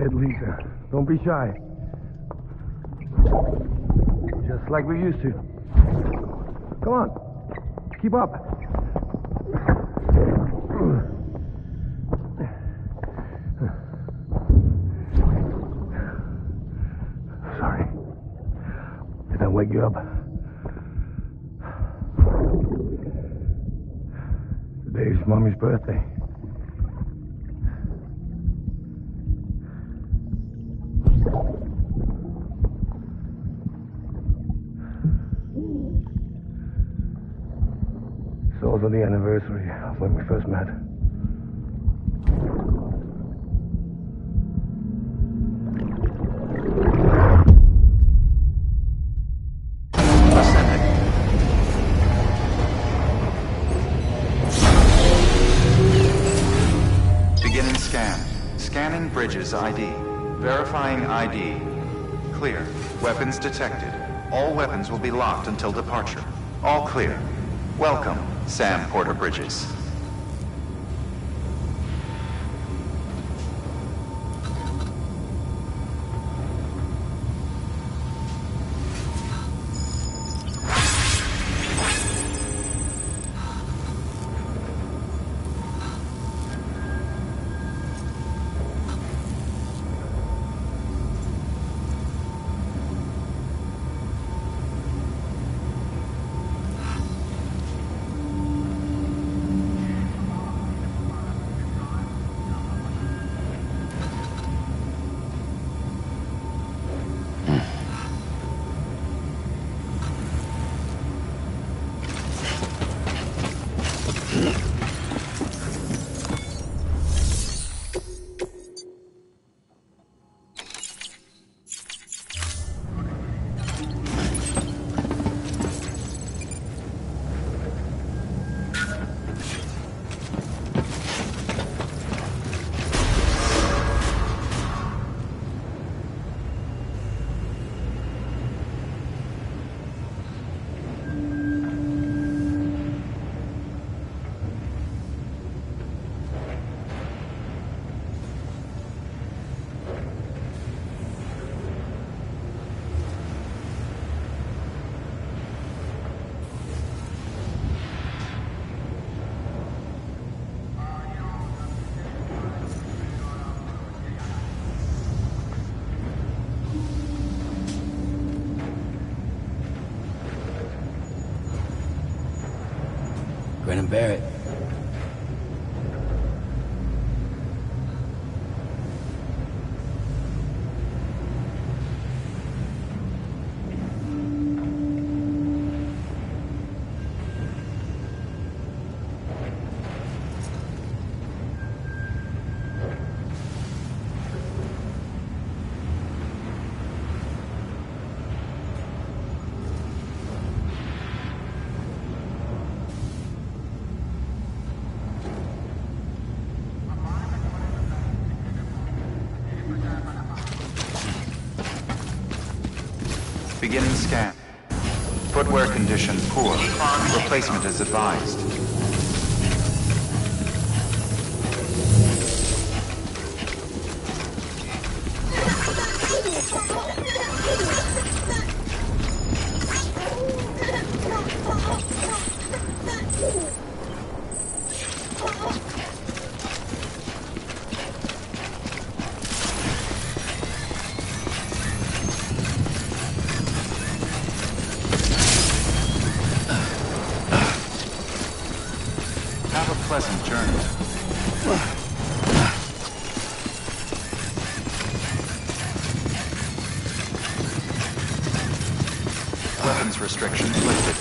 ahead, Lisa. Don't be shy. Just like we used to. Come on. Keep up. Sorry. Did I wake you up? Today's Mommy's birthday. It's also the anniversary of when we first met. Beginning scan. Scanning bridges ID. Verifying ID. Clear. Weapons detected. All weapons will be locked until departure. All clear. Welcome, Sam Porter Bridges. Grin and bear it. Beginning scan. Footwear condition poor. Replacement is advised. Have a pleasant journey. Weapons restrictions lifted.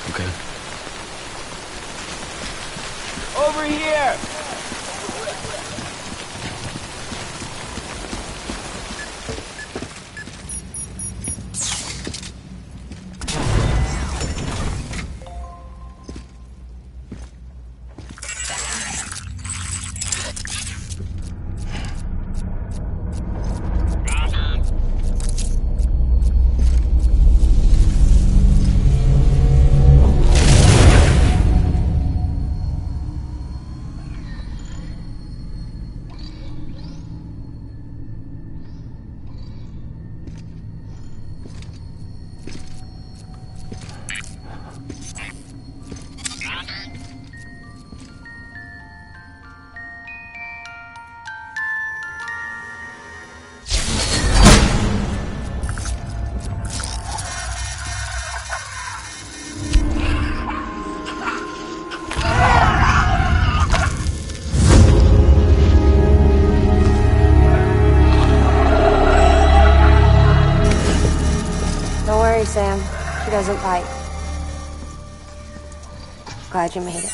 Okay. Over here! Don't worry, Sam. She doesn't bite. Glad you made it.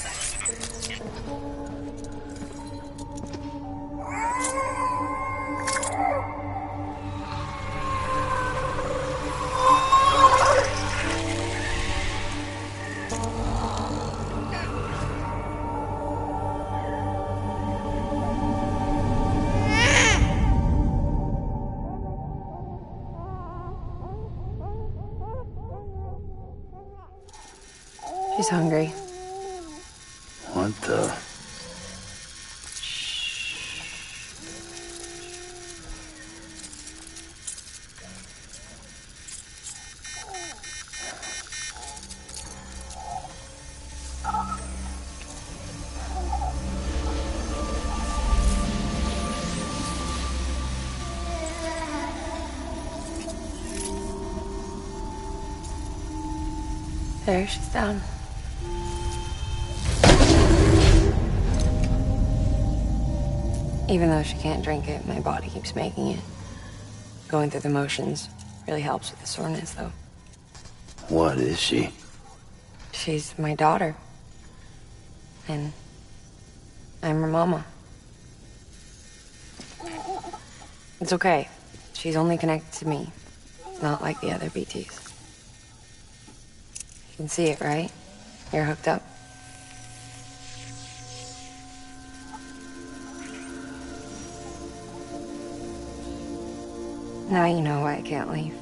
She's hungry. What the? There, she's down. Even though she can't drink it, my body keeps making it. Going through the motions really helps with the soreness, though. What is she? She's my daughter. And I'm her mama. It's okay. She's only connected to me. Not like the other BTs. You can see it, right? You're hooked up. Now you know why I can't leave.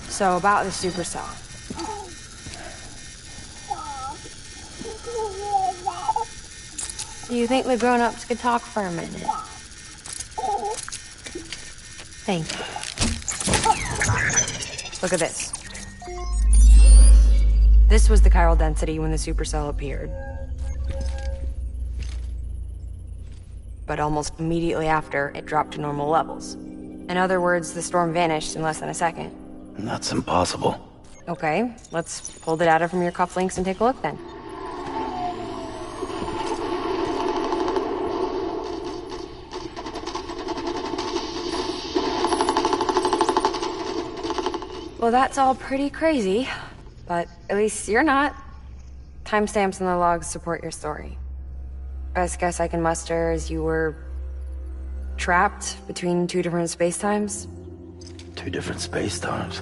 So about the supercell. Do you think the grown-ups could talk for a minute? Thank you. Look at this. This was the chiral density when the supercell appeared. But almost immediately after, it dropped to normal levels. In other words, the storm vanished in less than a second. That's impossible. Okay, let's pull the data from your cufflinks and take a look then. Well, that's all pretty crazy, but at least you're not. Timestamps in the logs support your story. Best guess I can muster is you were trapped between two different spacetimes. Two different space times.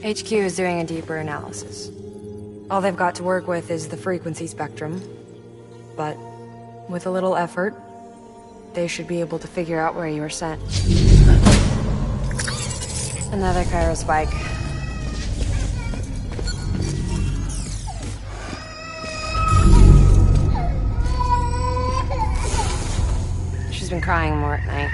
HQ is doing a deeper analysis. All they've got to work with is the frequency spectrum, but with a little effort, they should be able to figure out where you were sent. Another chiral spike. She's been crying more at night.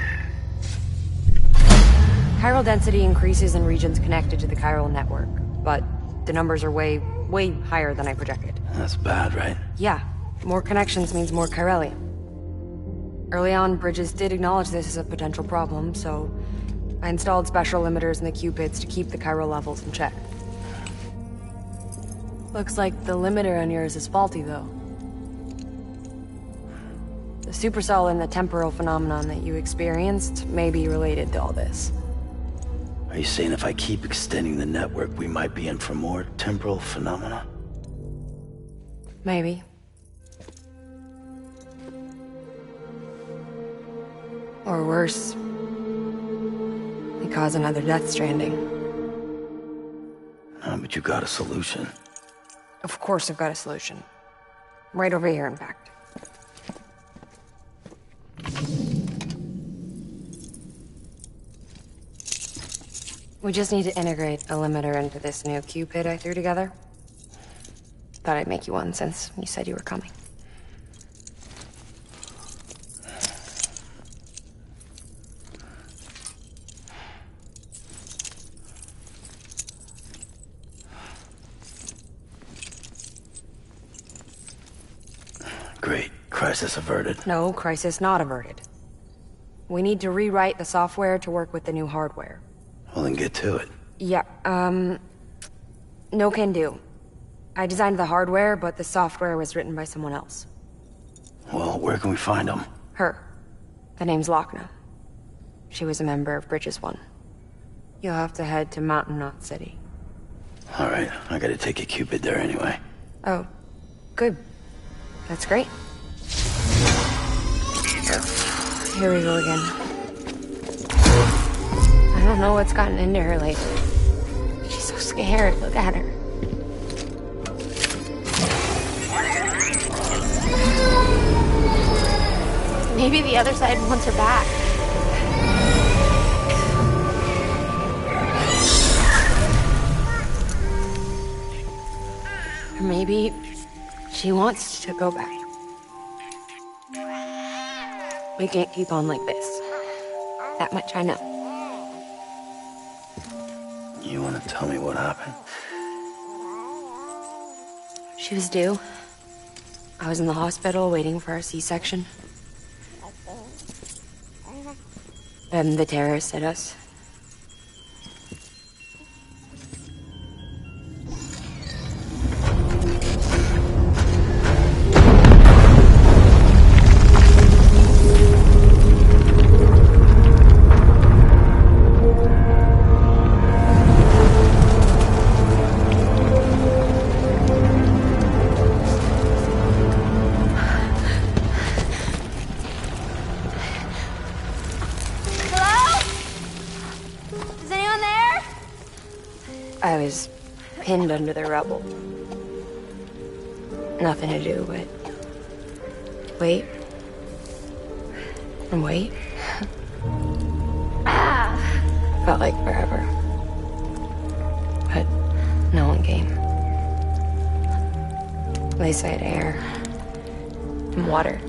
Chiral density increases in regions connected to the chiral network, but the numbers are way higher than I projected. That's bad, right? Yeah, more connections means more chiralium. Early on, Bridges did acknowledge this as a potential problem, so I installed special limiters in the Cupids to keep the chiral levels in check. Looks like the limiter on yours is faulty, though. The supercell and the temporal phenomenon that you experienced may be related to all this. Are you saying if I keep extending the network, we might be in for more temporal phenomena? Maybe. Or worse, we cause another death stranding. But you got a solution. Of course I've got a solution. Right over here, in fact. We just need to integrate a limiter into this new Q-pid I threw together. Thought I'd make you one since you said you were coming. Great. Crisis averted. No, crisis not averted. We need to rewrite the software to work with the new hardware. Well, then get to it. Yeah, no can do. I designed the hardware, but the software was written by someone else. Well, where can we find them? Her. The name's Lochna. She was a member of Bridges 1. You'll have to head to Mountain Knot City. All right, I gotta take a Cupid there anyway. Oh, good. That's great. Here we go again. I don't know what's gotten into her lately. She's so scared. Look at her. Maybe the other side wants her back. Or maybe she wants to go back. We can't keep on like this. That much I know. You wanna tell me what happened? She was due. I was in the hospital waiting for a C-section. And the terrorists hit us. I was pinned under the rubble. Nothing to do but wait and wait. Felt like forever. But no one came. At least I had air and water.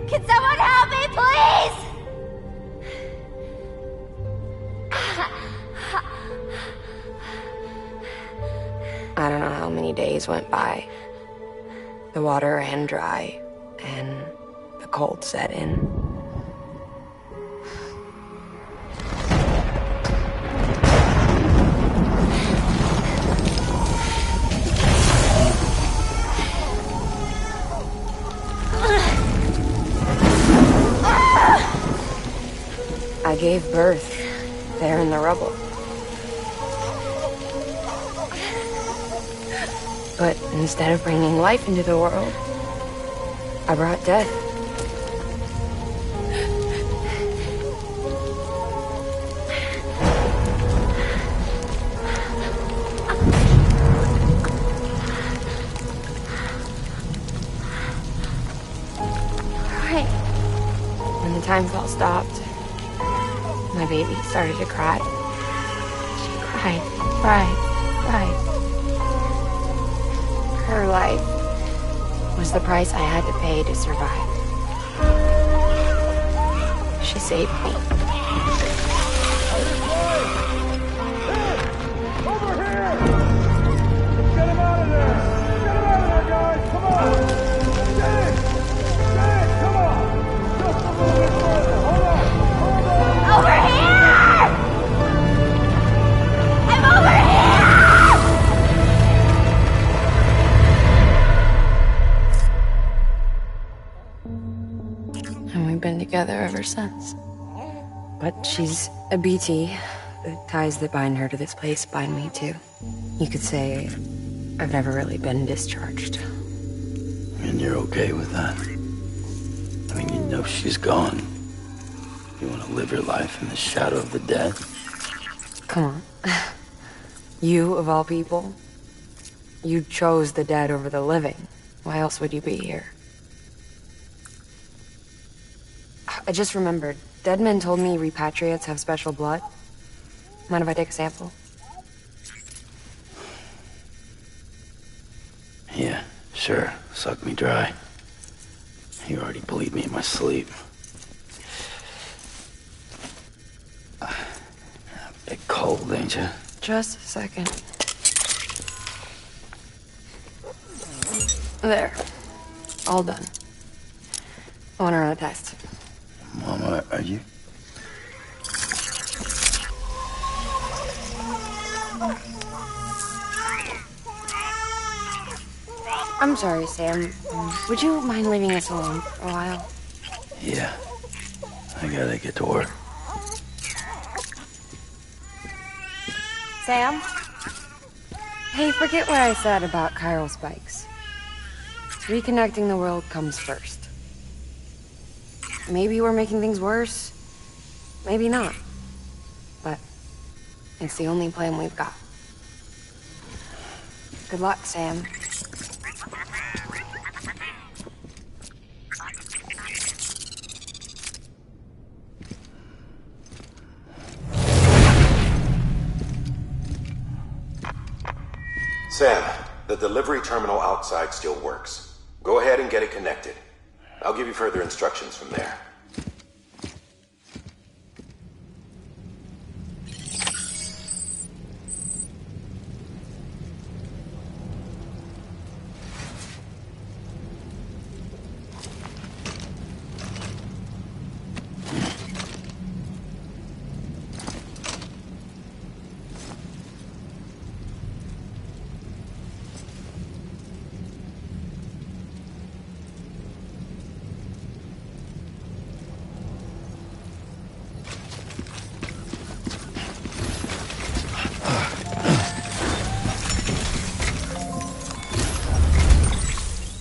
Can someone help me, please? I don't know how many days went by. The water ran dry, and the cold set in. I gave birth there in the rubble. But instead of bringing life into the world, I brought death. Right. When the time call stopped, my baby started to cry. She cried, cried, cried. Her life was the price I had to pay to survive. She saved me. Over here! Get him out of there! Get him out of there, guys! Come on! Get in! Get we've been together ever since. But she's a BT. The ties that bind her to this place bind me too. You could say I've never really been discharged. And you're okay with that? I mean, you know she's gone. You want to live your life in the shadow of the dead? Come on. You, of all people? You chose the dead over the living. Why else would you be here? I just remembered. Dead men told me repatriates have special blood. Mind if I take a sample? Yeah, sure. Suck me dry. You already bleed me in my sleep. A bit cold, ain't you? Just a second. There. All done. I want to run a test. Mama, are you... I'm sorry, Sam. Would you mind leaving us alone for a while? Yeah. I gotta get to work. Sam? Hey, forget what I said about chiral spikes. Reconnecting the world comes first. Maybe we're making things worse. Maybe not. But it's the only plan we've got. Good luck, Sam. Sam, the delivery terminal outside still works. Go ahead and get it connected. I'll give you further instructions from there.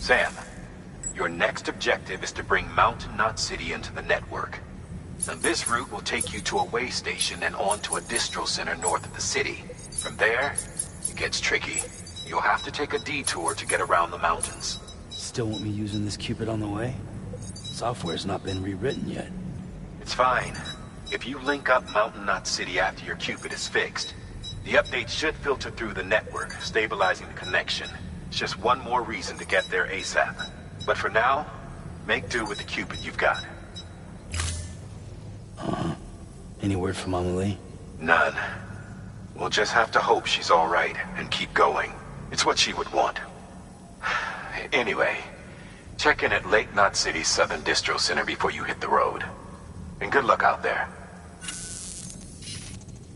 Sam, your next objective is to bring Mountain Knot City into the network. Now, this route will take you to a way station and on to a distro center north of the city. From there, it gets tricky. You'll have to take a detour to get around the mountains. Still want me using this Cupid on the way? Software's not been rewritten yet. It's fine. If you link up Mountain Knot City after your Cupid is fixed, the updates should filter through the network, stabilizing the connection. It's just one more reason to get there ASAP. But for now, make do with the Cupid you've got. Any word from Mama Lee? None. We'll just have to hope she's all right and keep going. It's what she would want. Anyway, check in at Lake Knot City's Southern Distro Center before you hit the road. And good luck out there.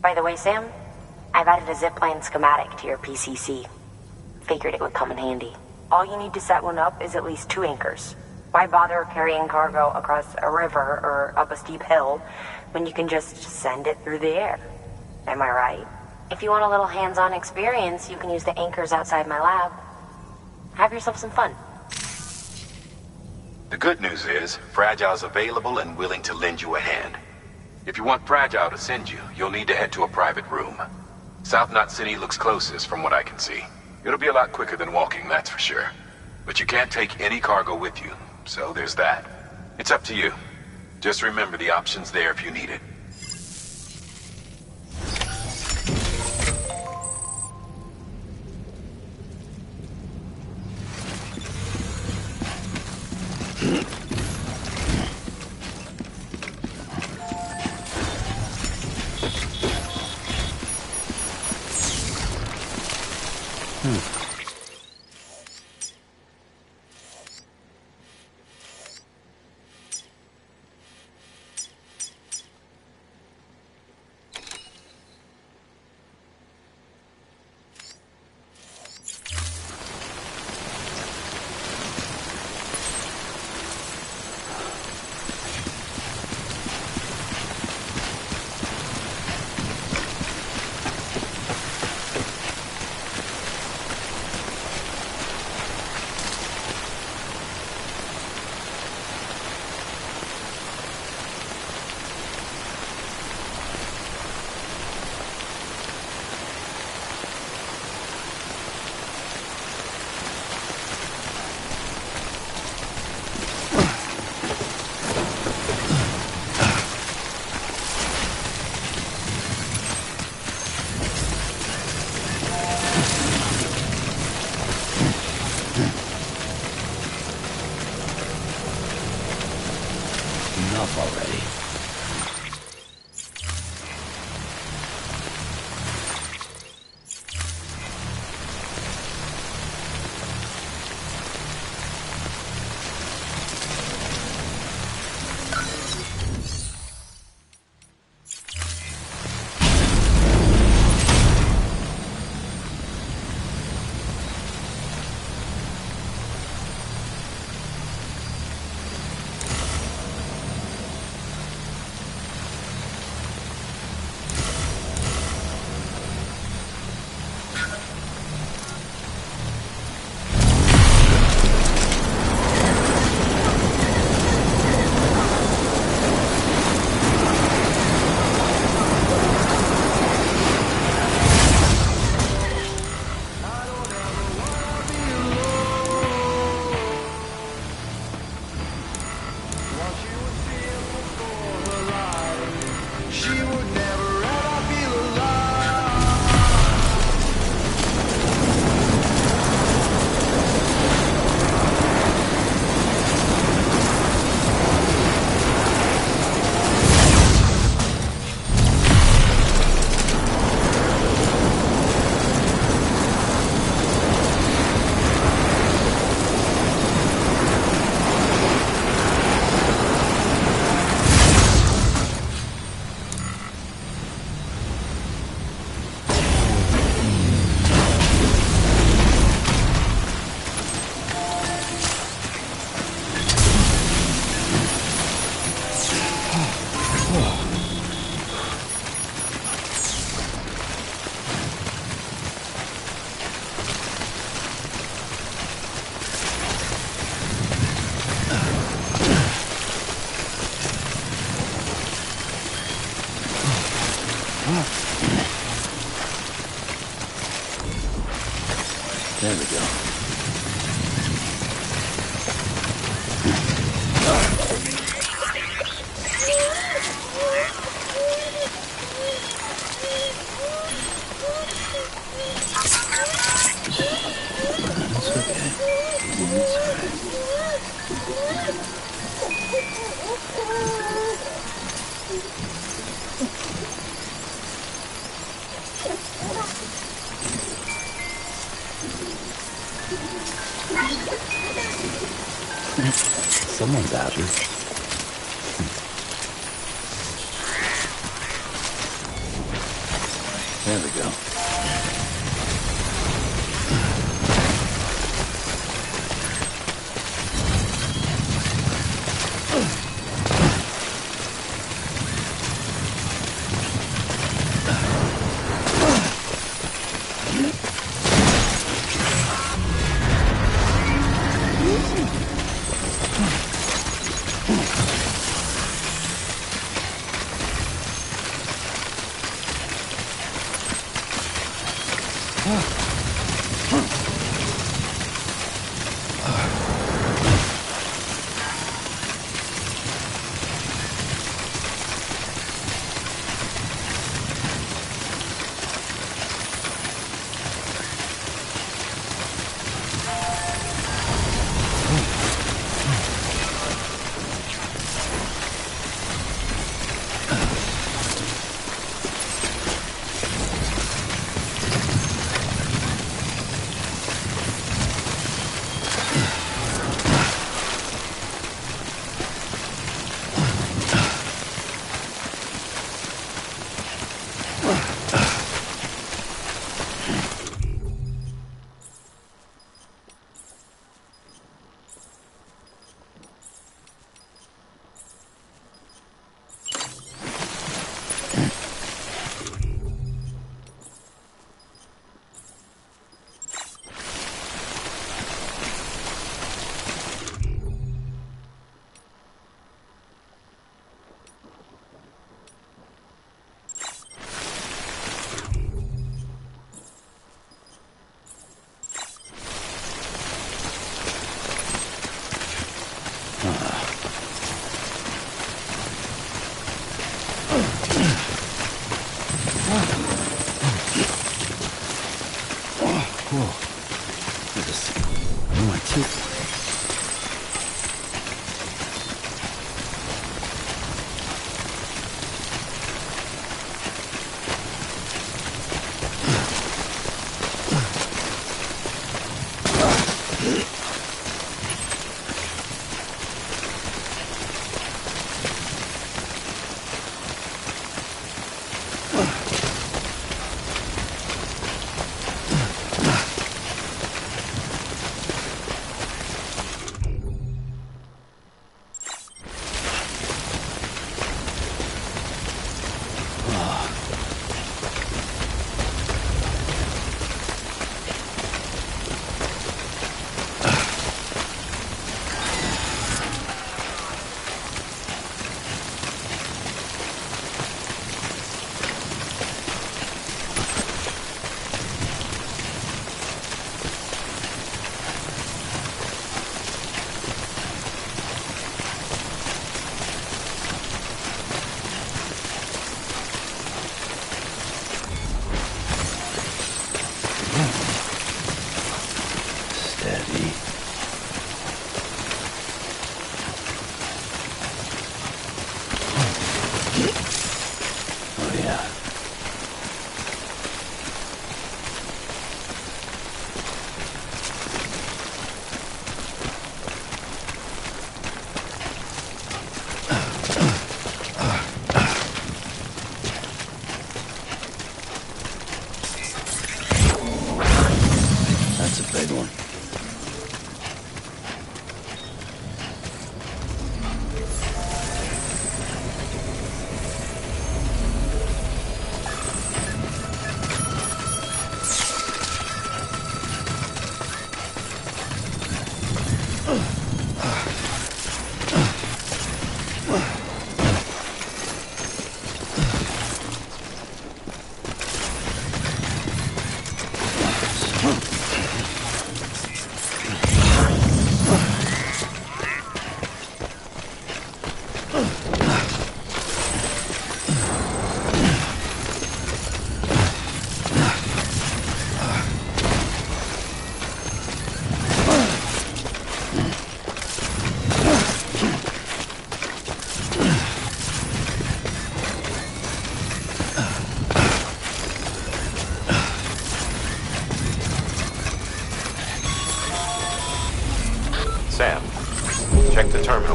By the way, Sam, I've added a zipline schematic to your PCC. Figured it would come in handy. All you need to set one up is at least 2 anchors. Why bother carrying cargo across a river or up a steep hill when you can just send it through the air? Am I right? If you want a little hands-on experience, you can use the anchors outside my lab. Have yourself some fun. The good news is, Fragile's available and willing to lend you a hand. If you want Fragile to send you, you'll need to head to a private room. South Knot City looks closest from what I can see. It'll be a lot quicker than walking, that's for sure. But you can't take any cargo with you, so there's that. It's up to you. Just remember the option's there if you need it. enough already. There we go. It's okay. It's all right. Someone's happy. There we go.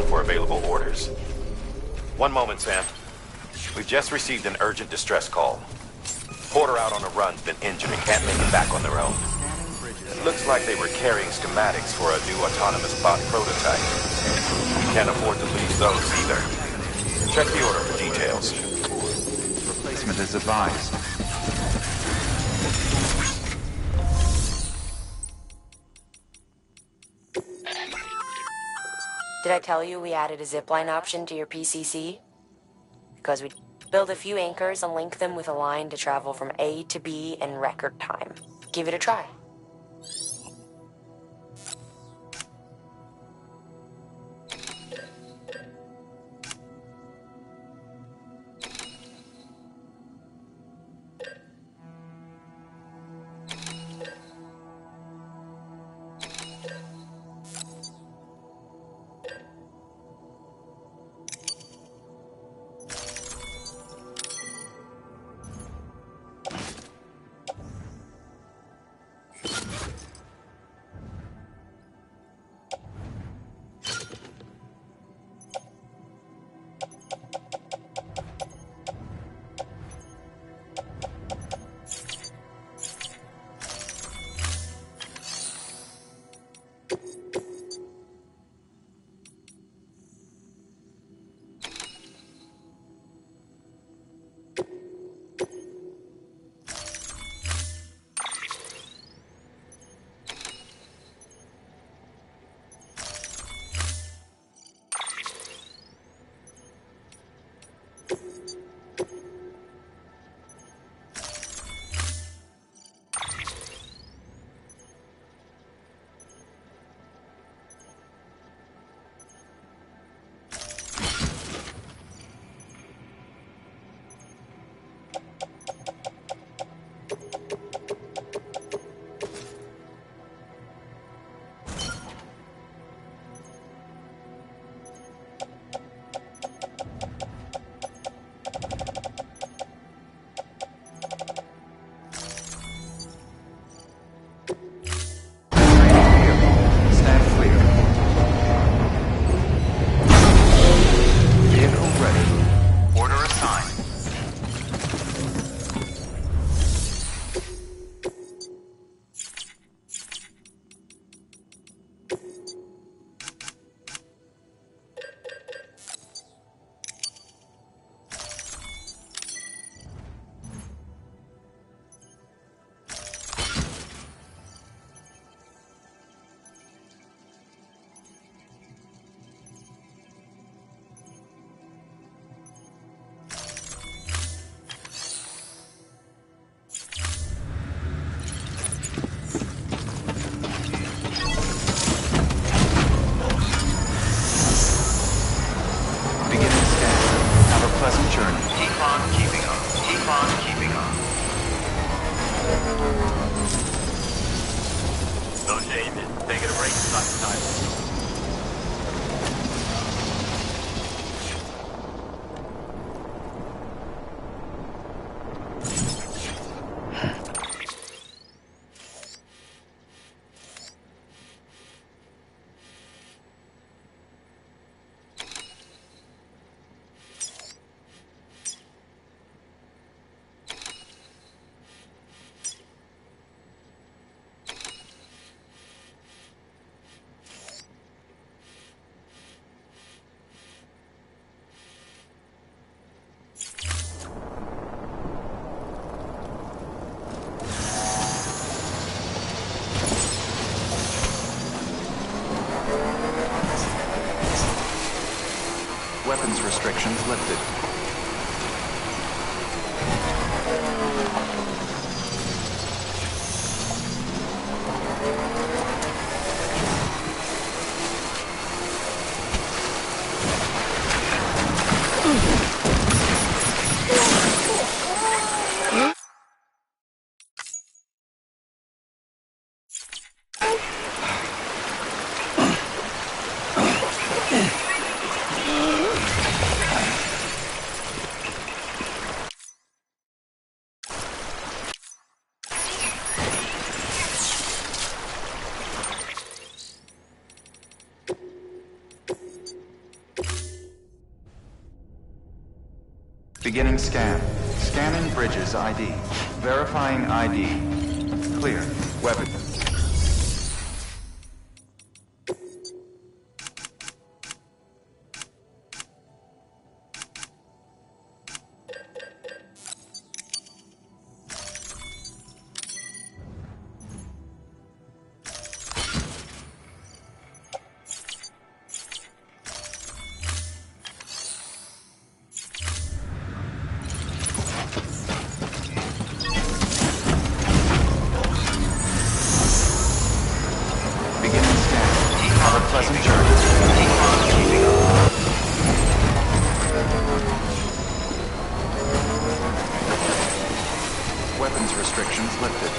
for available orders. One moment, Sam. We've just received an urgent distress call. Porter out on a run's been injured and can't make it back on their own. It looks like they were carrying schematics for a new autonomous bot prototype. Can't afford to lose those either. Check the order for details. Replacement is advised. Did I tell you we added a zipline option to your PCC? Because we build a few anchors and link them with a line to travel from A to B in record time. Give it a try. Weapons restrictions lifted. Beginning scan. Scanning Bridges ID. Verifying ID. Clear. Weapon. Pleasant journey. Weapons restrictions lifted.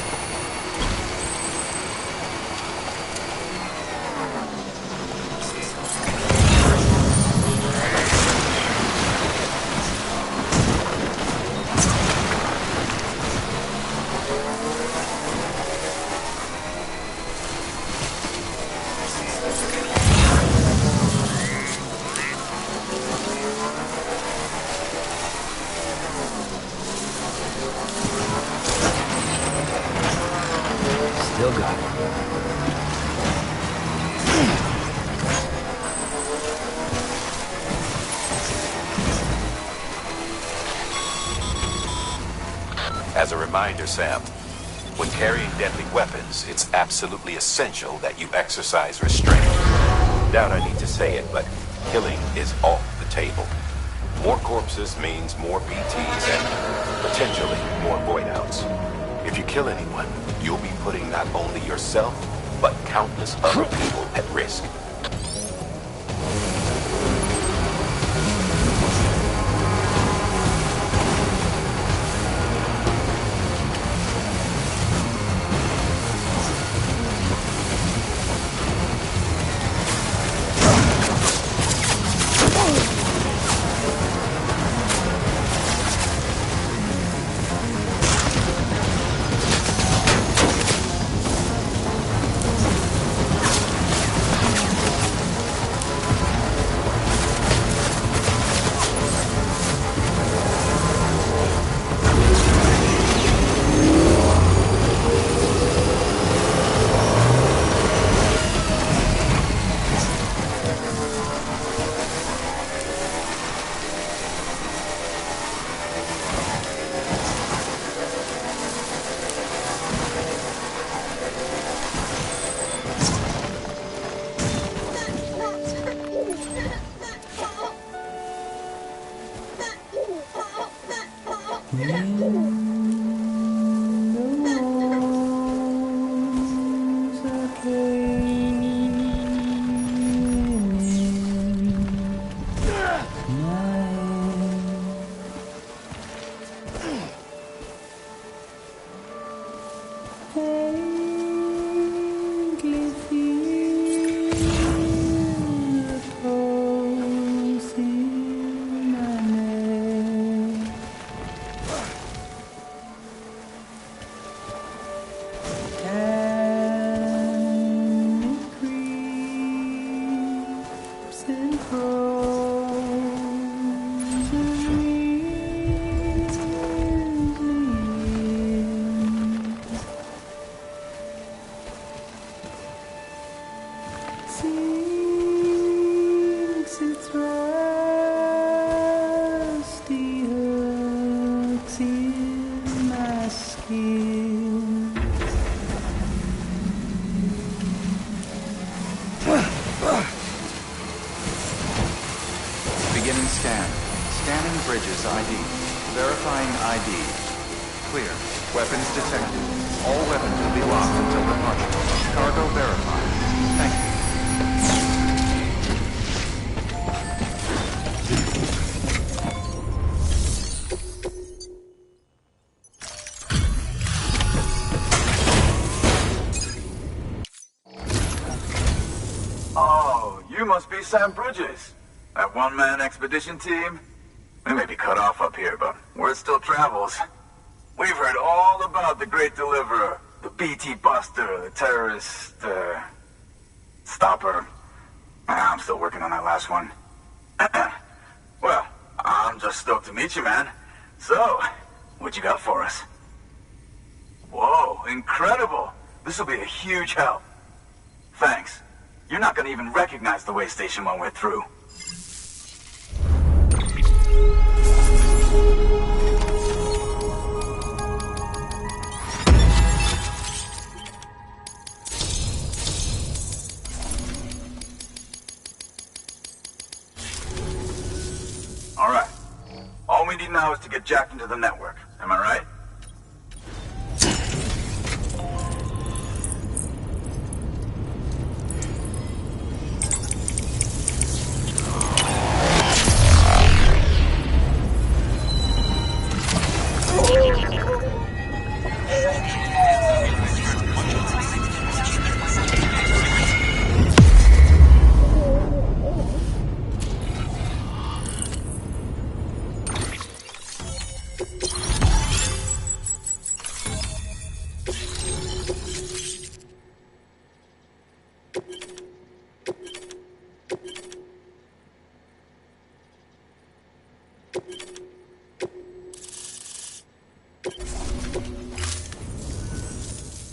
Still got it. As a reminder, Sam, when carrying deadly weapons, it's absolutely essential that you exercise restraint. Doubt I need to say it, but killing is off the table. More corpses means more BTs and potentially more void-outs. If you kill anyone, you'll be putting not only yourself, but countless other people at risk. Beginning scan. Scanning Bridges ID. Verifying ID. Clear. Weapons detected. All weapons will be locked until departure. Cargo verified. Thank you. Oh, you must be Sam Bridges. That one-man expedition team? We may be cut off up here, but word still travels. We've heard all about the Great Deliverer, the BT Buster, the terrorist, stopper. I'm still working on that last one. Well, I'm I'm just stoked to meet you, man. So, what you got for us? Whoa, incredible! This will be a huge help. Thanks. You're not gonna even recognize the way station when we're through. Alright. All we need now is to get jacked into the network. Am I right?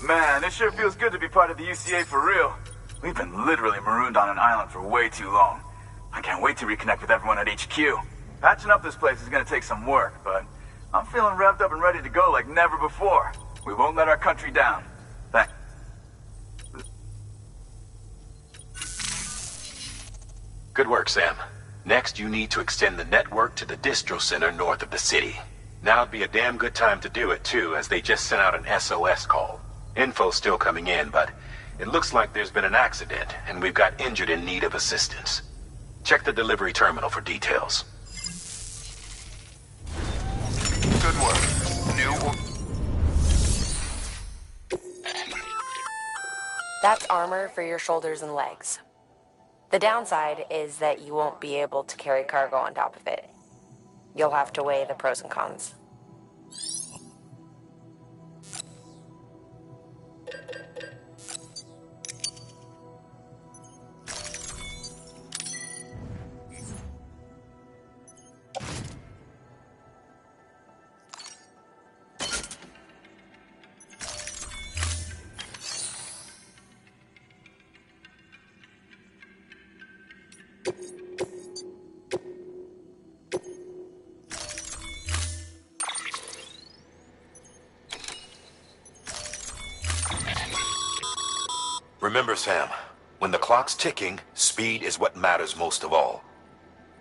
Man, it sure feels good to be part of the UCA for real. We've been literally marooned on an island for way too long. I can't wait to reconnect with everyone at HQ. Patching up this place is gonna take some work, but I'm feeling revved up and ready to go like never before. We won't let our country down. Thanks. Good work, Sam. Next, you need to extend the network to the distro center north of the city. Now'd be a damn good time to do it, too, as they just sent out an SOS call. Info's still coming in, but it looks like there's been an accident, and we've got injured in need of assistance. Check the delivery terminal for details. Good work. That's armor for your shoulders and legs. The downside is that you won't be able to carry cargo on top of it. You'll have to weigh the pros and cons. Remember, Sam, when the clock's ticking, speed is what matters most of all.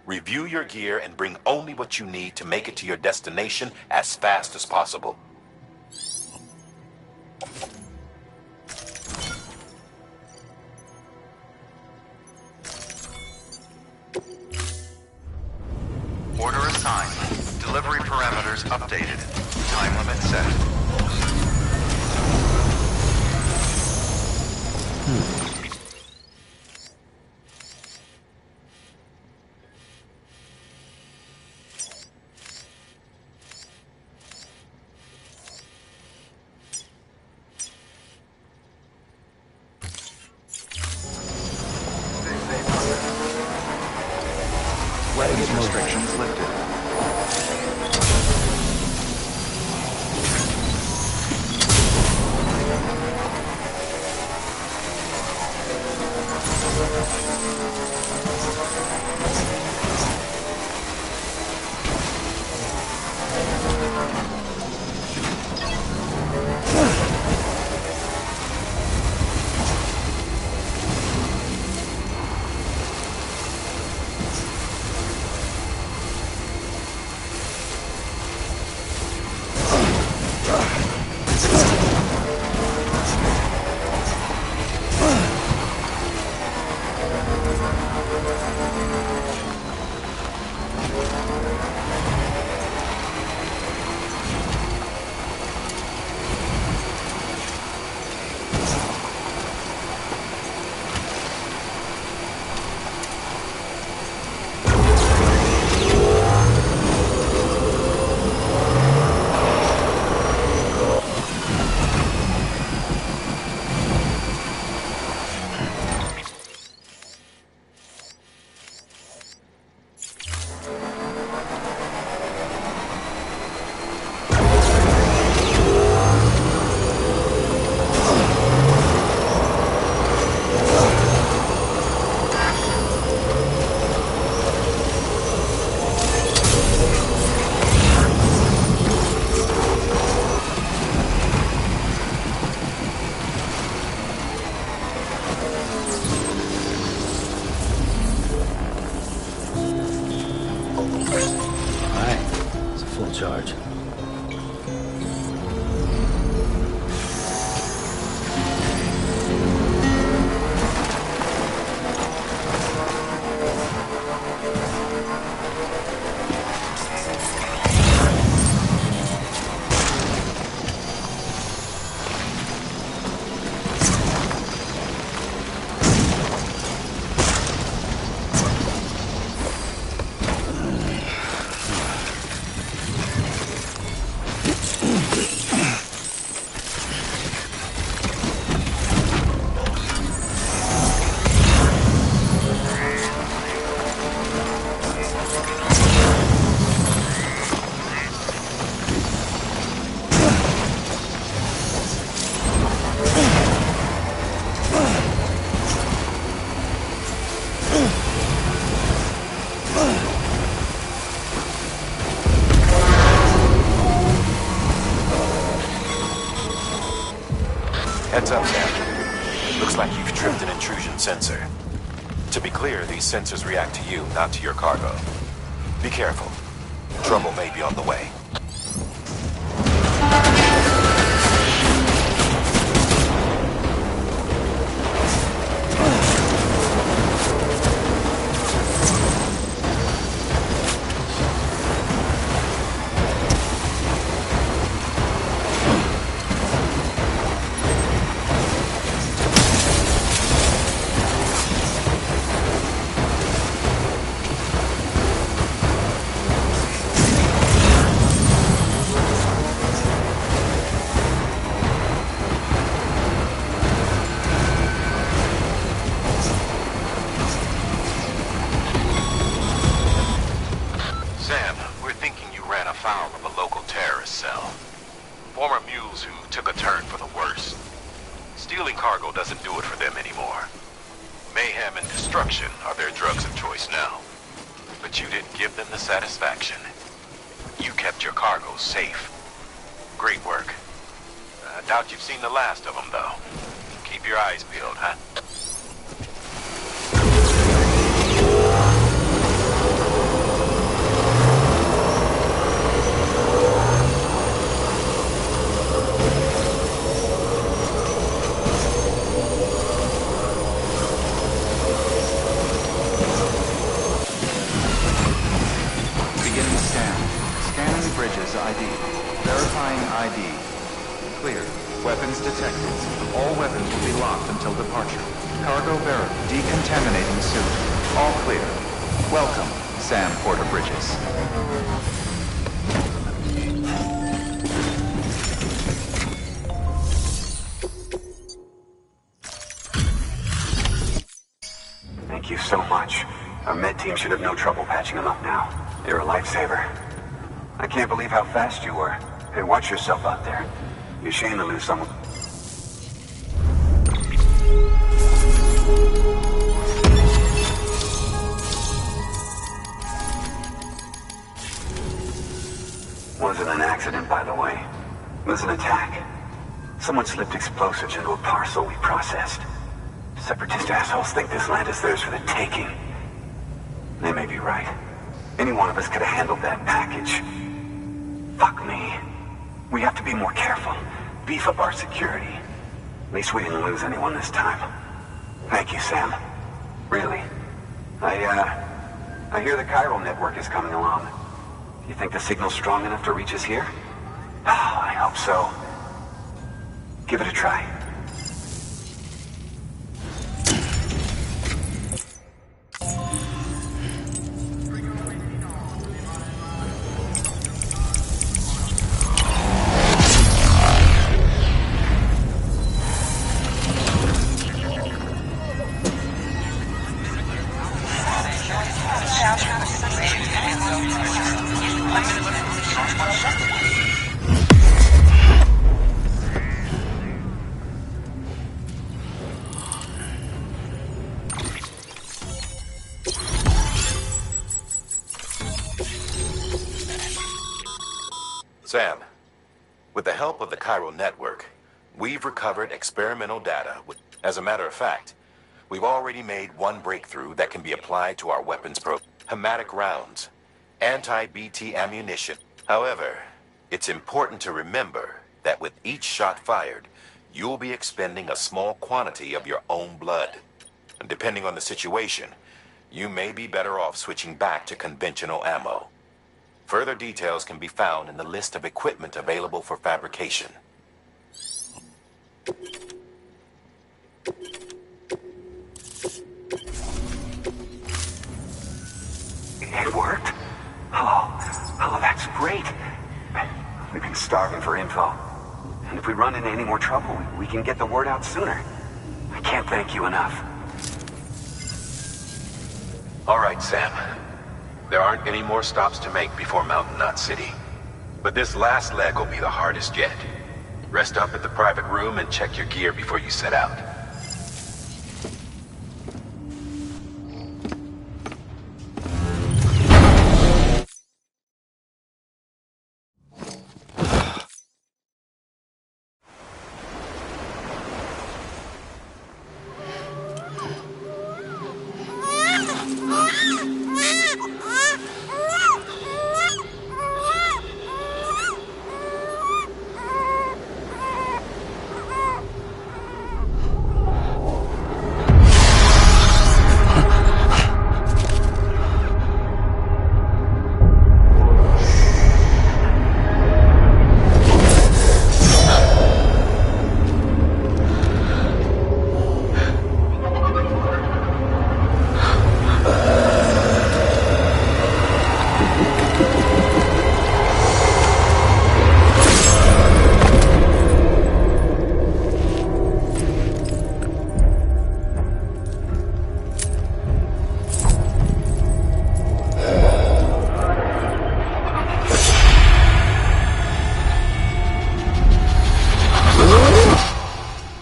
Review your gear and bring only what you need to make it to your destination as fast as possible. Order assigned. Delivery parameters updated. Time limit set. Weapons restrictions lifted. charge. Heads up, Sam. Looks like you've tripped an intrusion sensor. To be clear, these sensors react to you, not to your cargo. Be careful. Trouble may be on the way. Sam, we're thinking you ran afoul of a local terrorist cell. Former mules who took a turn for the worse. Stealing cargo doesn't do it for them anymore. Mayhem and destruction are their drugs of choice now. But you didn't give them the satisfaction. You kept your cargo safe. Great work. I doubt you've seen the last of them, though. Keep your eyes peeled, huh? Beginning scan. Scanning bridges ID. Verifying ID. Clear. Weapons detected. All weapons will be locked until departure. Cargo verified. Decontaminating soon. All clear. Welcome, Sam Porter Bridges. Thank you so much. Our med team should have no trouble patching him up now. You're a lifesaver. I can't believe how fast you were. Hey, watch yourself out there. You're ashamed to lose someone. Wasn't an accident, by the way. It was an attack. Someone slipped explosives into a parcel we processed. Separatist assholes think this land is theirs for the taking. They may be right. Any one of us could have handled that package. Fuck me. We have to be more careful. Beef up our security. At least we didn't lose anyone this time. Thank you, Sam. Really. I hear the chiral network is coming along. Do you think the signal's strong enough to reach us here? Oh, I hope so. Give it a try. Sam, with the help of the chiral network, we've recovered experimental data. As a matter of fact, we've already made one breakthrough that can be applied to our weapons program. Hematic rounds, anti-BT ammunition, However, it's important to remember that with each shot fired, you'll be expending a small quantity of your own blood. And depending on the situation, you may be better off switching back to conventional ammo. Further details can be found in the list of equipment available for fabrication. It worked? Oh, that's great. We've been starving for info. And if we run into any more trouble, we can get the word out sooner. I can't thank you enough. All right, Sam. There aren't any more stops to make before Mountain Knot City. But this last leg will be the hardest yet. Rest up at the private room and check your gear before you set out.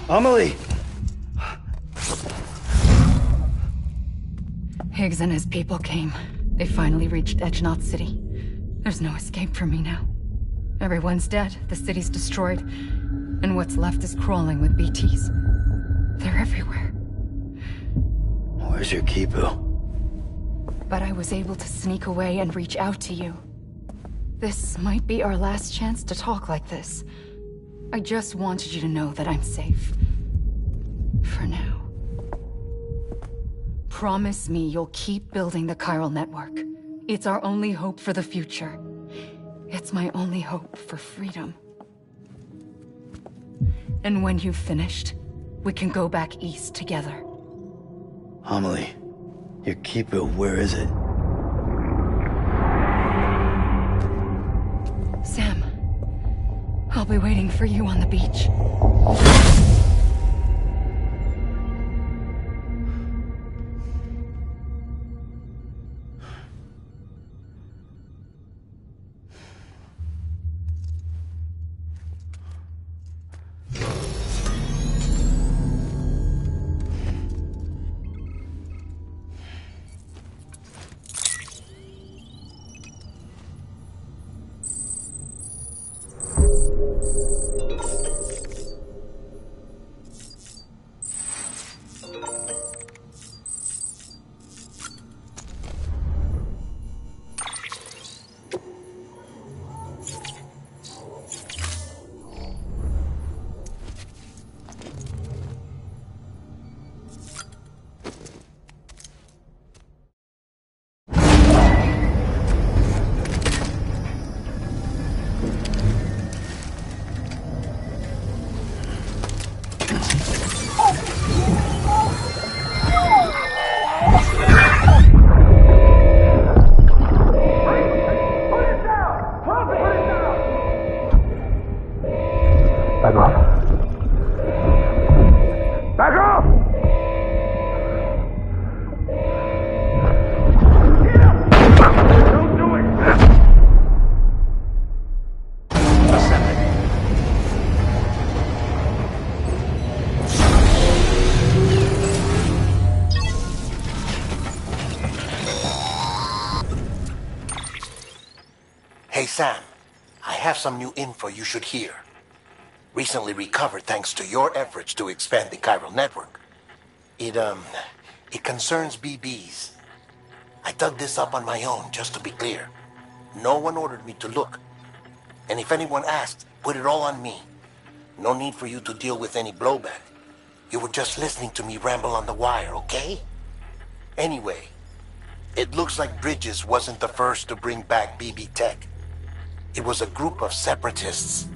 Amelie! Higgs and his people came. They finally reached Edge Knot City. There's no escape for me now. Everyone's dead, the city's destroyed, and what's left is crawling with BTs. They're everywhere. Where's your Kipu? But I was able to sneak away and reach out to you. This might be our last chance to talk like this. I just wanted you to know that I'm safe. For now. Promise me you'll keep building the chiral network. It's our only hope for the future. It's my only hope for freedom. And when you've finished, we can go back east together. Amelie, your Kipu, where is it? Sam, I'll be waiting for you on the beach. Back off. Back off! Don't do it! Hey, Sam. I have some new info you should hear. Recently recovered thanks to your efforts to expand the chiral network. It concerns BBs. I dug this up on my own, just to be clear. No one ordered me to look, And if anyone asks, put it all on me. No need for you to deal with any blowback. You were just listening to me ramble on the wire, okay? Anyway, it looks like Bridges wasn't the first to bring back BB Tech. It was a group of separatists.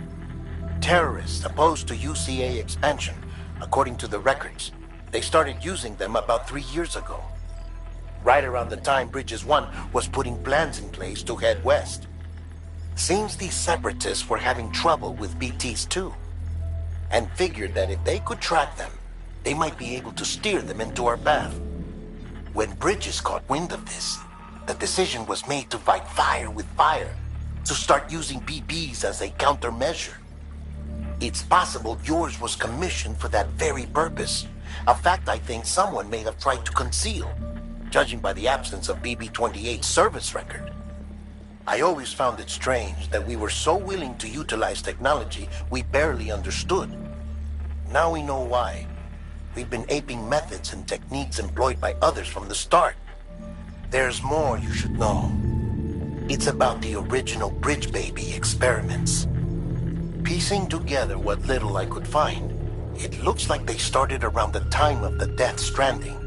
Terrorists opposed to UCA expansion, according to the records. They started using them about 3 years ago. Right around the time Bridges 1 was putting plans in place to head west. Seems these separatists were having trouble with BTs too, and figured that if they could track them, they might be able to steer them into our path. When Bridges caught wind of this, the decision was made to fight fire with fire, to start using BBs as a countermeasure. It's possible yours was commissioned for that very purpose, a fact I think someone may have tried to conceal, judging by the absence of BB-28's service record. I always found it strange that we were so willing to utilize technology we barely understood. Now we know why. We've been aping methods and techniques employed by others from the start. There's more you should know. It's about the original Bridge Baby experiments. Piecing together what little I could find, it looks like they started around the time of the Death Stranding.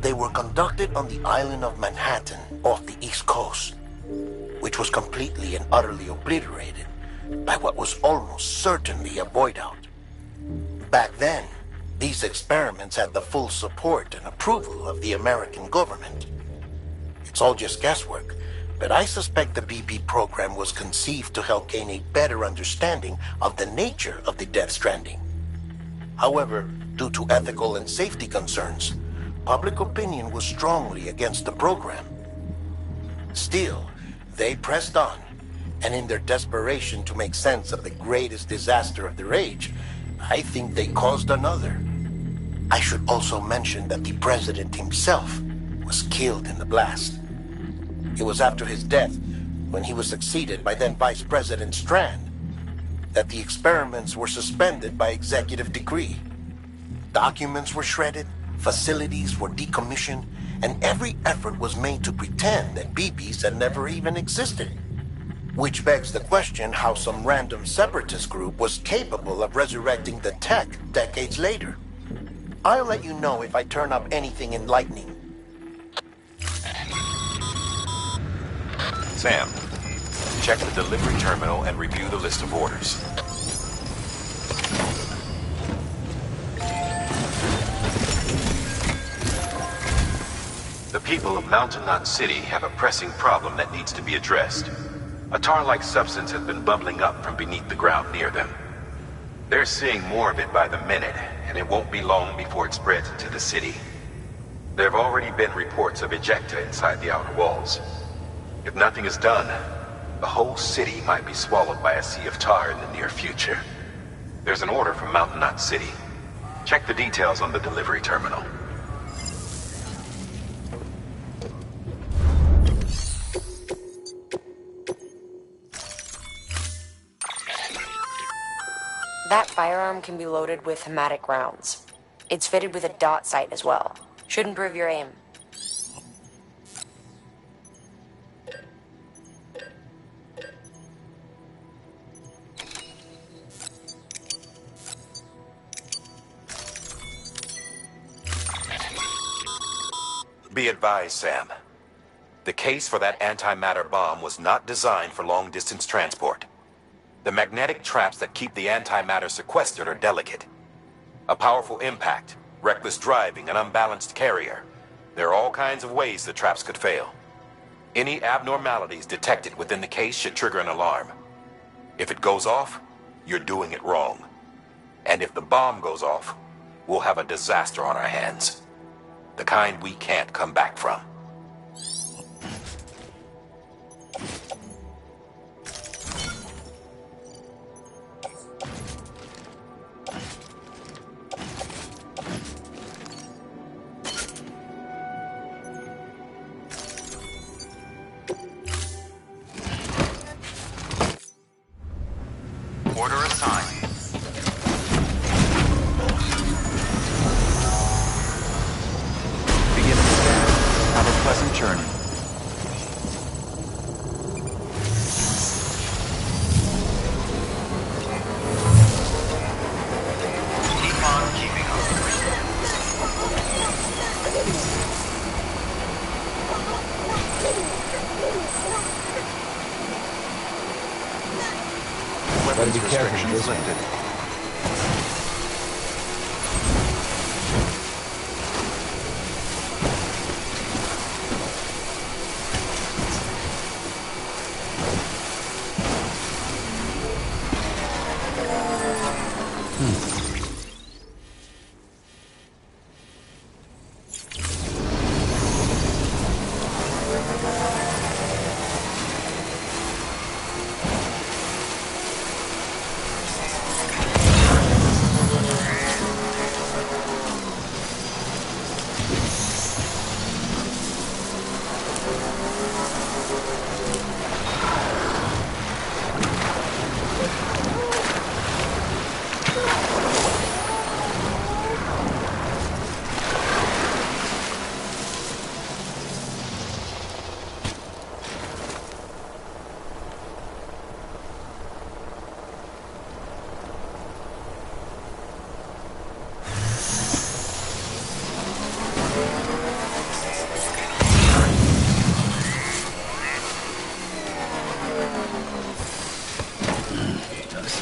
They were conducted on the island of Manhattan off the East Coast, which was completely and utterly obliterated by what was almost certainly a void out. Back then, these experiments had the full support and approval of the American government. It's all just guesswork, but I suspect the BB program was conceived to help gain a better understanding of the nature of the Death Stranding. However, due to ethical and safety concerns, public opinion was strongly against the program. Still, they pressed on, and in their desperation to make sense of the greatest disaster of their age, I think they caused another. I should also mention that the president himself was killed in the blast. It was after his death, when he was succeeded by then Vice President Strand, that the experiments were suspended by executive decree. Documents were shredded, facilities were decommissioned, and every effort was made to pretend that BBs had never even existed. Which begs the question how some random separatist group was capable of resurrecting the tech decades later. I'll let you know if I turn up anything enlightening. Sam, check the delivery terminal and review the list of orders. The people of Mountain Knot City have a pressing problem that needs to be addressed. A tar-like substance has been bubbling up from beneath the ground near them. They're seeing more of it by the minute, and it won't be long before it spreads into the city. There have already been reports of ejecta inside the outer walls. If nothing is done, the whole city might be swallowed by a sea of tar in the near future. There's an order from Mountain Knot City. Check the details on the delivery terminal. That firearm can be loaded with hematic rounds. It's fitted with a dot sight as well. Should improve your aim. Be advised, Sam. The case for that antimatter bomb was not designed for long-distance transport. The magnetic traps that keep the antimatter sequestered are delicate. A powerful impact, reckless driving, an unbalanced carrier. There are all kinds of ways the traps could fail. Any abnormalities detected within the case should trigger an alarm. If it goes off, you're doing it wrong. And if the bomb goes off, we'll have a disaster on our hands. The kind we can't come back from. Order assigned. Beginning scan. Have a Weapons restrictions lifted.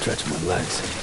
Stretch my legs.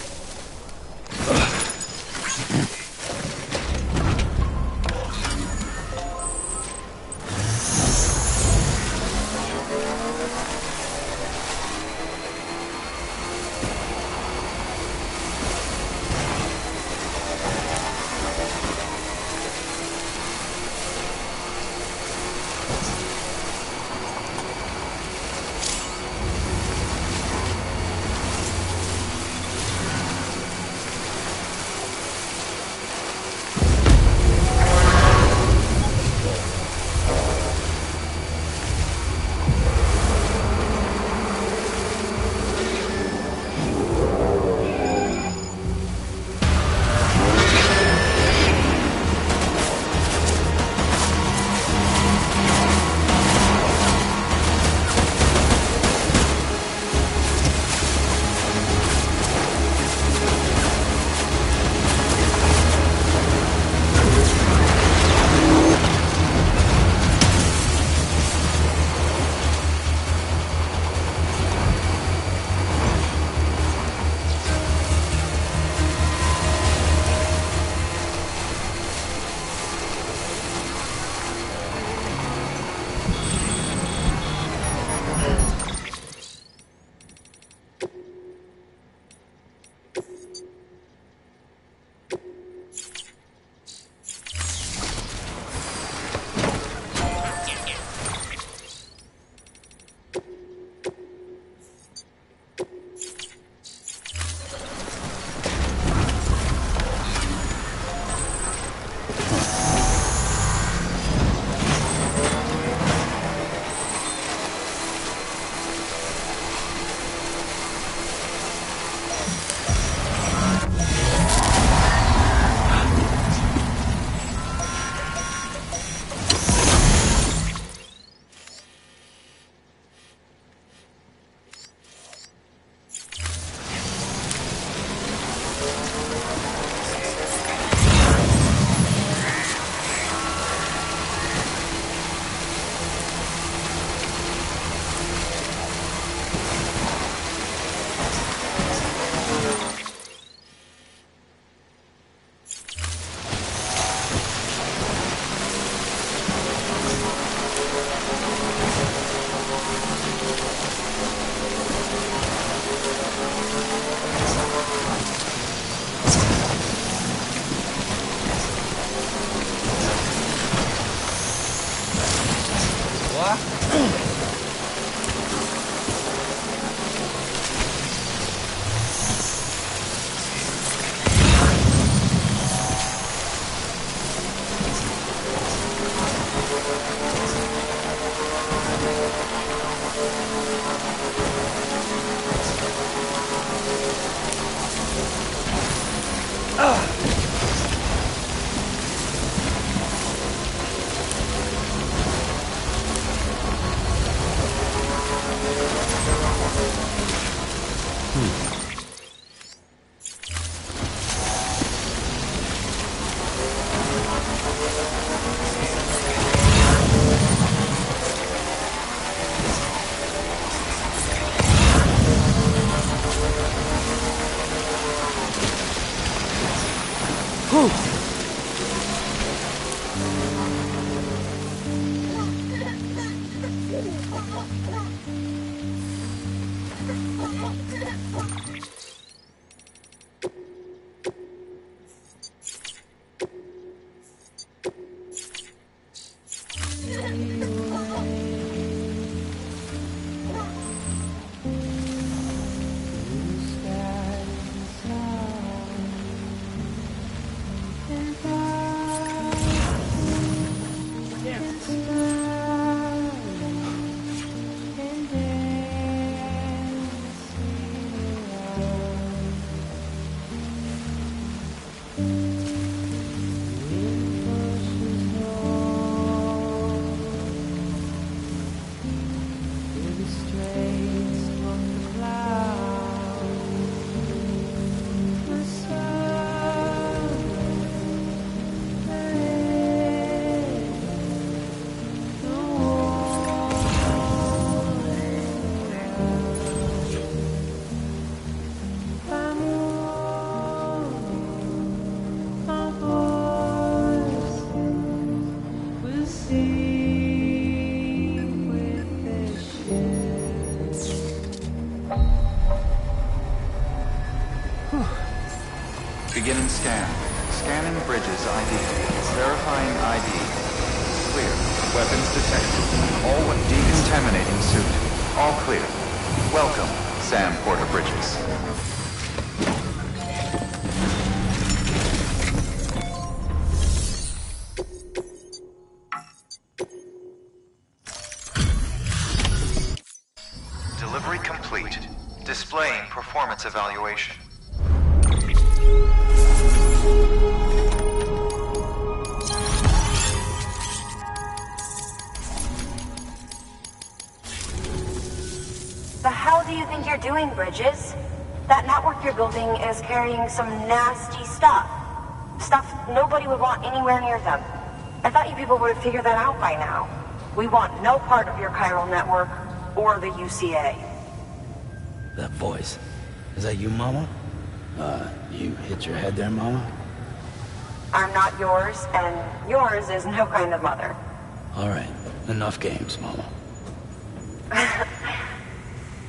Beginning scan. Scanning bridges ID. Verifying ID. Clear. Weapons detected. All decontaminating suit. All clear. Welcome, Sam Porter Bridges. Delivery complete. Displaying performance evaluation. The hell do you think you're doing, Bridges? That network you're building is carrying some nasty stuff. Stuff nobody would want anywhere near them. I thought you people would have figured that out by now. We want no part of your chiral network or the UCA. That voice. Is that you, Mama? You hit your head there, Mama? I'm not yours, and yours is no kind of mother. All right. Enough games, Mama.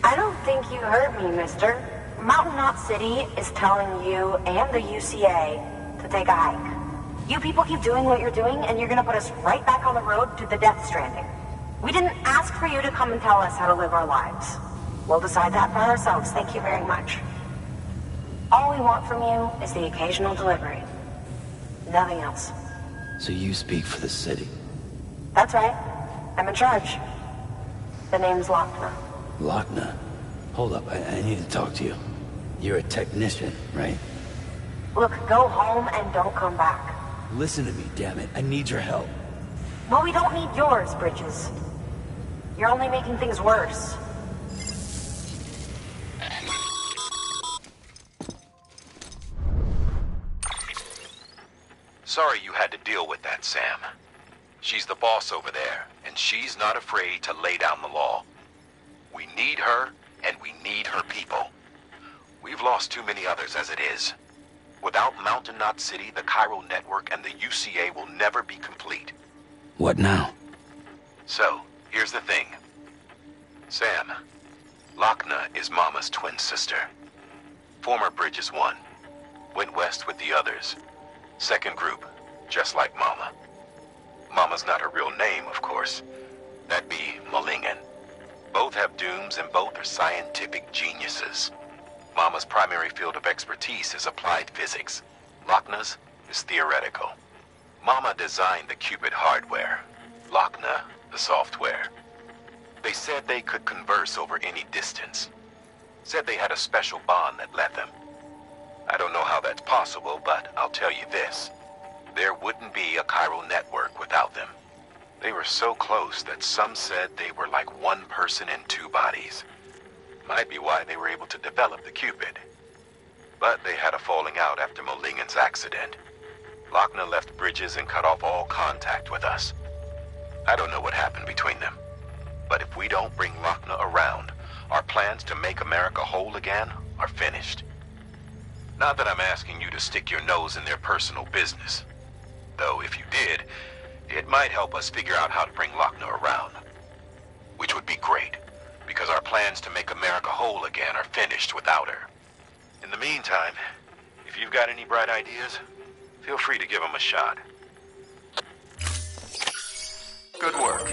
I don't think you heard me, mister. Mountain Knot City is telling you and the UCA to take a hike. You people keep doing what you're doing, and you're gonna put us right back on the road to the Death Stranding. We didn't ask for you to come and tell us how to live our lives. We'll decide that for ourselves, thank you very much. All we want from you is the occasional delivery. Nothing else. So you speak for the city? That's right. I'm in charge. The name's Lochner. Lochner? Hold up, I need to talk to you. You're a technician, right? Look, go home and don't come back. Listen to me, damn it. I need your help. Well, we don't need yours, Bridges. You're only making things worse. Sorry you had to deal with that, Sam. She's the boss over there, and she's not afraid to lay down the law. We need her, and we need her people. We've lost too many others as it is. Without Mountain Knot City, the chiral network, and the UCA will never be complete. What now? So, here's the thing. Sam, Lochner is Mama's twin sister. Former Bridges 1. Went west with the others. Second group, just like Mama. Mama's not her real name, of course. That'd be Malingen. Both have dooms and both are scientific geniuses. Mama's primary field of expertise is applied physics. Lochner's is theoretical. Mama designed the Cupid hardware. Lochner, the software. They said they could converse over any distance. Said they had a special bond that let them. I don't know how that's possible, but I'll tell you this. There wouldn't be a chiral network without them. They were so close that some said they were like one person in two bodies. Might be why they were able to develop the Cupid. But they had a falling out after Molingen's accident. Lochner left Bridges and cut off all contact with us. I don't know what happened between them. But if we don't bring Lochner around, our plans to make America whole again are finished. Not that I'm asking you to stick your nose in their personal business. Though if you did, it might help us figure out how to bring Lochner around. Which would be great. plans to make America whole again are finished without her. In the meantime, if you've got any bright ideas, feel free to give them a shot. Good work.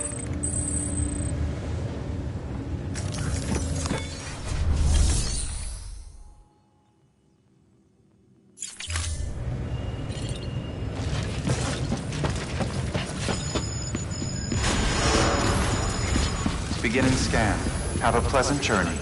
Beginning scan. Have a pleasant journey.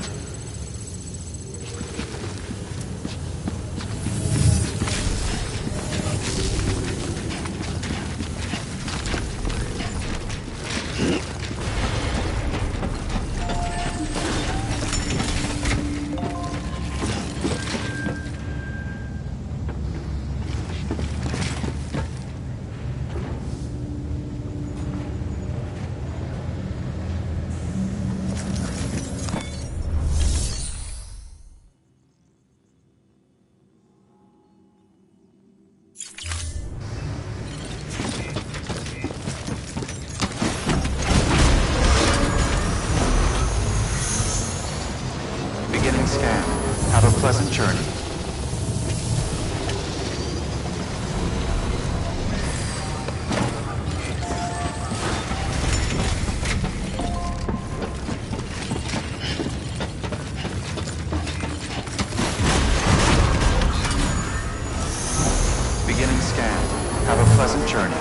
Beginning scan. Have a pleasant journey. Beginning scan. Have a pleasant journey.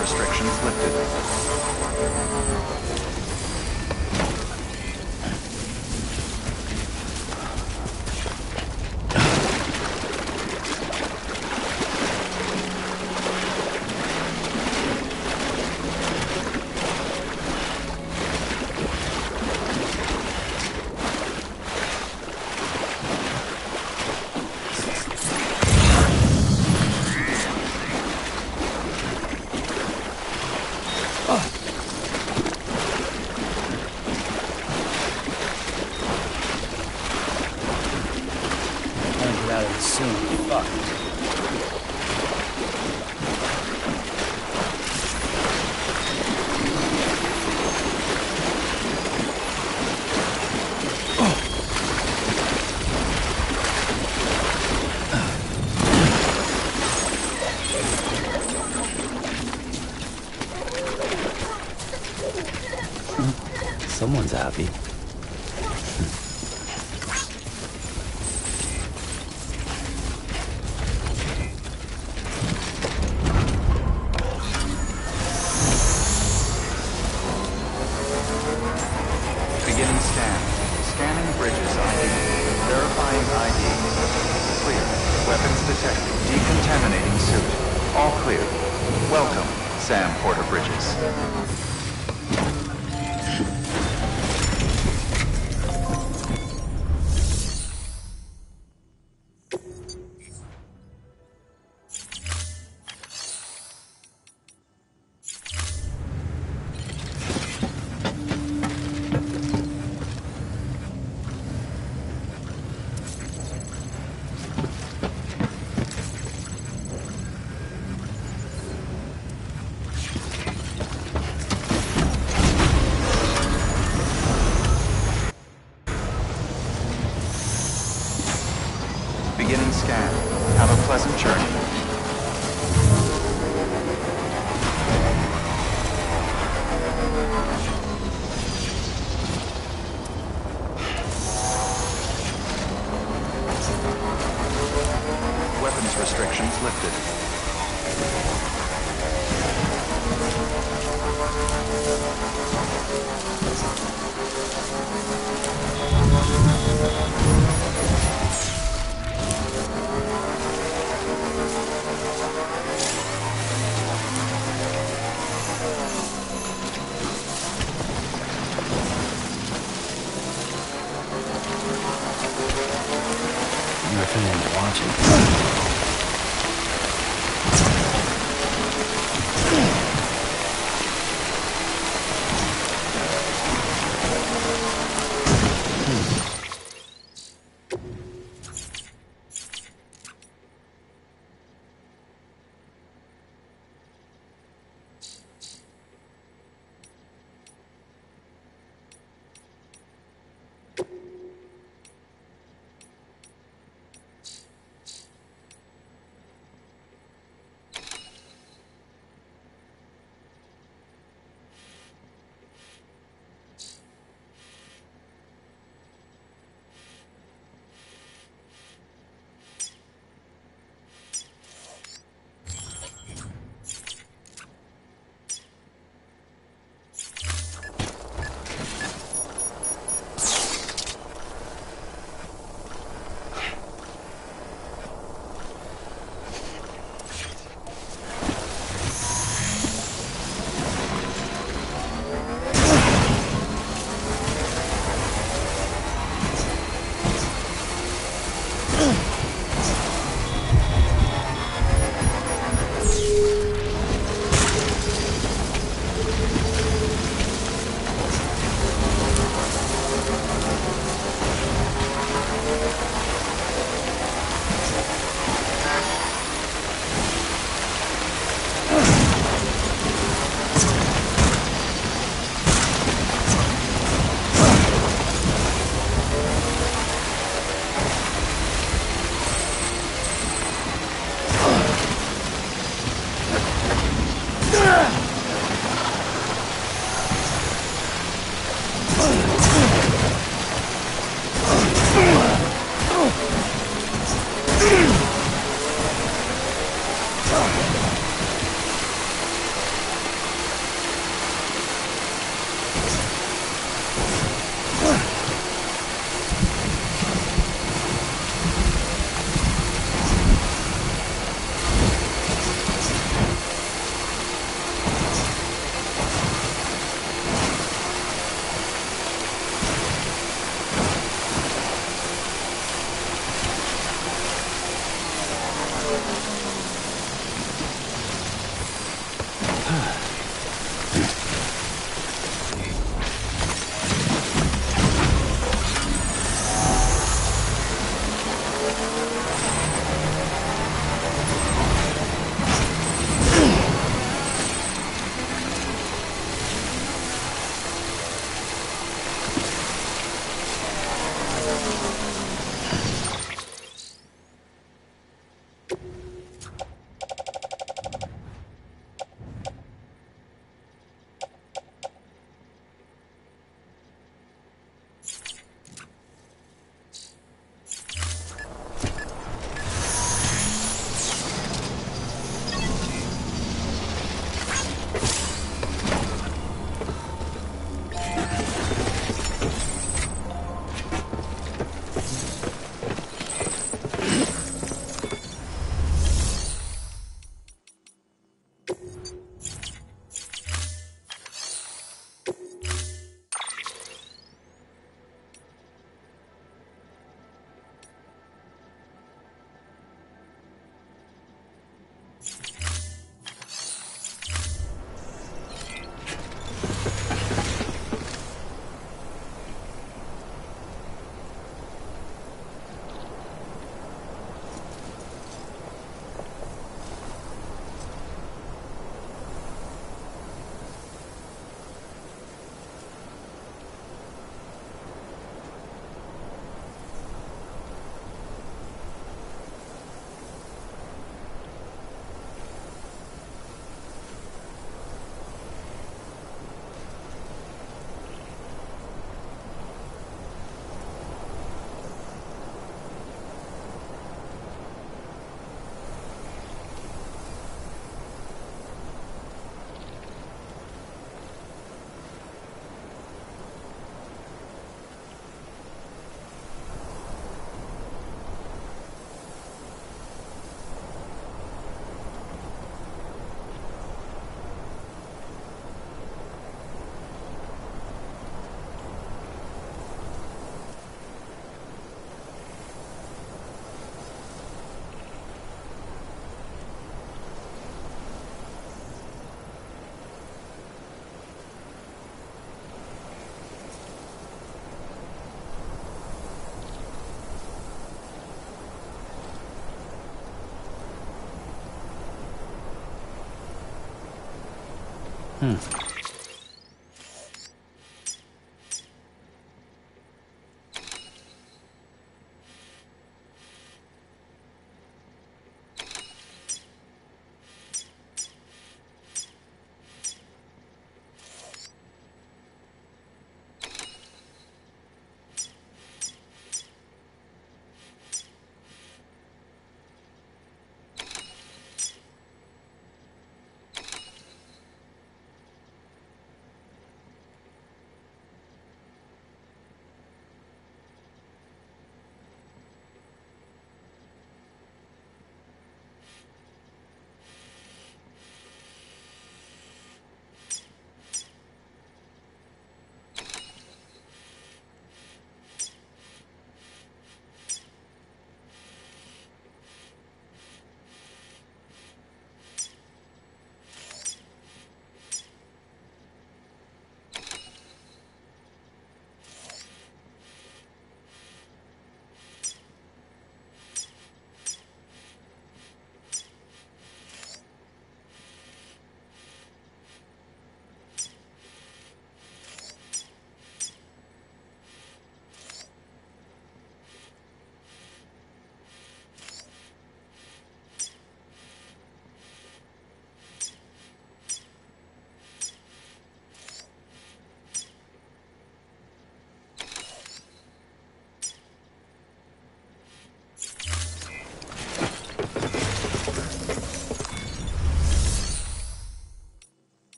Restrictions lifted. Someone's happy. Beginning scan. Scanning bridges ID. Verifying ID. Clear. Weapons detected. Decontaminating suit. All clear. Welcome, Sam Porter Bridges.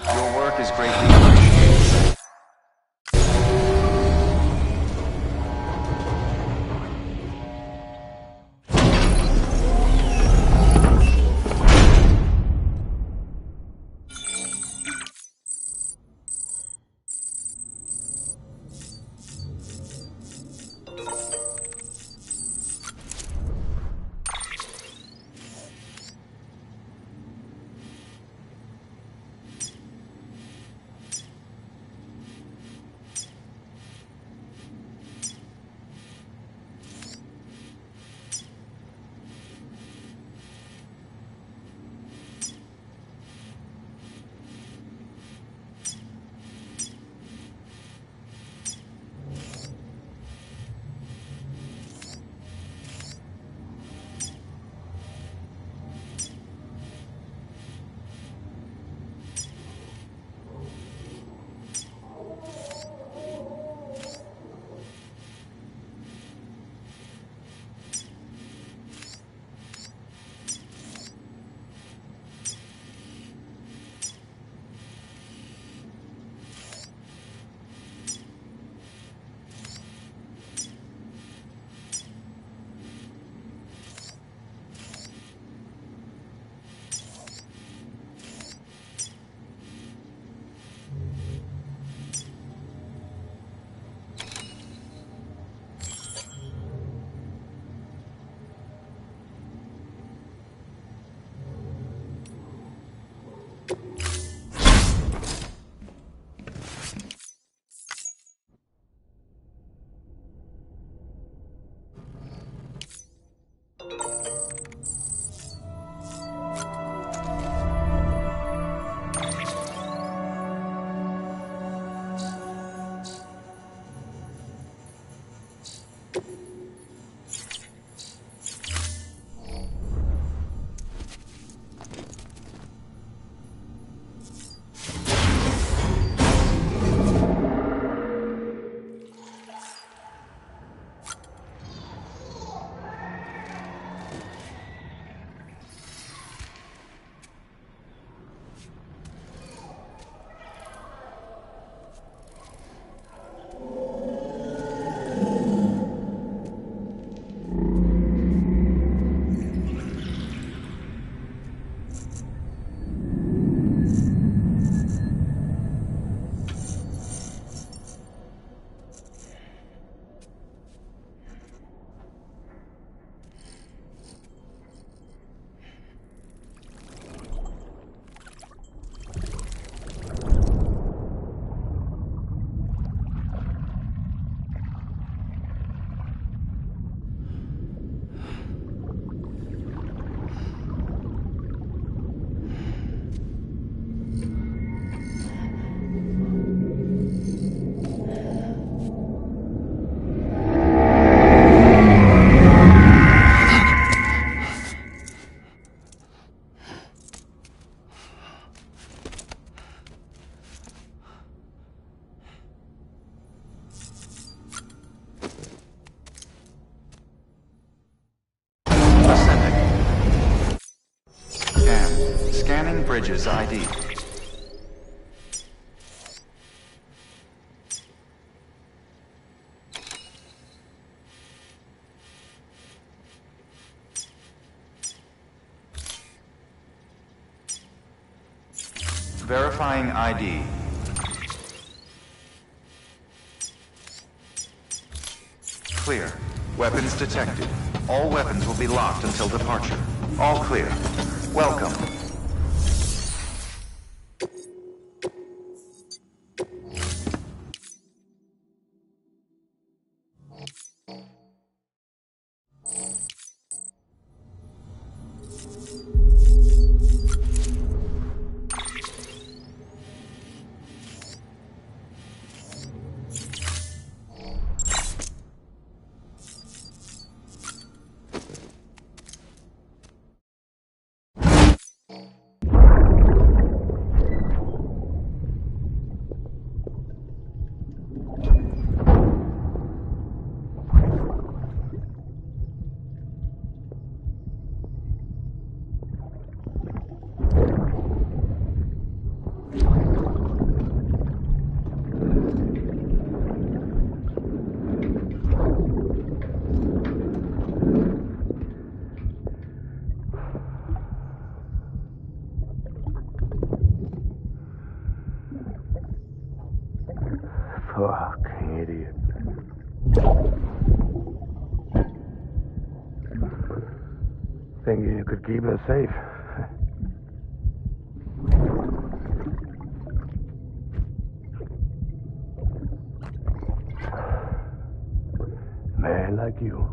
Your work is greatly appreciated. Scanning Bridges ID. Verifying ID. Clear. Weapons detected. All weapons will be locked until departure. All clear. Welcome. Fucking idiot. Thinking you could keep us safe. Man like you.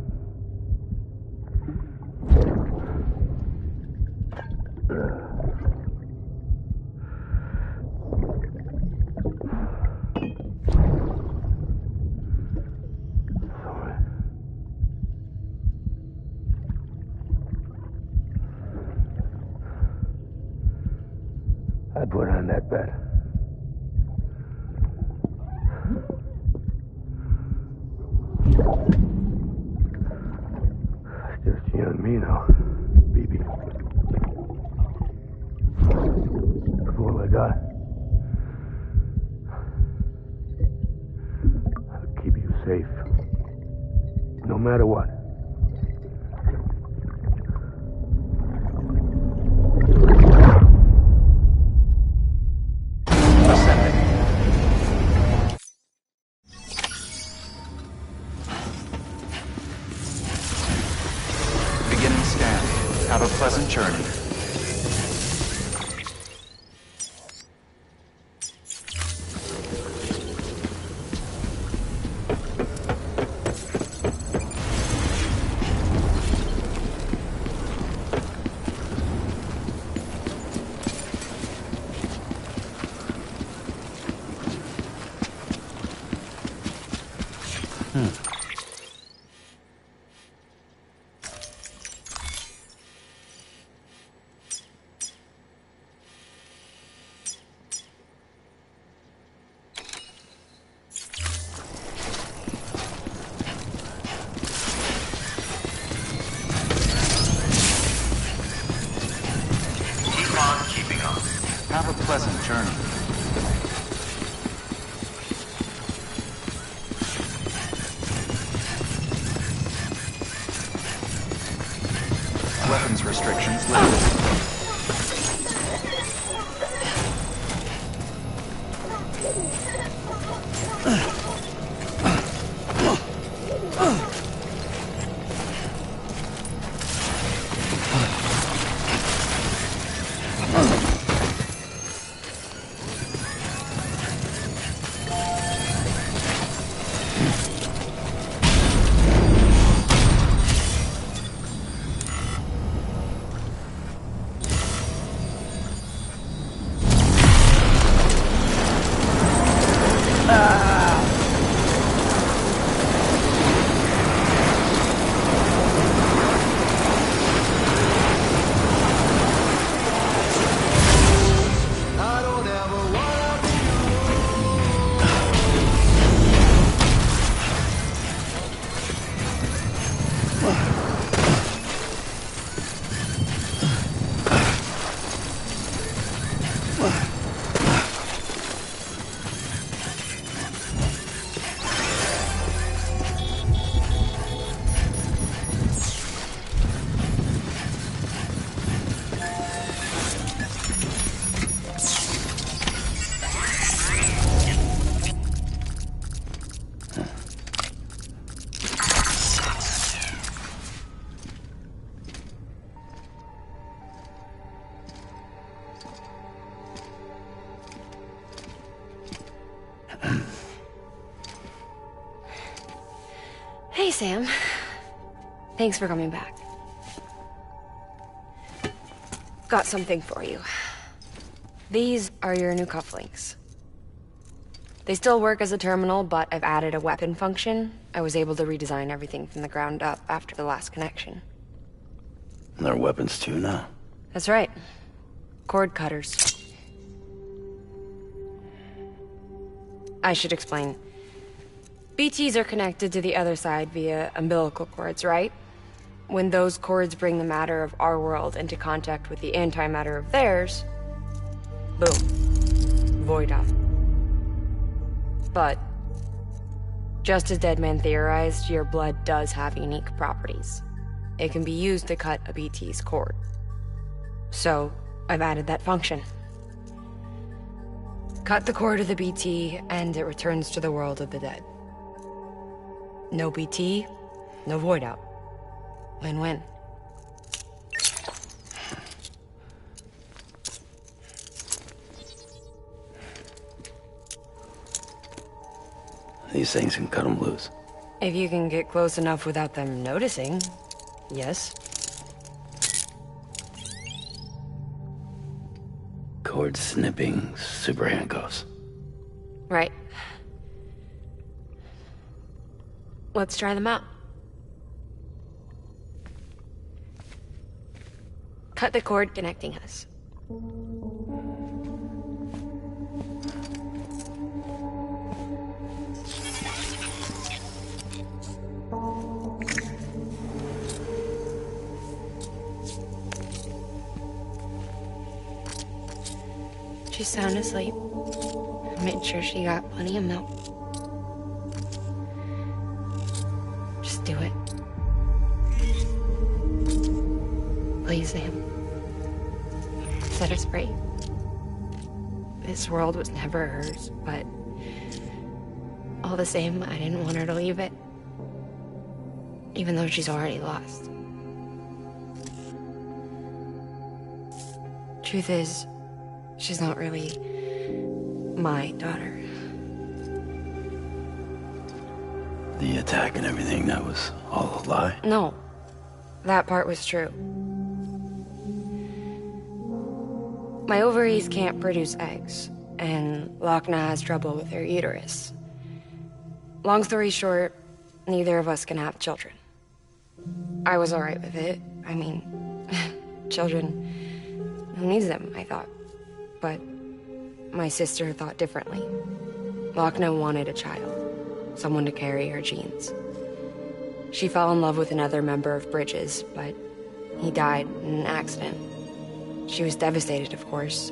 I'd put on that bet. It's just you and me now, baby. That's all I got. I'll keep you safe. No matter what. Have a pleasant journey. Have a pleasant journey. Weapons restrictions lifted. Sam. Thanks for coming back. Got something for you. These are your new cufflinks. They still work as a terminal, but I've added a weapon function. I was able to redesign everything from the ground up after the last connection. And they're weapons too now. That's right. Cord cutters. I should explain. BTs are connected to the other side via umbilical cords, right? When those cords bring the matter of our world into contact with the antimatter of theirs, boom. Void out. But, just as Deadman theorized, your blood does have unique properties. It can be used to cut a BT's cord. So, I've added that function. Cut the cord of the BT, and it returns to the world of the dead. No BT, no void out. Win-win. These things can cut them loose. If you can get close enough without them noticing, yes. Cord snipping super handcuffs. Right. Let's try them out. Cut the cord connecting us. She's sound asleep. I made sure she got plenty of milk. Just do it. Please, Sam. Set us free. This world was never hers, but all the same, I didn't want her to leave it. Even though she's already lost. Truth is, she's not really my daughter. The attack and everything, that was all a lie? No. That part was true. My ovaries can't produce eggs, and Lochna has trouble with her uterus. Long story short, neither of us can have children. I was alright with it. I mean, children, who needs them, I thought. But my sister thought differently. Lochna wanted a child, someone to carry her genes. She fell in love with another member of Bridges, but he died in an accident. She was devastated, of course,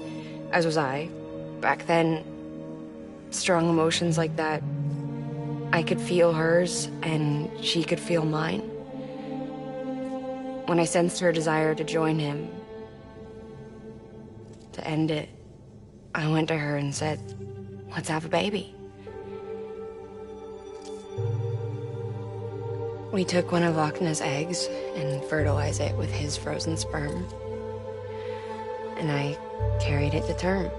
as was I. Back then, strong emotions like that, I could feel hers, and she could feel mine. When I sensed her desire to join him, to end it, I went to her and said, let's have a baby. We took one of Lochna's eggs and fertilized it with his frozen sperm. And I carried it to term.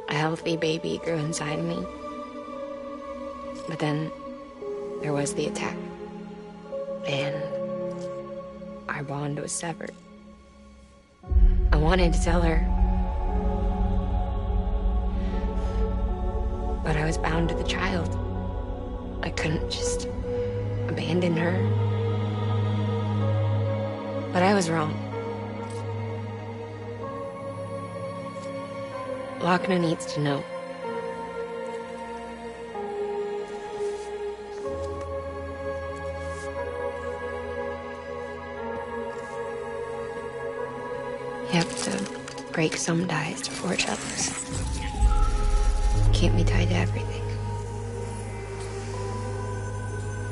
A healthy baby grew inside me. But then there was the attack. And our bond was severed. I wanted to tell her. But I was bound to the child. I couldn't just abandon her. But I was wrong. Lochna needs to know. You have to break some ties to forge others. Can't be tied to everything.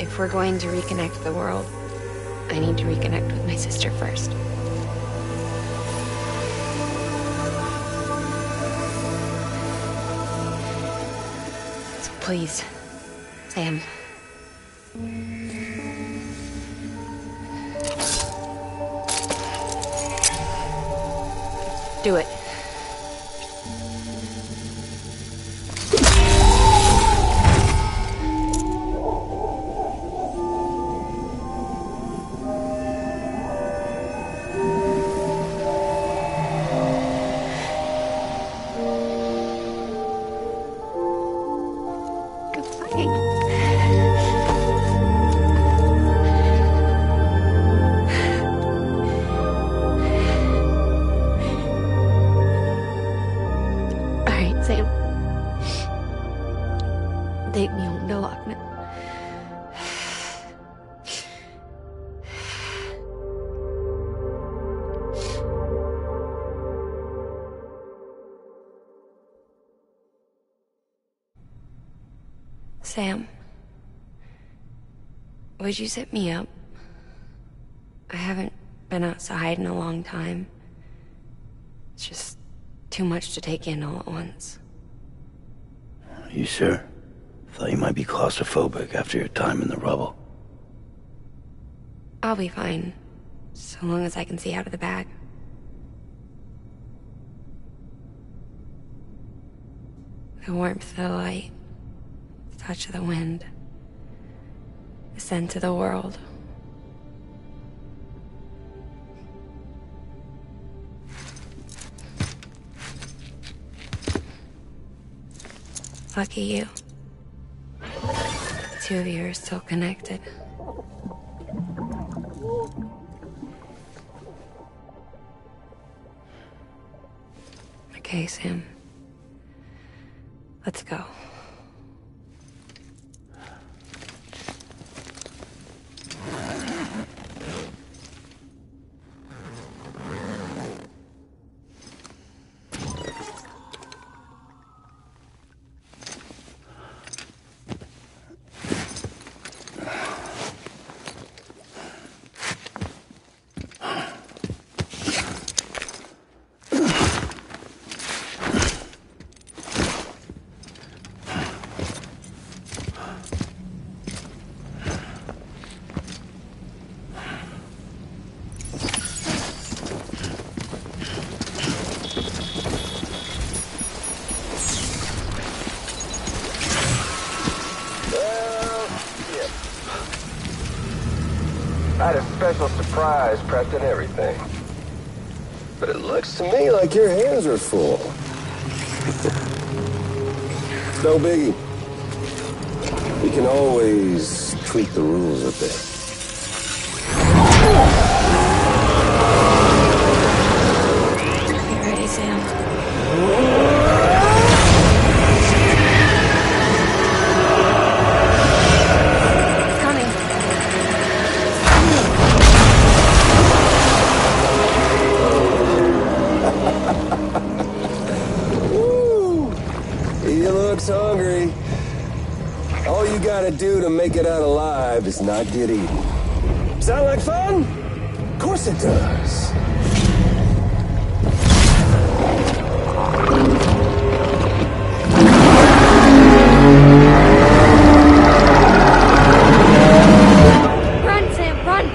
If we're going to reconnect the world, I need to reconnect with my sister first. So please, Sam. Do it. Sam, would you zip me up? I haven't been outside in a long time. It's just too much to take in all at once. You sure? Thought you might be claustrophobic after your time in the rubble. I'll be fine, so long as I can see out of the bag. The warmth of the light, the touch of the wind, the scent of the world. Lucky you. The two of you are still connected. Okay, Sam. Let's go. I had a special surprise prepped and everything. But it looks to me like your hands are full. No biggie. We can always tweak the rules a bit. You ready, Sam? He looks hungry. All you gotta do to make it out alive is not get eaten. Sound like fun? Of course it does. Run, Sam, run!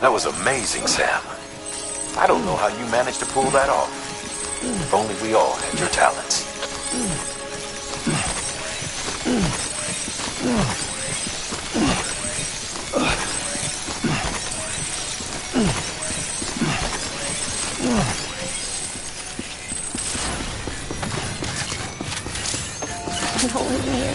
That was amazing, Sam. I don't know how you managed to pull that off. If only we all had your talents. Don't leave me here.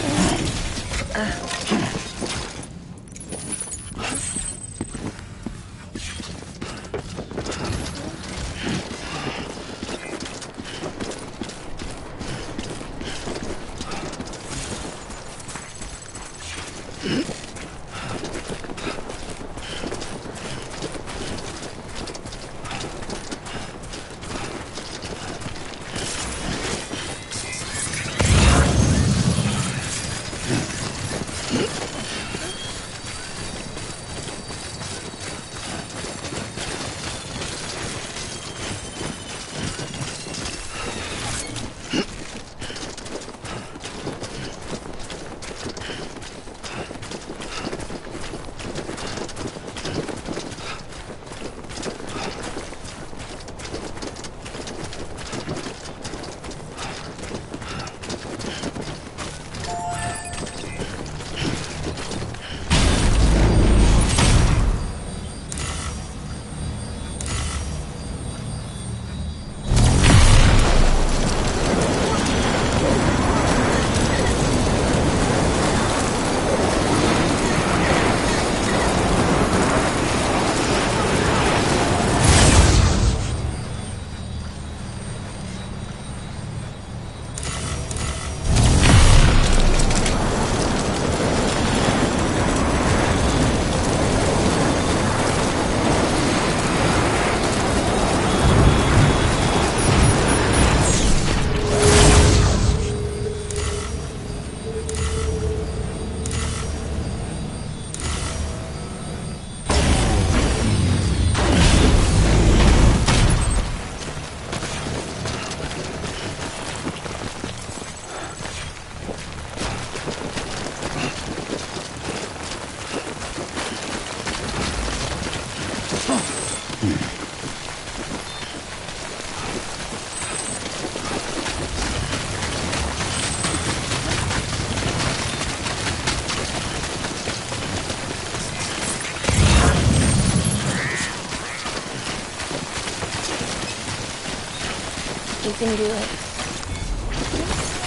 You can do it.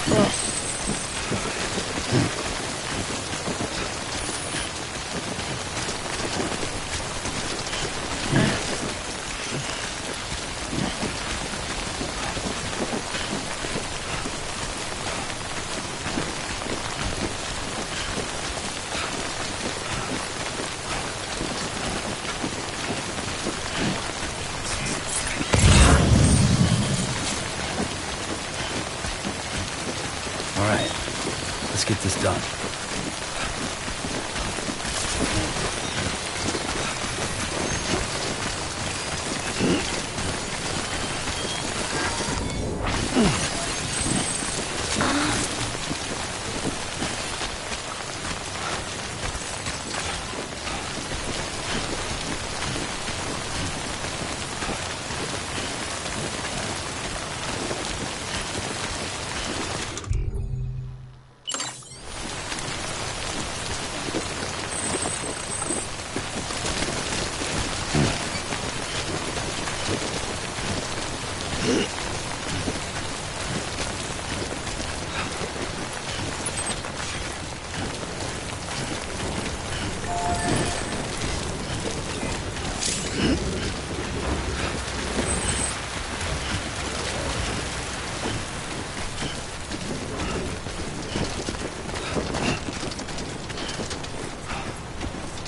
Yes. All right, let's get this done.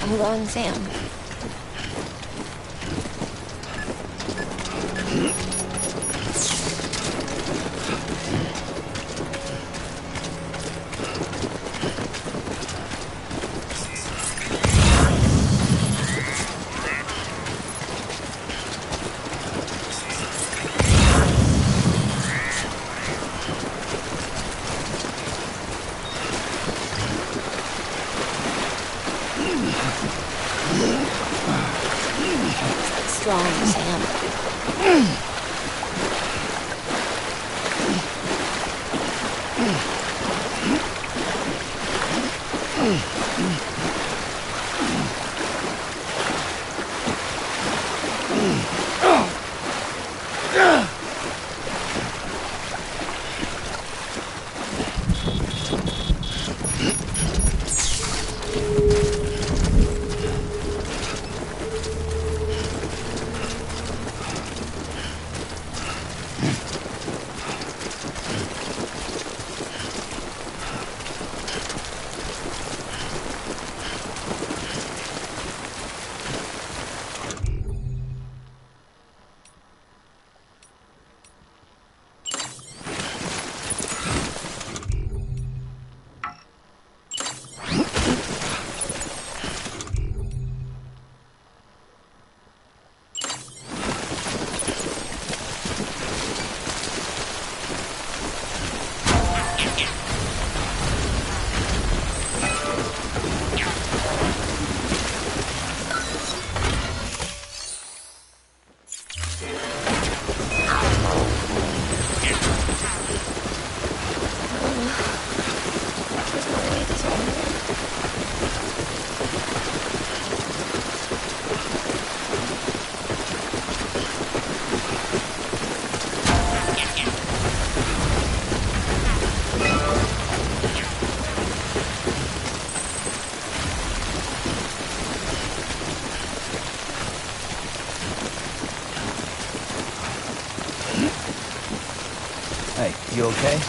Hold on, Sam. strong, Sam. Hey, you okay?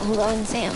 Hold on, Sam.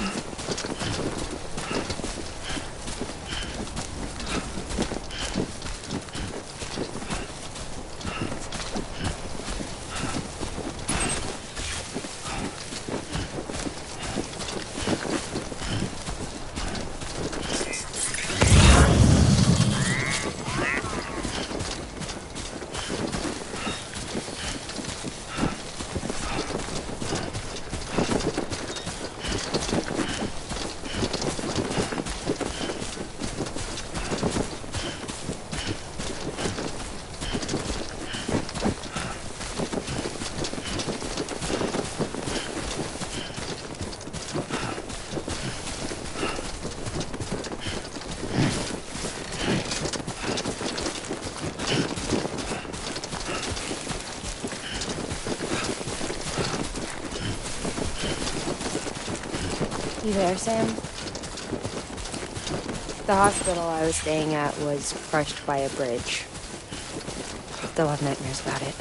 You there, Sam? The hospital I was staying at was crushed by a bridge. Still have nightmares about it.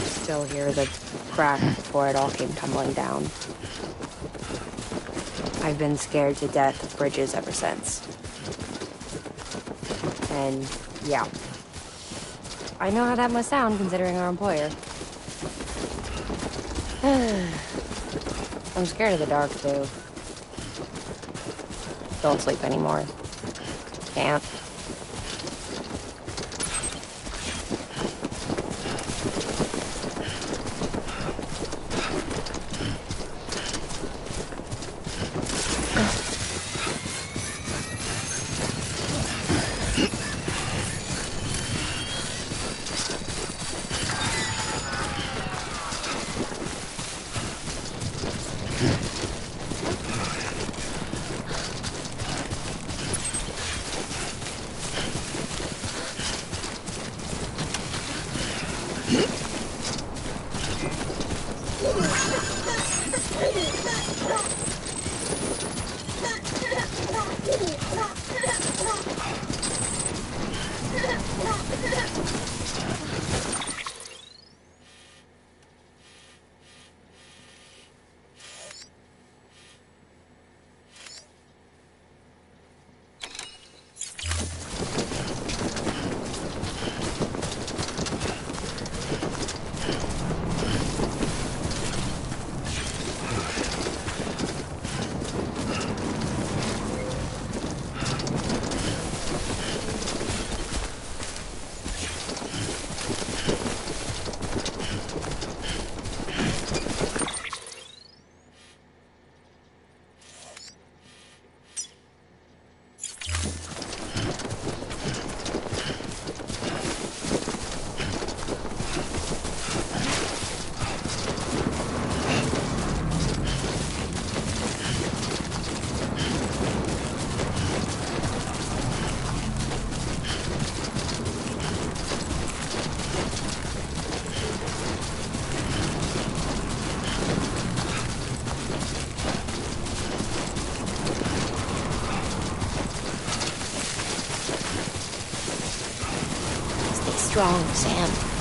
Still hear the crack before it all came tumbling down. I've been scared to death of bridges ever since. And, yeah. I know how that must sound considering our employer. I'm scared of the dark, too. Don't sleep anymore. Can't. Strong, Sam.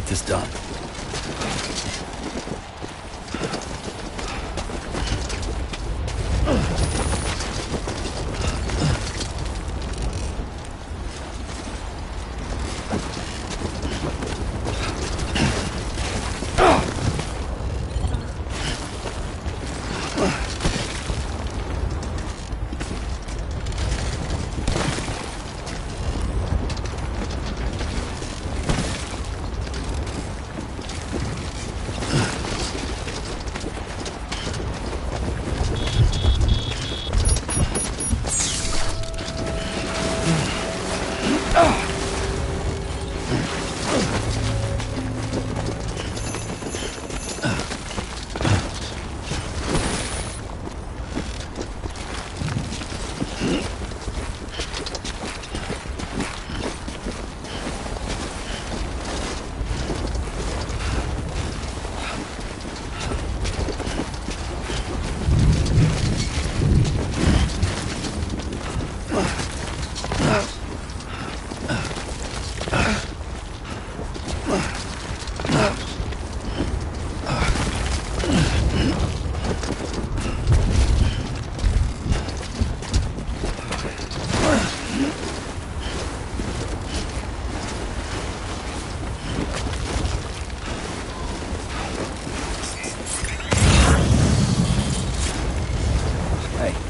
get this done.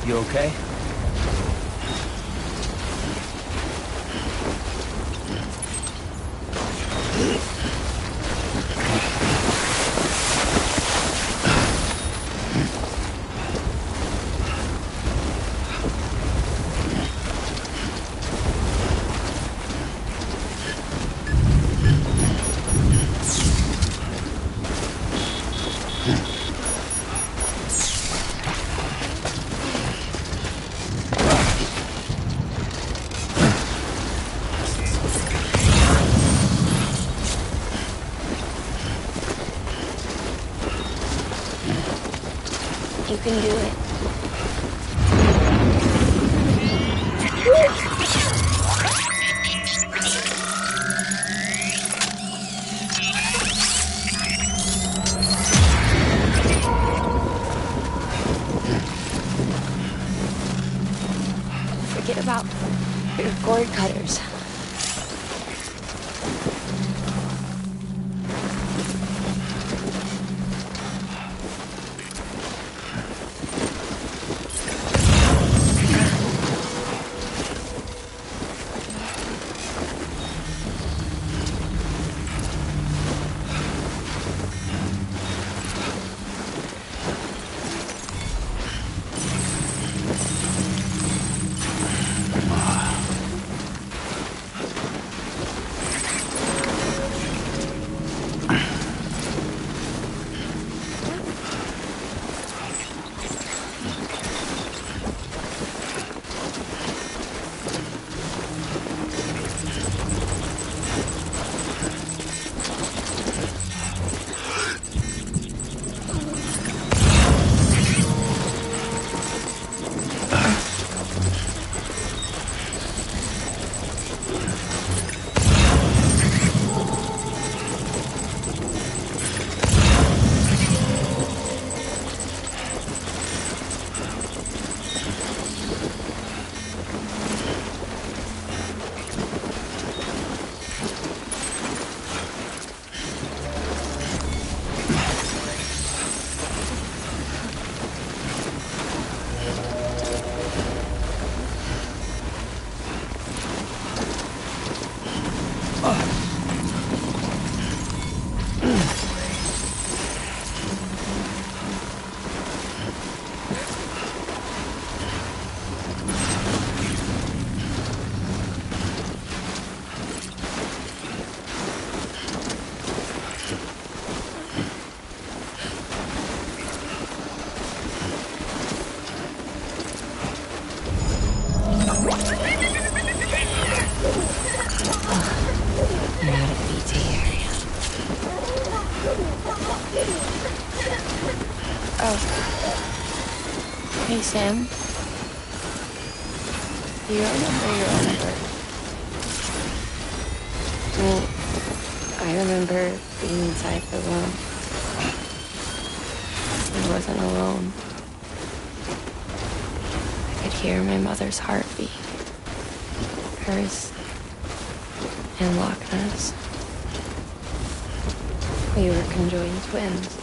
You okay? You can do it. Forget about your cord cutters. Hey, Sam. Do you remember your own birth? I mean, I remember being inside the room. I wasn't alone. I could hear my mother's heartbeat. Hers and Loch Ness. We were conjoined twins.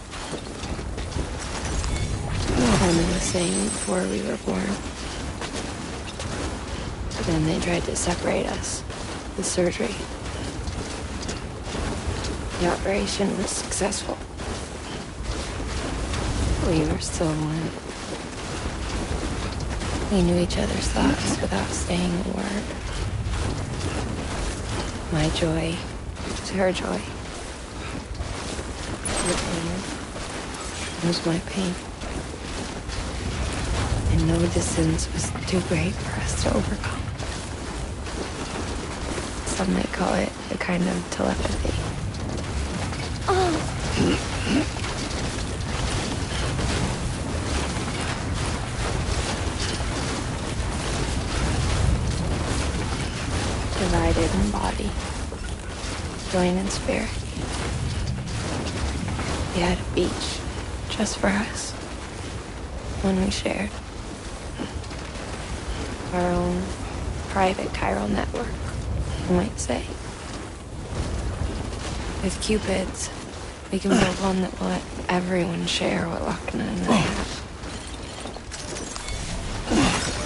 The woman was saying before we were born. But then they tried to separate us with surgery. The operation was successful. We were still one. We knew each other's thoughts without saying a word. My joy was her joy. Her pain was my pain. And no distance was too great for us to overcome. Some might call it a kind of telepathy. Divided in body, joined in spirit. We had a beach just for us, one we shared. Our own private chiral network, you might say. With Cupids, we can build one that will let everyone share what Lochna and I have.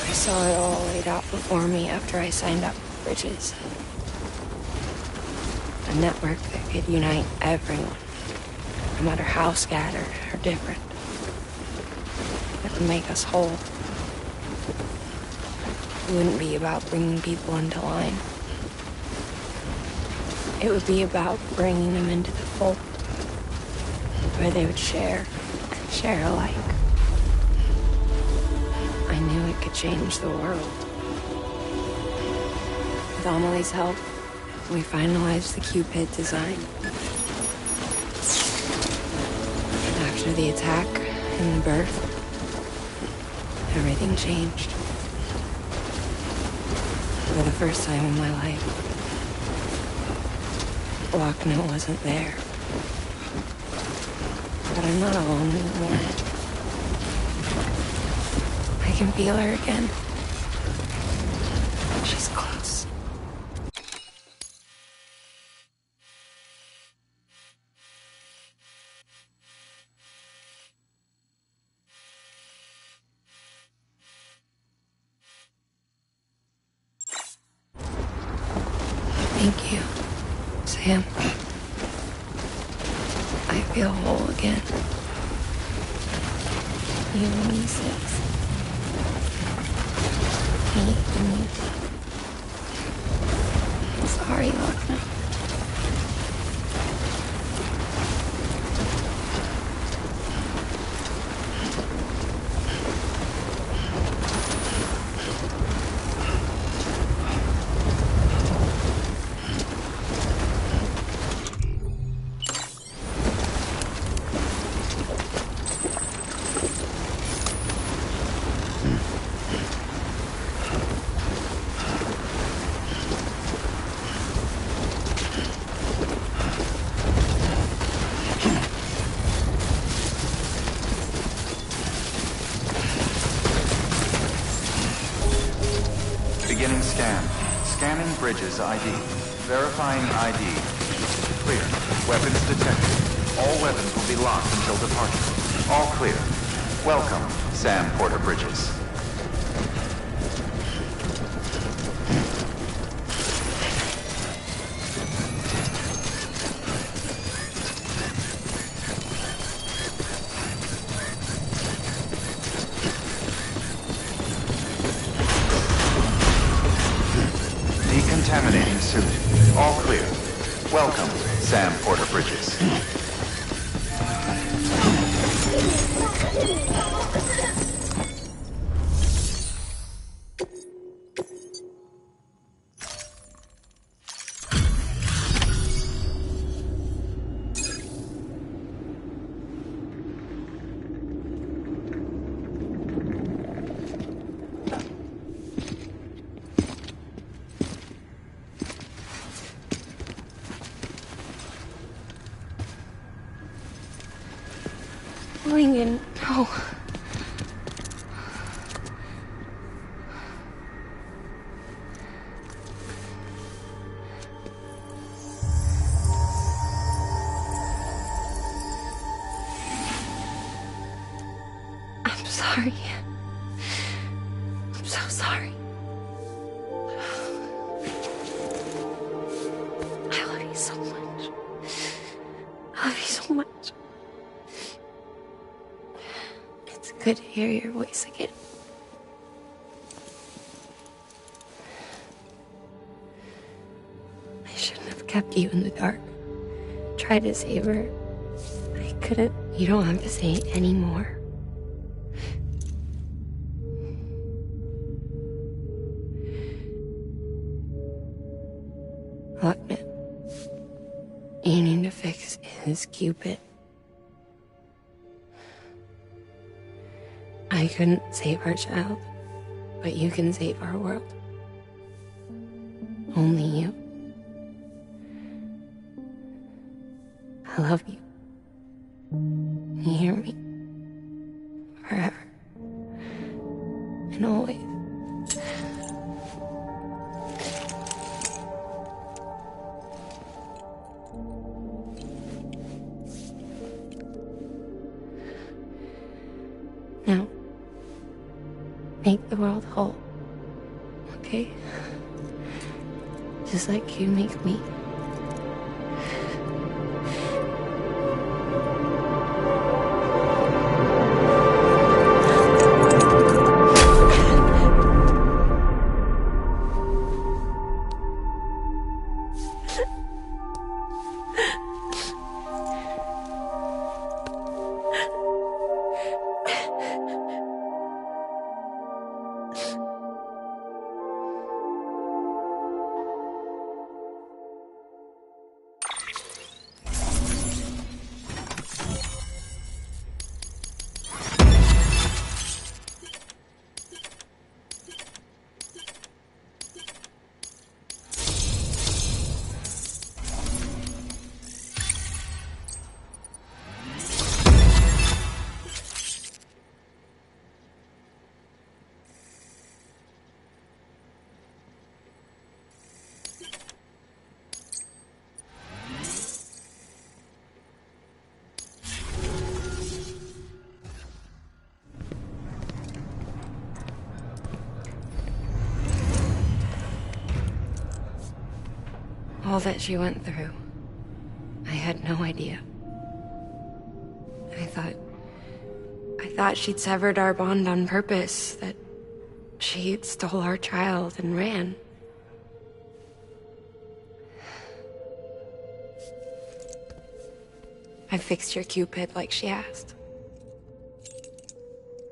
I saw it all laid out before me after I signed up for Bridges. A network that could unite everyone, no matter how scattered or different. That would make us whole. It wouldn't be about bringing people into line. It would be about bringing them into the fold, where they would share alike. I knew it could change the world. With Amelie's help, we finalized the Cupid design. After the attack and the birth, everything changed. For the first time in my life, Lochna wasn't there. But I'm not alone anymore. I can feel her again. She's close. Thank you, Sam. I feel whole again. You and me, Sis. Me and you. Sorry, Lochna. Beginning scan. Scanning Bridges ID. Verifying ID. Clear. Weapons detected. All weapons will be locked until departure. All clear. Welcome, Sam Porter Bridges. Decontaminating suit. All clear. Welcome, Sam Porter Bridges. Lincoln, no. I'm sorry. I'm so sorry. I love you so much. I love you so much. It's good to hear your voice again. I shouldn't have kept you in the dark. Tried to save her. I couldn't. You don't have to say it anymore. Look, man. You need to fix his Cupid. I couldn't save our child, but you can save our world. Only you. I love you. You hear me? Forever. And always. Now, make the world whole, okay? Just like you make me. All that she went through, I had no idea. I thought she'd severed our bond on purpose, that she stole our child and ran. I fixed your Cupid like she asked.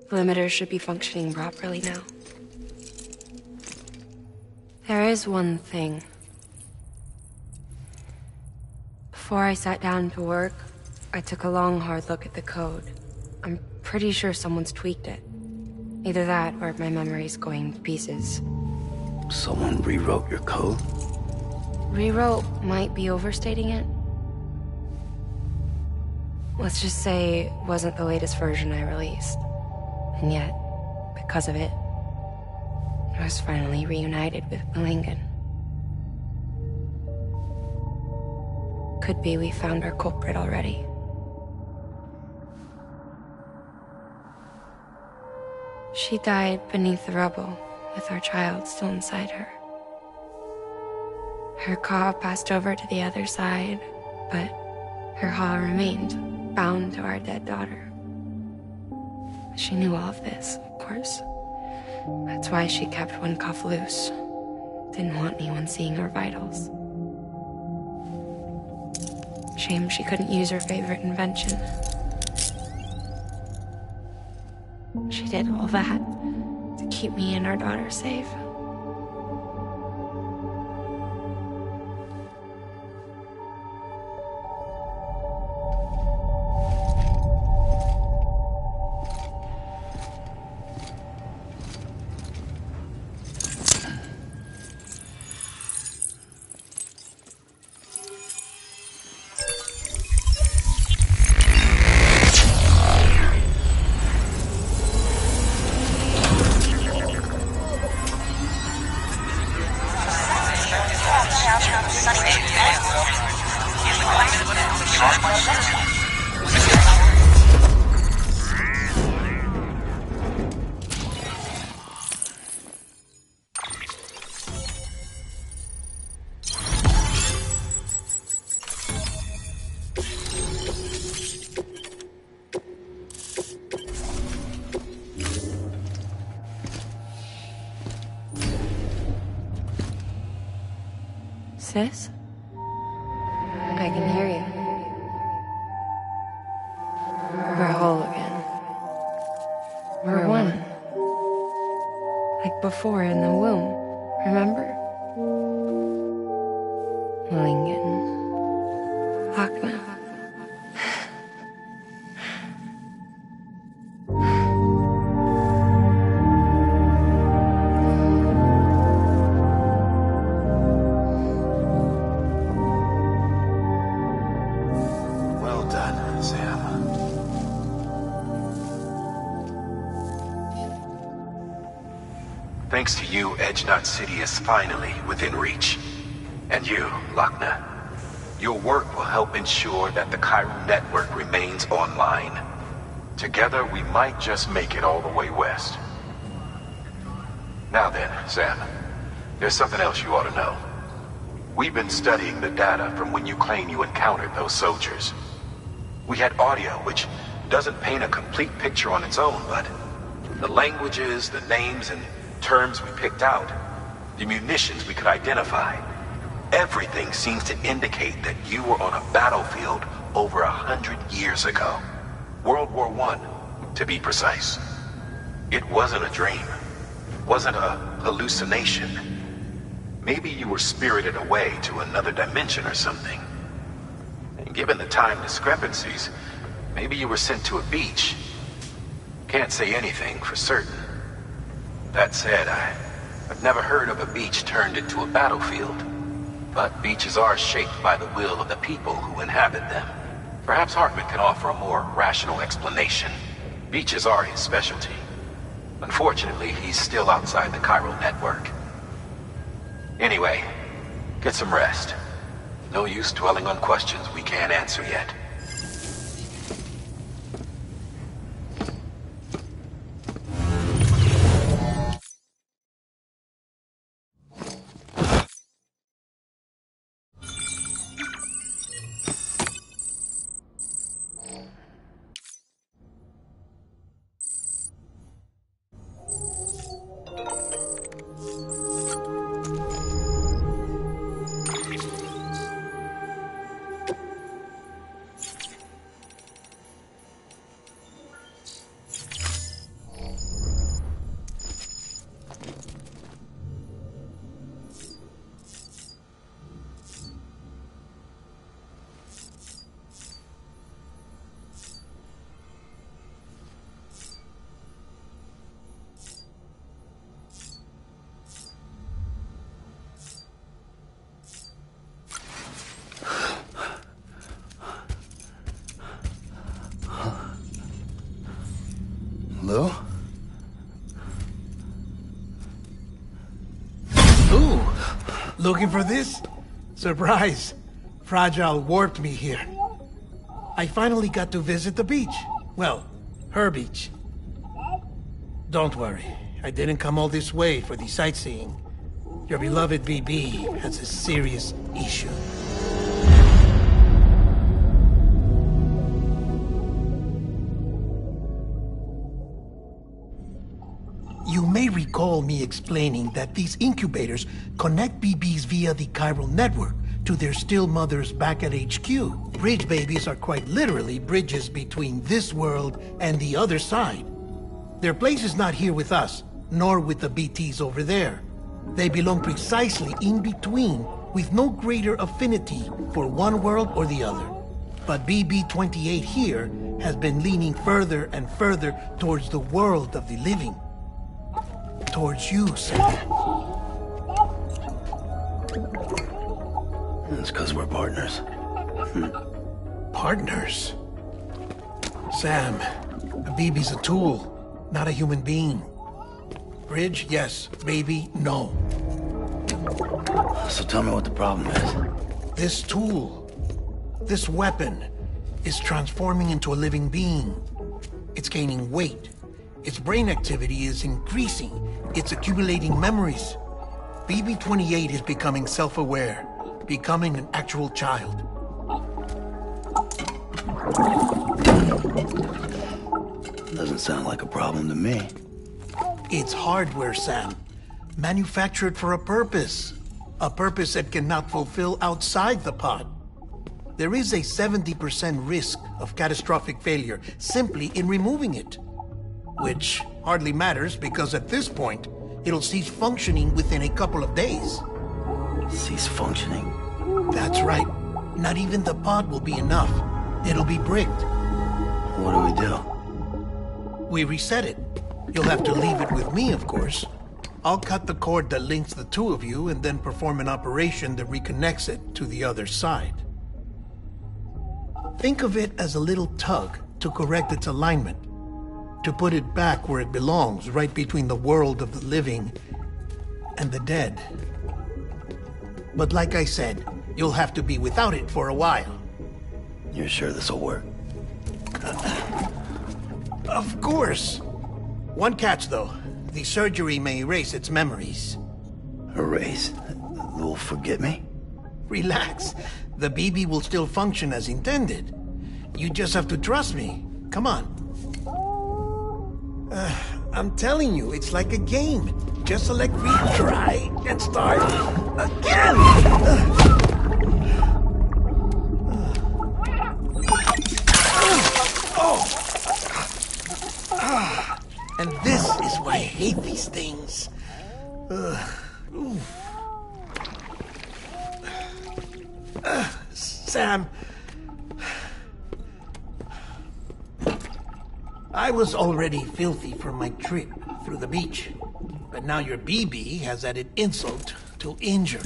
The limiter should be functioning properly now. There is one thing. Before I sat down to work, I took a long, hard look at the code. I'm pretty sure someone's tweaked it. Either that, or my memory's going to pieces. Someone rewrote your code? Rewrote might be overstating it. Let's just say it wasn't the latest version I released. And yet, because of it, I was finally reunited with Lincoln. Could be we found our culprit already. She died beneath the rubble, with our child still inside her. Her claw passed over to the other side, but her claw remained, bound to our dead daughter. She knew all of this, of course. That's why she kept one cuff loose. Didn't want anyone seeing her vitals. Shame she couldn't use her favorite invention. She did all that to keep me and our daughter safe. Sis? I can hear you. We're whole again. We're one. Like before in the womb, remember? Lingen. Hakna. Well done, Sam. Thanks to you, Edge-Knot City is finally within reach. And you, Lochner. Your work will help ensure that the chiral network remains online. Together, we might just make it all the way west. Now then, Sam, there's something else you ought to know. We've been studying the data from when you claim you encountered those soldiers. We had audio, which doesn't paint a complete picture on its own, but the languages, the names, and terms we picked out, the munitions we could identify, everything seems to indicate that you were on a battlefield over 100 years ago. World War I, to be precise. It wasn't a dream. Wasn't a hallucination. Maybe you were spirited away to another dimension or something. And given the time discrepancies, maybe you were sent to a beach. Can't say anything for certain. That said, I've never heard of a beach turned into a battlefield. But beaches are shaped by the will of the people who inhabit them. Perhaps Hartman can offer a more rational explanation. Beaches are his specialty. Unfortunately, he's still outside the chiral network. Anyway, get some rest. No use dwelling on questions we can't answer yet. Hello? Ooh, looking for this? Surprise. Fragile warped me here. I finally got to visit the beach. Well, her beach. Don't worry, I didn't come all this way for the sightseeing. Your beloved BB has a serious issue. You may recall me explaining that these incubators connect BBs via the chiral network to their still mothers back at HQ. Bridge babies are quite literally bridges between this world and the other side. Their place is not here with us, nor with the BTs over there. They belong precisely in between, with no greater affinity for one world or the other. But BB-28 here has been leaning further and further towards the world of the living. Towards you, Sam. It's because we're partners. Partners? Sam, a BB's a tool, not a human being. Bridge, yes. Baby, no. So tell me what the problem is. This tool, this weapon, is transforming into a living being. It's gaining weight. Its brain activity is increasing. It's accumulating memories. BB-28 is becoming self-aware, becoming an actual child. Doesn't sound like a problem to me. It's hardware, Sam. Manufactured for a purpose. a purpose it cannot fulfill outside the pod. There is a 70% risk of catastrophic failure simply in removing it. Which hardly matters because at this point, it'll cease functioning within a couple of days. Cease functioning? That's right. Not even the pod will be enough. It'll be bricked. What do we do? We reset it. You'll have to leave it with me, of course. I'll cut the cord that links the two of you and then perform an operation that reconnects it to the other side. Think of it as a little tug to correct its alignment, to put it back where it belongs, right between the world of the living and the dead. But like I said, you'll have to be without it for a while. You're sure this'll work? Of course. One catch, though. The surgery may erase its memories. Erase? Will forget me? Relax. The BB will still function as intended. You just have to trust me. Come on. I'm telling you, it's like a game. Just select retry and start again! And this is why I hate these things. Sam, I was already filthy from my trip through the beach, but now your BB has added insult to injury.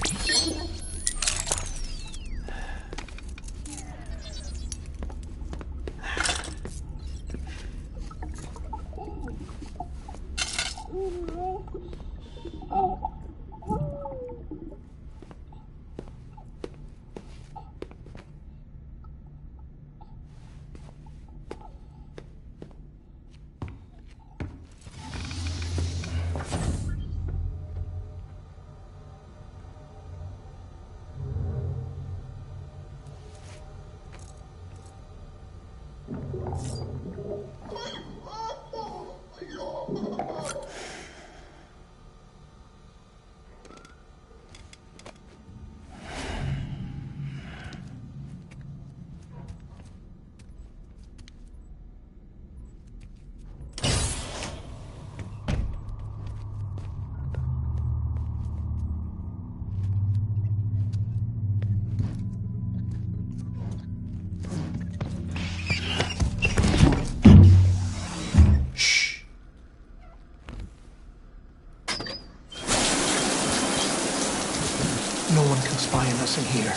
No one can spy on us in here.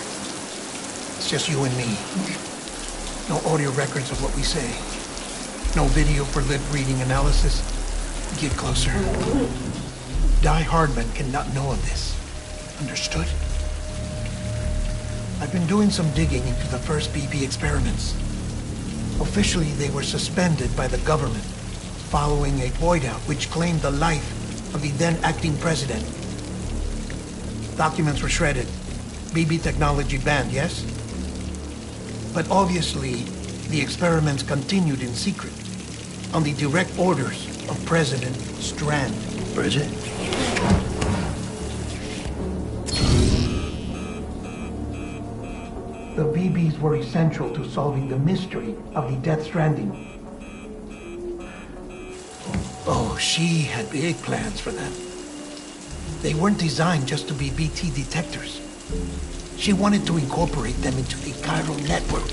It's just you and me. No audio records of what we say. No video for lip reading analysis. Get closer. Die Hardman cannot know of this. Understood? I've been doing some digging into the first BB experiments. Officially, they were suspended by the government following a void out which claimed the life of the then acting president. Documents were shredded. BB technology banned, yes? But obviously, the experiments continued in secret, on the direct orders of President Strand. Bridget? The BBs were essential to solving the mystery of the Death Stranding. Oh, she had big plans for them. They weren't designed just to be BT detectors. She wanted to incorporate them into the chiral network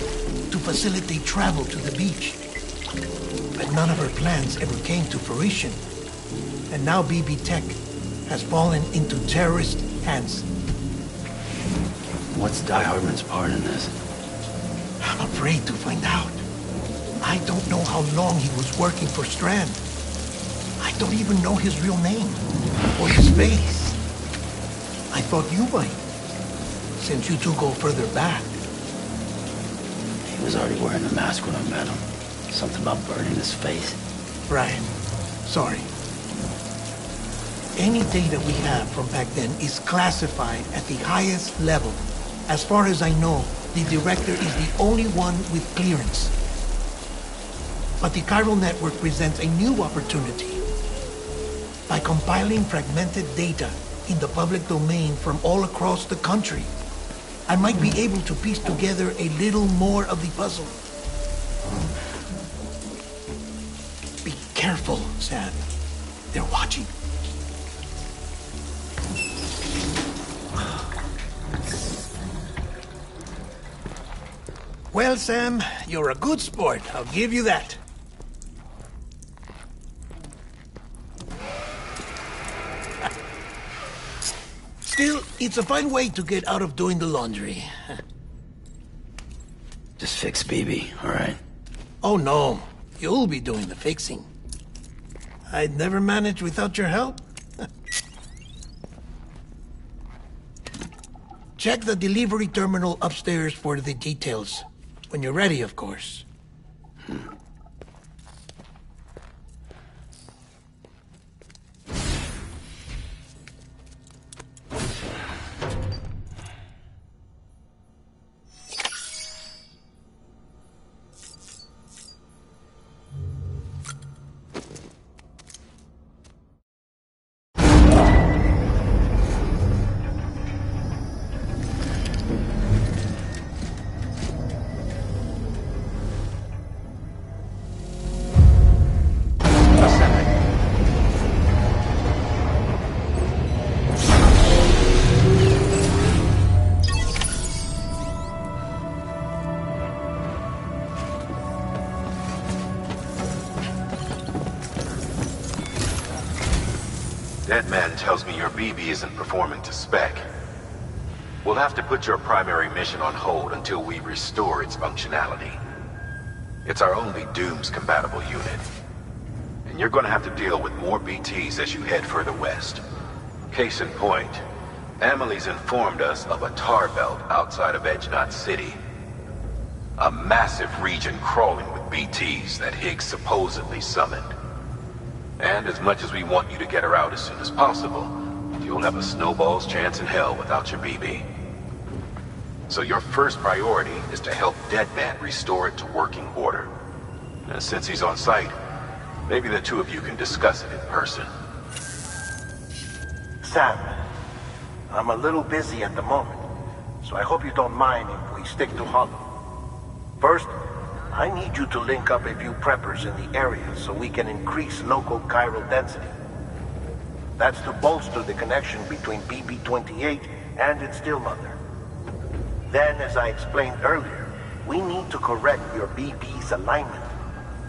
to facilitate travel to the beach. But none of her plans ever came to fruition. And now BB Tech has fallen into terrorist hands. What's Die Hardman's part in this? I'm afraid to find out. I don't know how long he was working for Strand. I don't even know his real name or his face. I thought you might, since you two go further back. He was already wearing the mask when I met him. Something about burning his face. Right. Sorry. Any data we have from back then is classified at the highest level. As far as I know, the director is the only one with clearance. But the chiral network presents a new opportunity. By compiling fragmented data in the public domain from all across the country. I might be able to piece together a little more of the puzzle. Be careful, Sam. They're watching. Well, Sam, you're a good sport. I'll give you that. Still, it's a fine way to get out of doing the laundry. Just fix BB, all right? Oh, no. You'll be doing the fixing. I'd never manage without your help. Check the delivery terminal upstairs for the details. When you're ready, of course. That man tells me your BB isn't performing to spec. We'll have to put your primary mission on hold until we restore its functionality. It's our only Dooms-compatible unit. And you're gonna have to deal with more BTs as you head further west. Case in point, Amelie's informed us of a tar belt outside of Edgenot City. A massive region crawling with BTs that Higgs supposedly summoned. And as much as we want you to get her out as soon as possible, you'll have a snowball's chance in hell without your BB. So your first priority is to help Deadman restore it to working order. And since he's on site, maybe the two of you can discuss it in person. Sam, I'm a little busy at the moment, so I hope you don't mind if we stick to Hollow. First, I need you to link up a few preppers in the area so we can increase local chiral density. That's to bolster the connection between BB-28 and its still mother. Then, as I explained earlier, we need to correct your BB's alignment.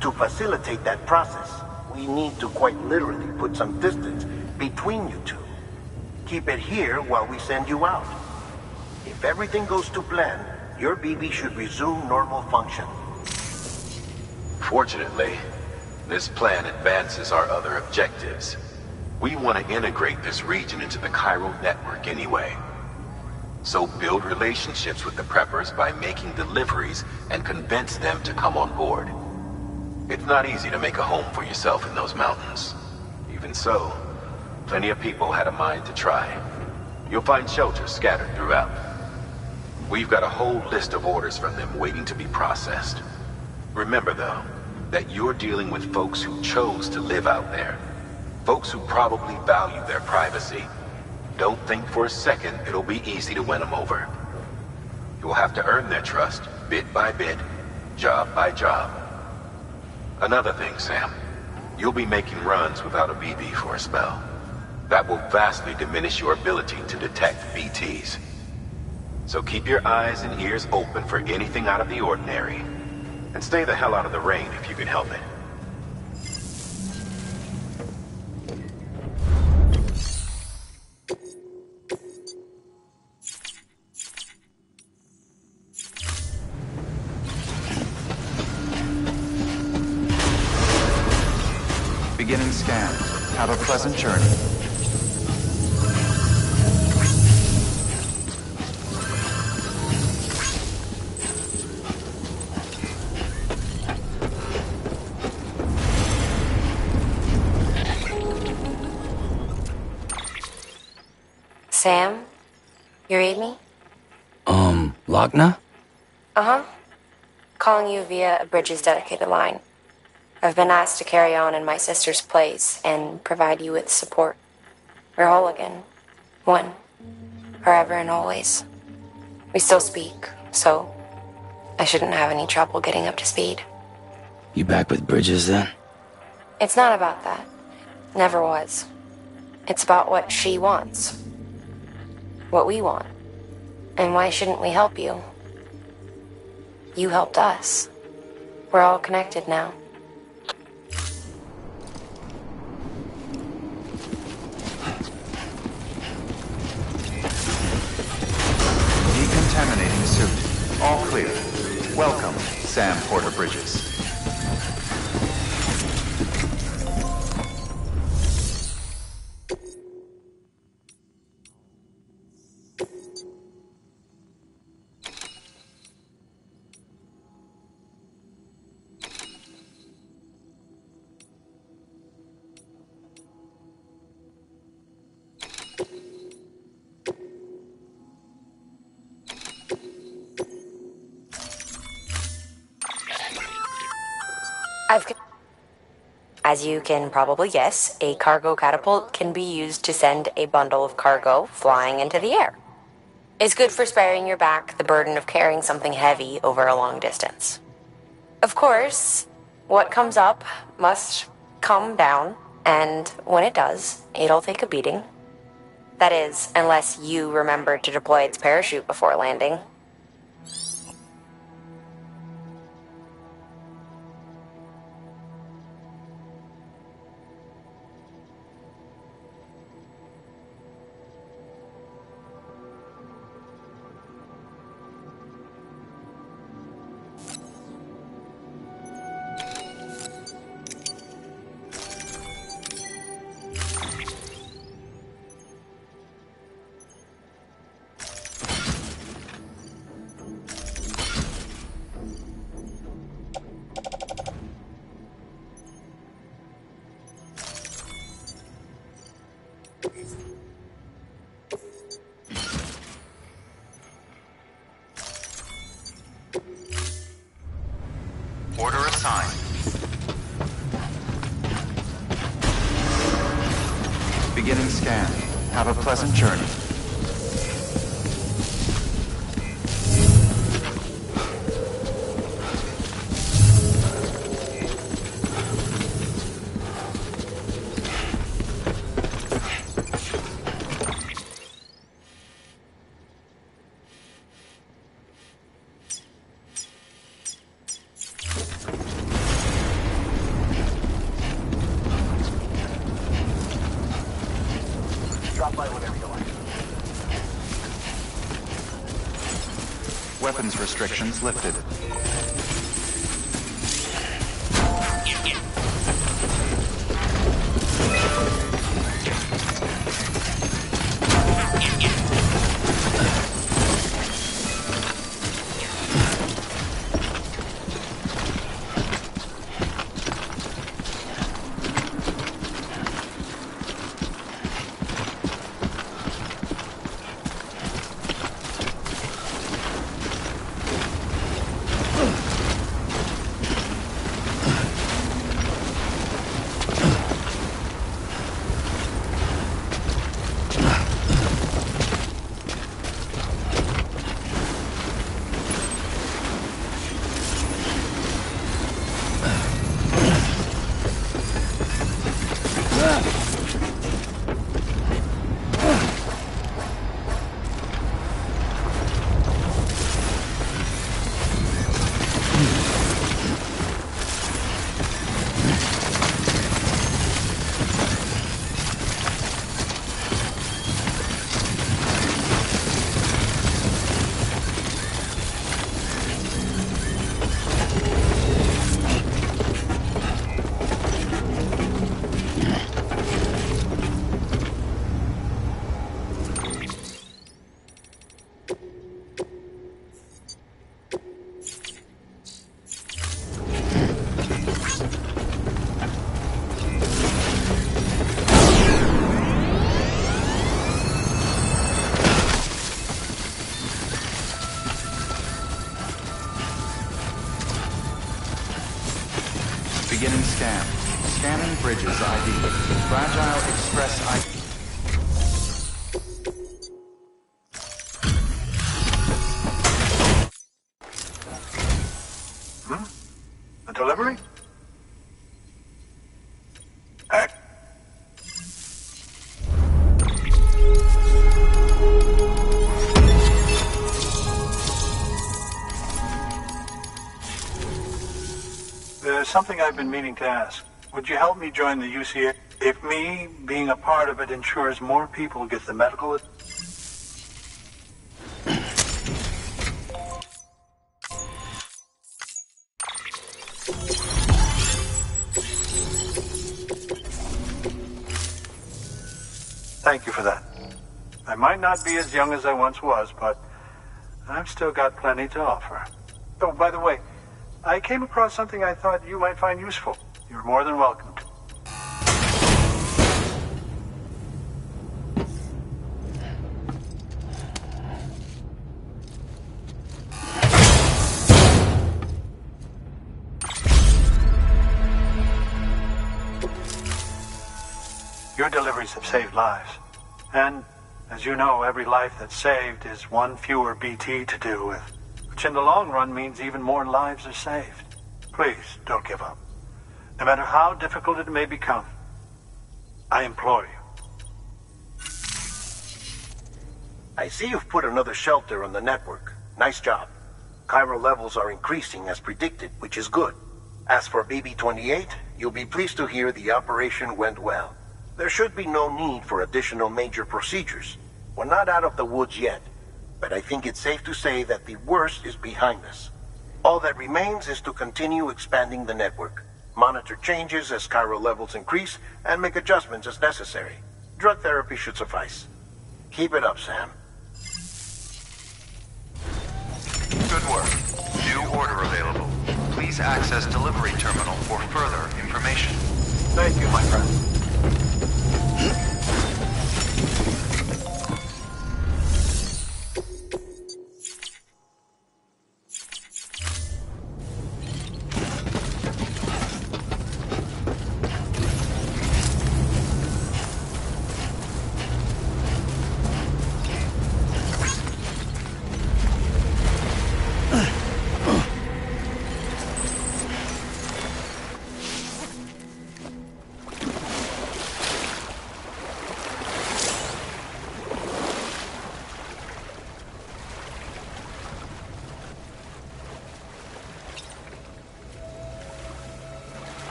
To facilitate that process, we need to quite literally put some distance between you two. Keep it here while we send you out. If everything goes to plan, your BB should resume normal function. Fortunately, this plan advances our other objectives. We want to integrate this region into the chiral network anyway. So build relationships with the preppers by making deliveries and convince them to come on board. It's not easy to make a home for yourself in those mountains. Even so, plenty of people had a mind to try. You'll find shelters scattered throughout. We've got a whole list of orders from them waiting to be processed. Remember, though, that you're dealing with folks who chose to live out there. Folks who probably value their privacy. Don't think for a second it'll be easy to win them over. You'll have to earn their trust, bit by bit, job by job. Another thing, Sam. You'll be making runs without a BB for a spell. That will vastly diminish your ability to detect BTs. So keep your eyes and ears open for anything out of the ordinary. And stay the hell out of the rain if you can help it. Beginning scan. Have a pleasant journey. Sam? You read me? Lagna? Uh-huh. Calling you via a Bridges dedicated line. I've been asked to carry on in my sister's place and provide you with support. We're whole again. One. Forever and always. We still speak, so I shouldn't have any trouble getting up to speed. You back with Bridges then? It's not about that. Never was. It's about what she wants. What we want. And why shouldn't we help you? You helped us. We're all connected now. Decontaminating suit. All clear. Welcome, Sam Porter Bridges. As you can probably guess, a cargo catapult can be used to send a bundle of cargo flying into the air. It's good for sparing your back the burden of carrying something heavy over a long distance. Of course, what comes up must come down, and when it does, it'll take a beating. That is, unless you remember to deploy its parachute before landing. Order assigned. Beginning scan. Have a pleasant journey. Drop by whenever you like. Weapons restrictions lifted. Beginning scan. Scanning Bridges ID. Fragile Express ID. There's something I've been meaning to ask. Would you help me join the UCA? If me being a part of it ensures more people get the medical... Thank you for that. I might not be as young as I once was, but I've still got plenty to offer. Oh, by the way, I came across something I thought you might find useful. You're more than welcome to. Your deliveries have saved lives. And, as you know, every life that's saved is one fewer BT to deal with, which in the long run means even more lives are saved. Please, don't give up. No matter how difficult it may become, I implore you. I see you've put another shelter on the network. Nice job. Chiral levels are increasing as predicted, which is good. As for BB-28, you'll be pleased to hear the operation went well. There should be no need for additional major procedures. We're not out of the woods yet, but I think it's safe to say that the worst is behind us. All that remains is to continue expanding the network, monitor changes as chiral levels increase, and make adjustments as necessary. Drug therapy should suffice. Keep it up, Sam. Good work. New order available. Please access delivery terminal for further information. Thank you, my friend.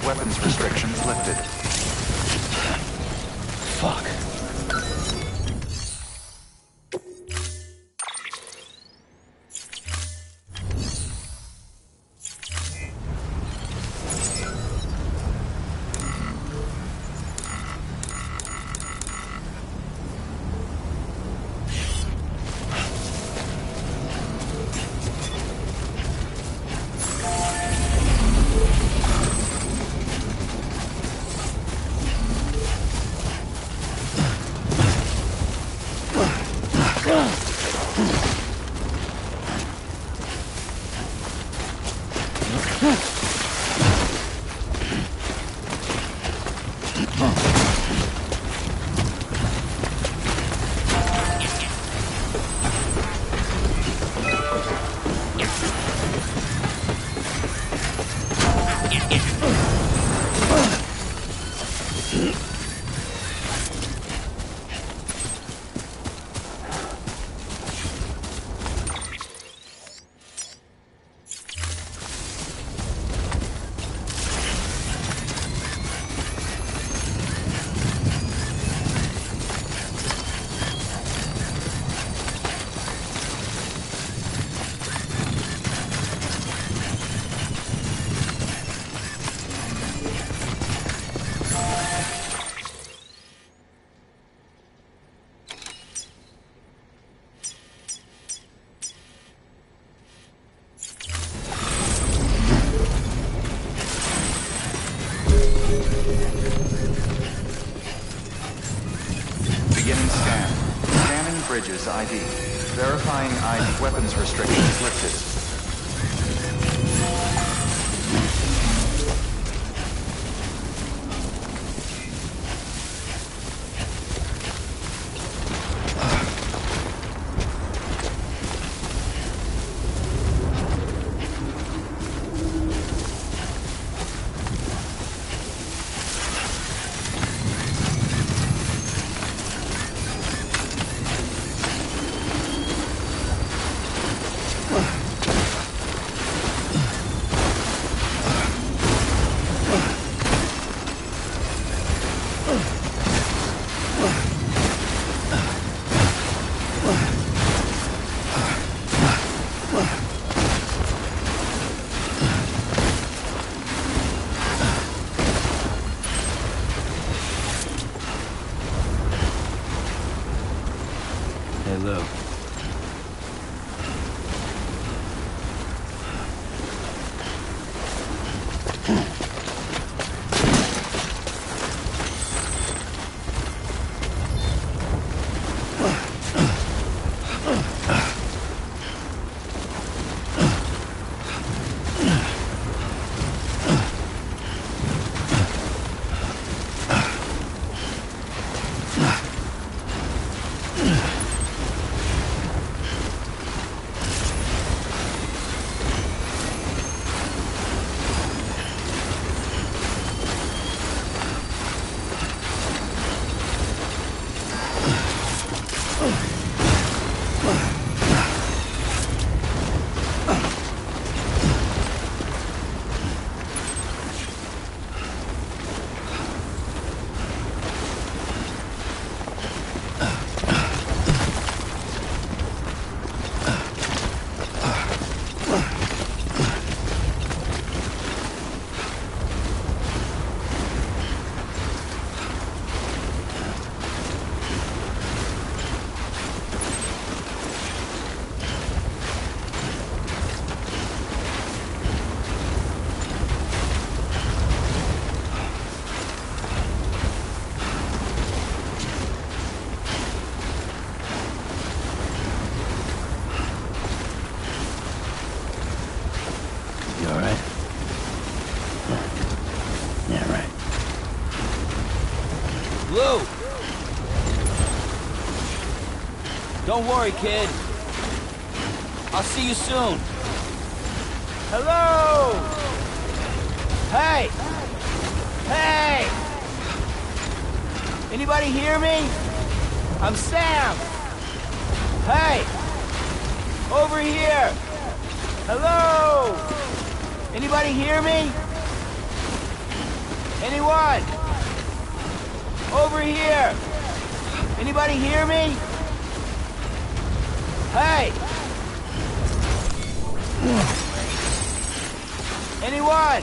Weapons restrictions lifted. Fuck. Verifying ID. Weapons restrictions lifted. Hey, Lou. You alright? Yeah, right. Lou! Don't worry, kid. I'll see you soon. Hello! Hey! Hey! Anybody hear me? I'm Sam! Hey! Over here! Hello! Anybody hear me? Anyone? Over here! Anybody hear me? Hey! Anyone?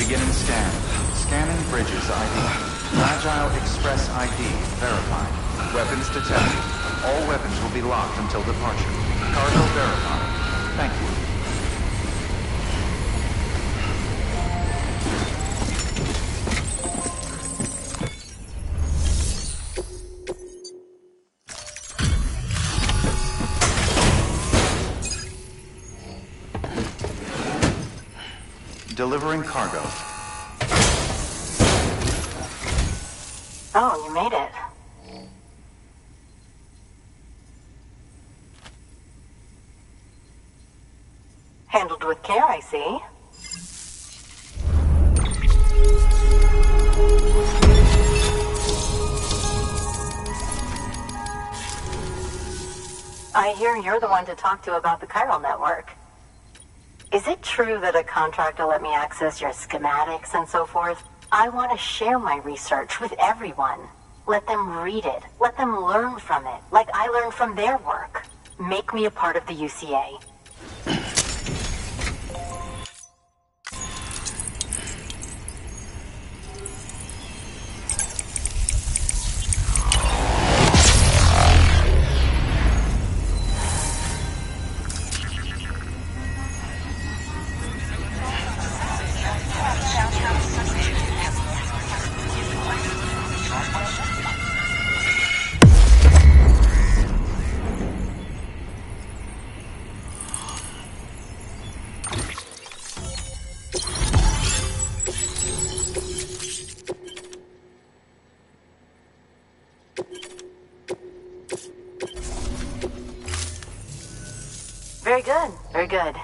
Beginning scan. Scanning bridges ID. Fragile Express ID verified. Weapons detected. All weapons will be locked until departure. Cargo verified. Thank you. Delivering cargo. Oh, you made it. Handled with care, I see. I hear you're the one to talk to about the chiral network. Is it true that a contractor let me access your schematics and so forth? I want to share my research with everyone. Let them read it. Let them learn from it, like I learned from their work. Make me a part of the UCA. Very good, very good.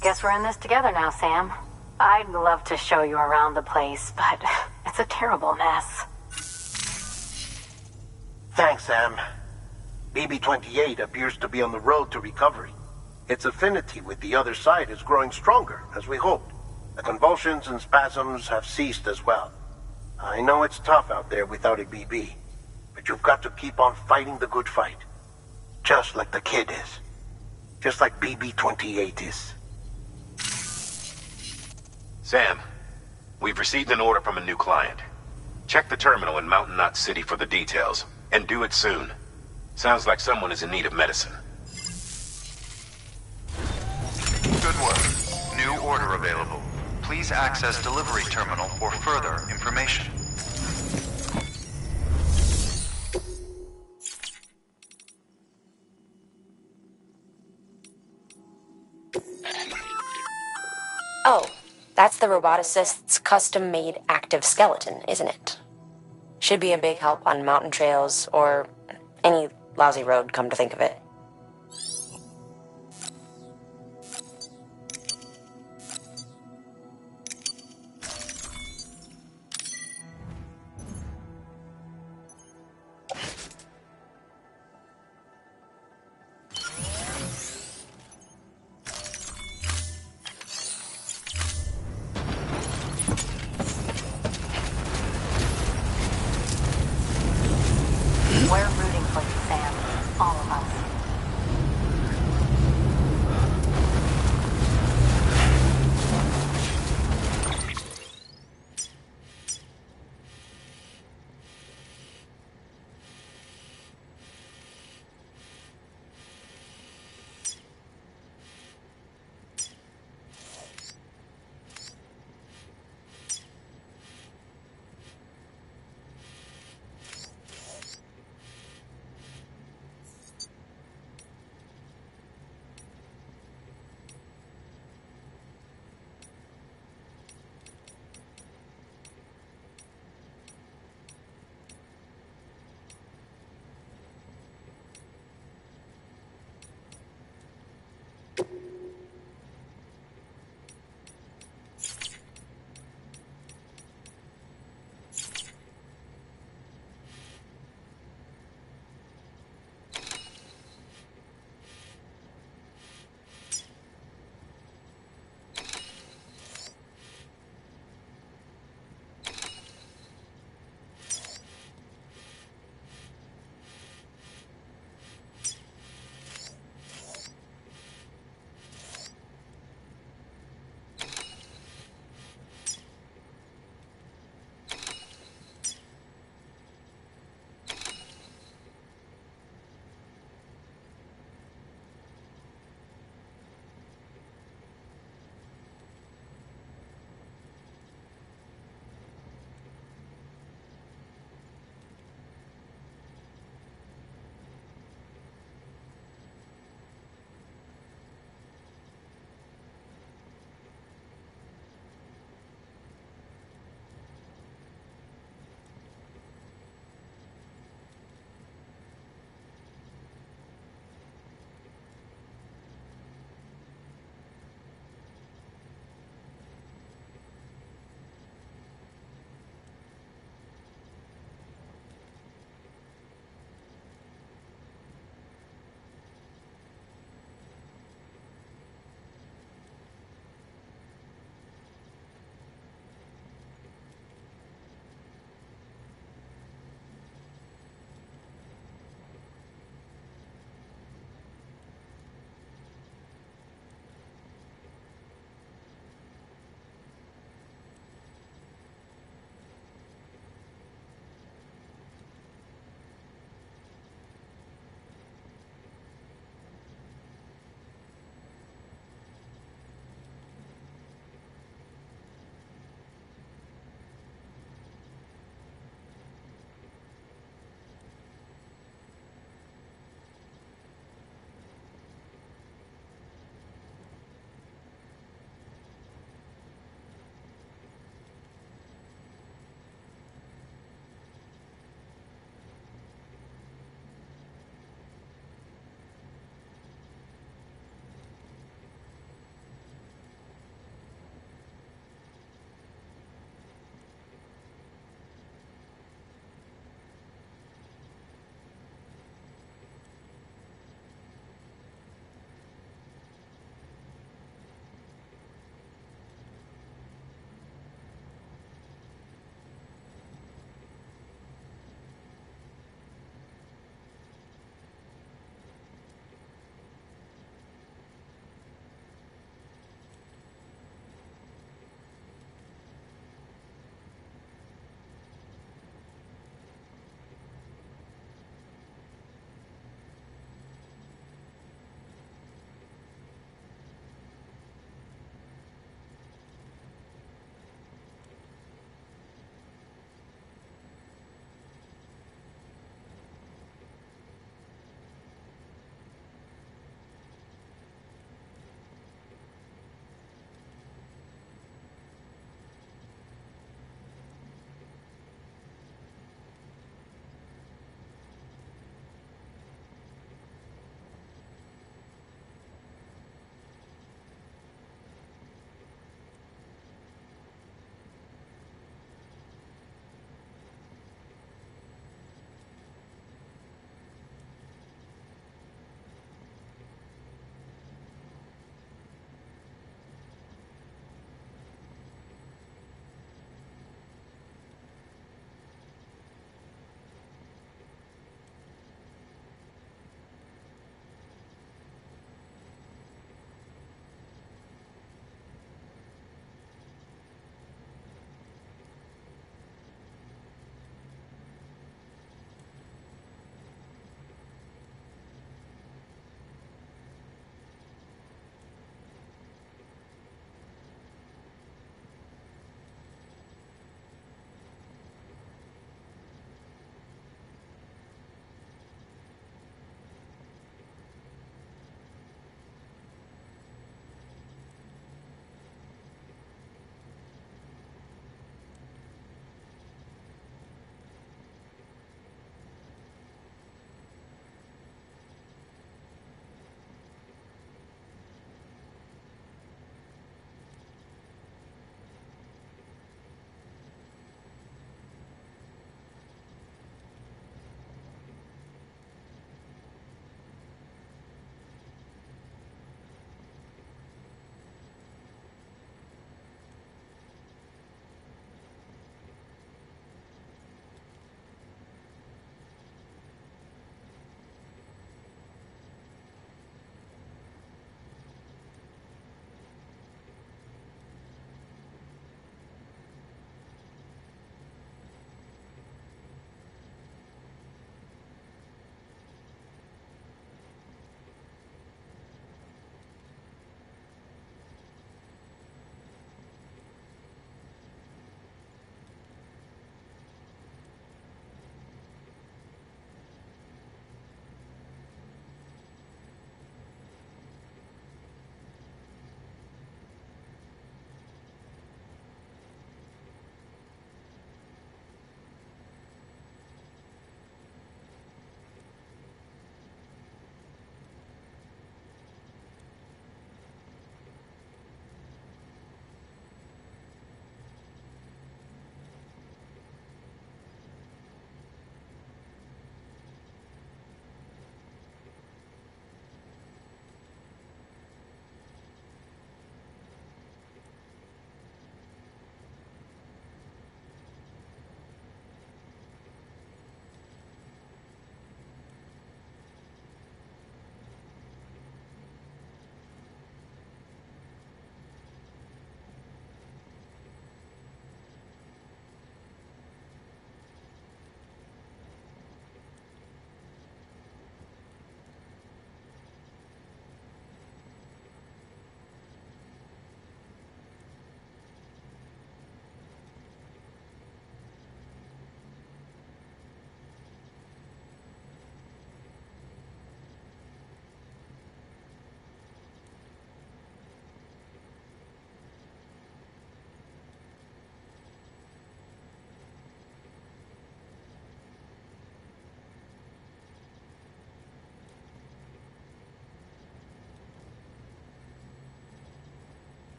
Guess we're in this together now, Sam. I'd love to show you around the place, but it's a terrible mess. Thanks, Sam. BB-28 appears to be on the road to recovery. Its affinity with the other side is growing stronger, as we hoped. The convulsions and spasms have ceased as well. I know it's tough out there without a BB, but you've got to keep on fighting the good fight. Just like the kid is. Just like BB-28 is. Sam, we've received an order from a new client. Check the terminal in Mountain Knot City for the details, and do it soon. Sounds like someone is in need of medicine. Good work. New order available. Please access delivery terminal for further information. Oh, that's the roboticist's custom-made active skeleton, isn't it? Should be a big help on mountain trails, or any lousy road, come to think of it. We're rooting for you, Sam. All of us.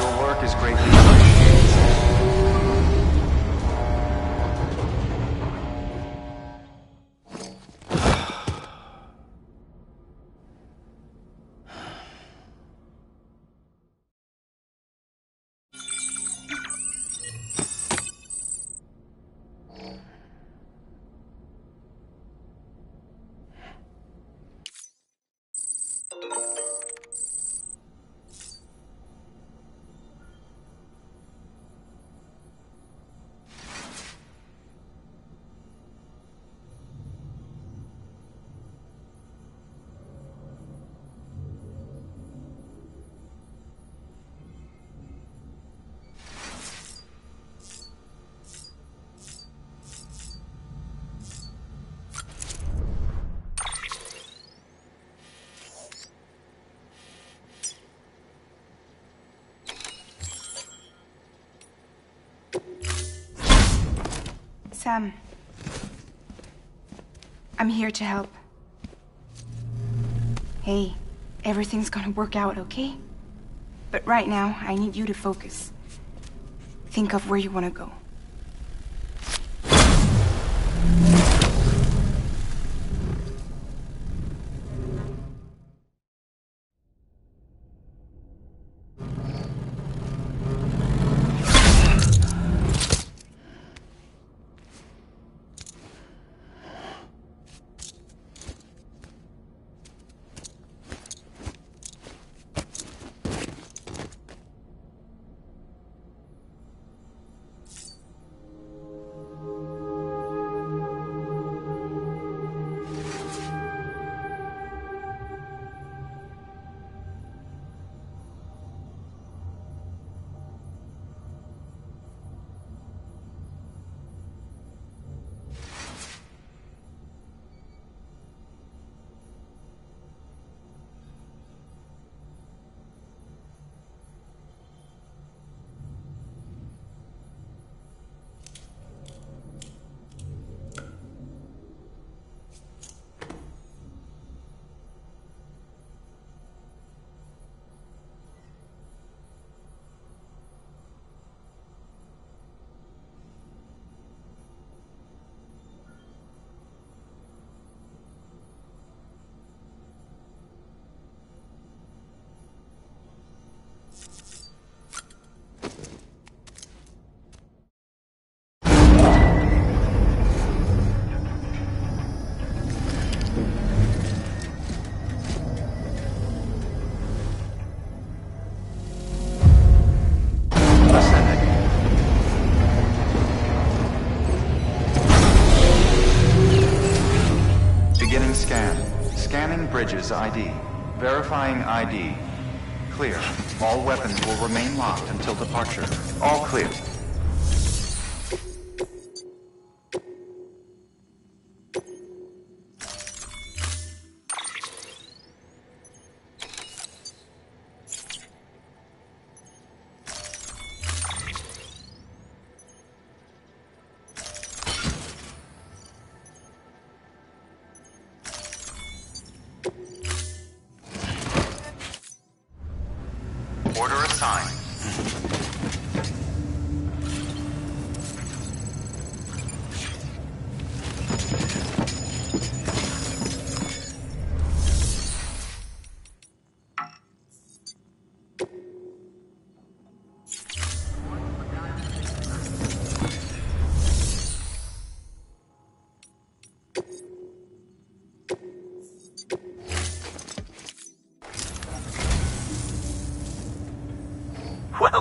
Your work is greatly appreciated, Sam. Sam, I'm here to help. Hey, everything's gonna work out, okay? But right now, I need you to focus. Think of where you want to go. Scanning Bridges ID. Verifying ID. Clear. All weapons will remain locked until departure. All clear. Order assigned.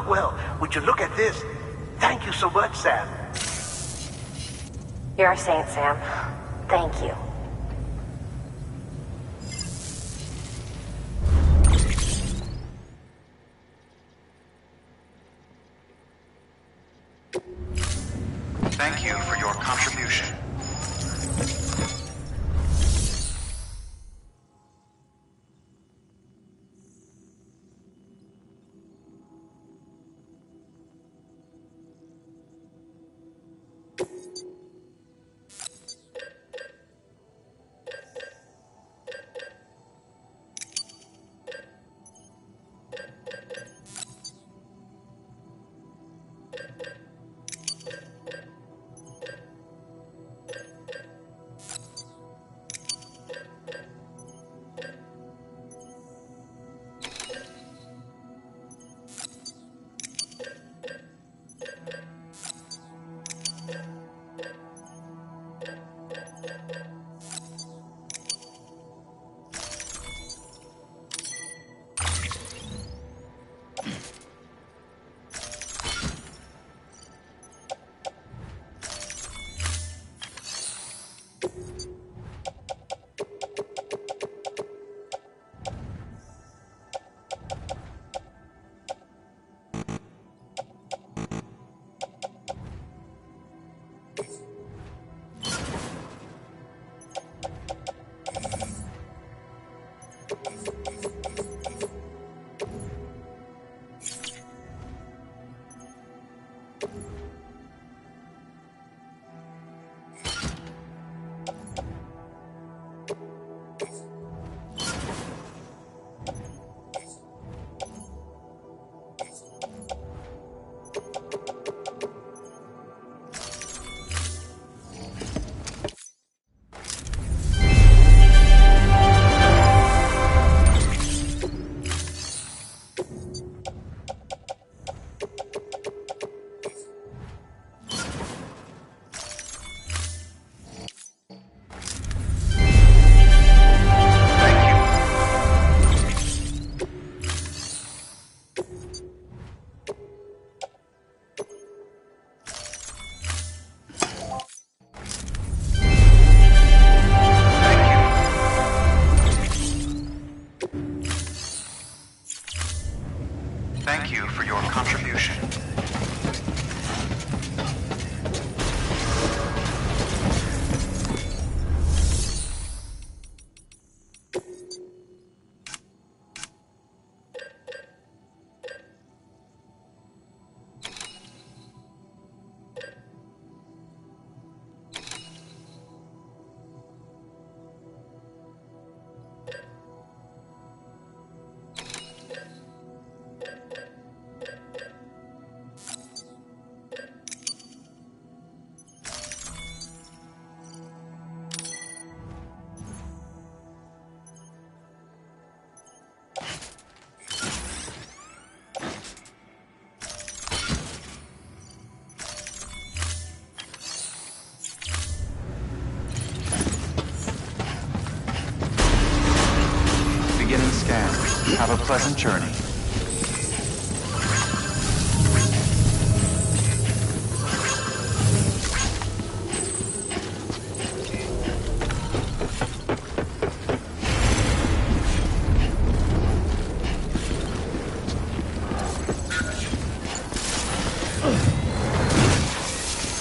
Well, would you look at this? Thank you so much, Sam. You're a saint, Sam. Thank you. Thank you for your contribution. Pleasant journey.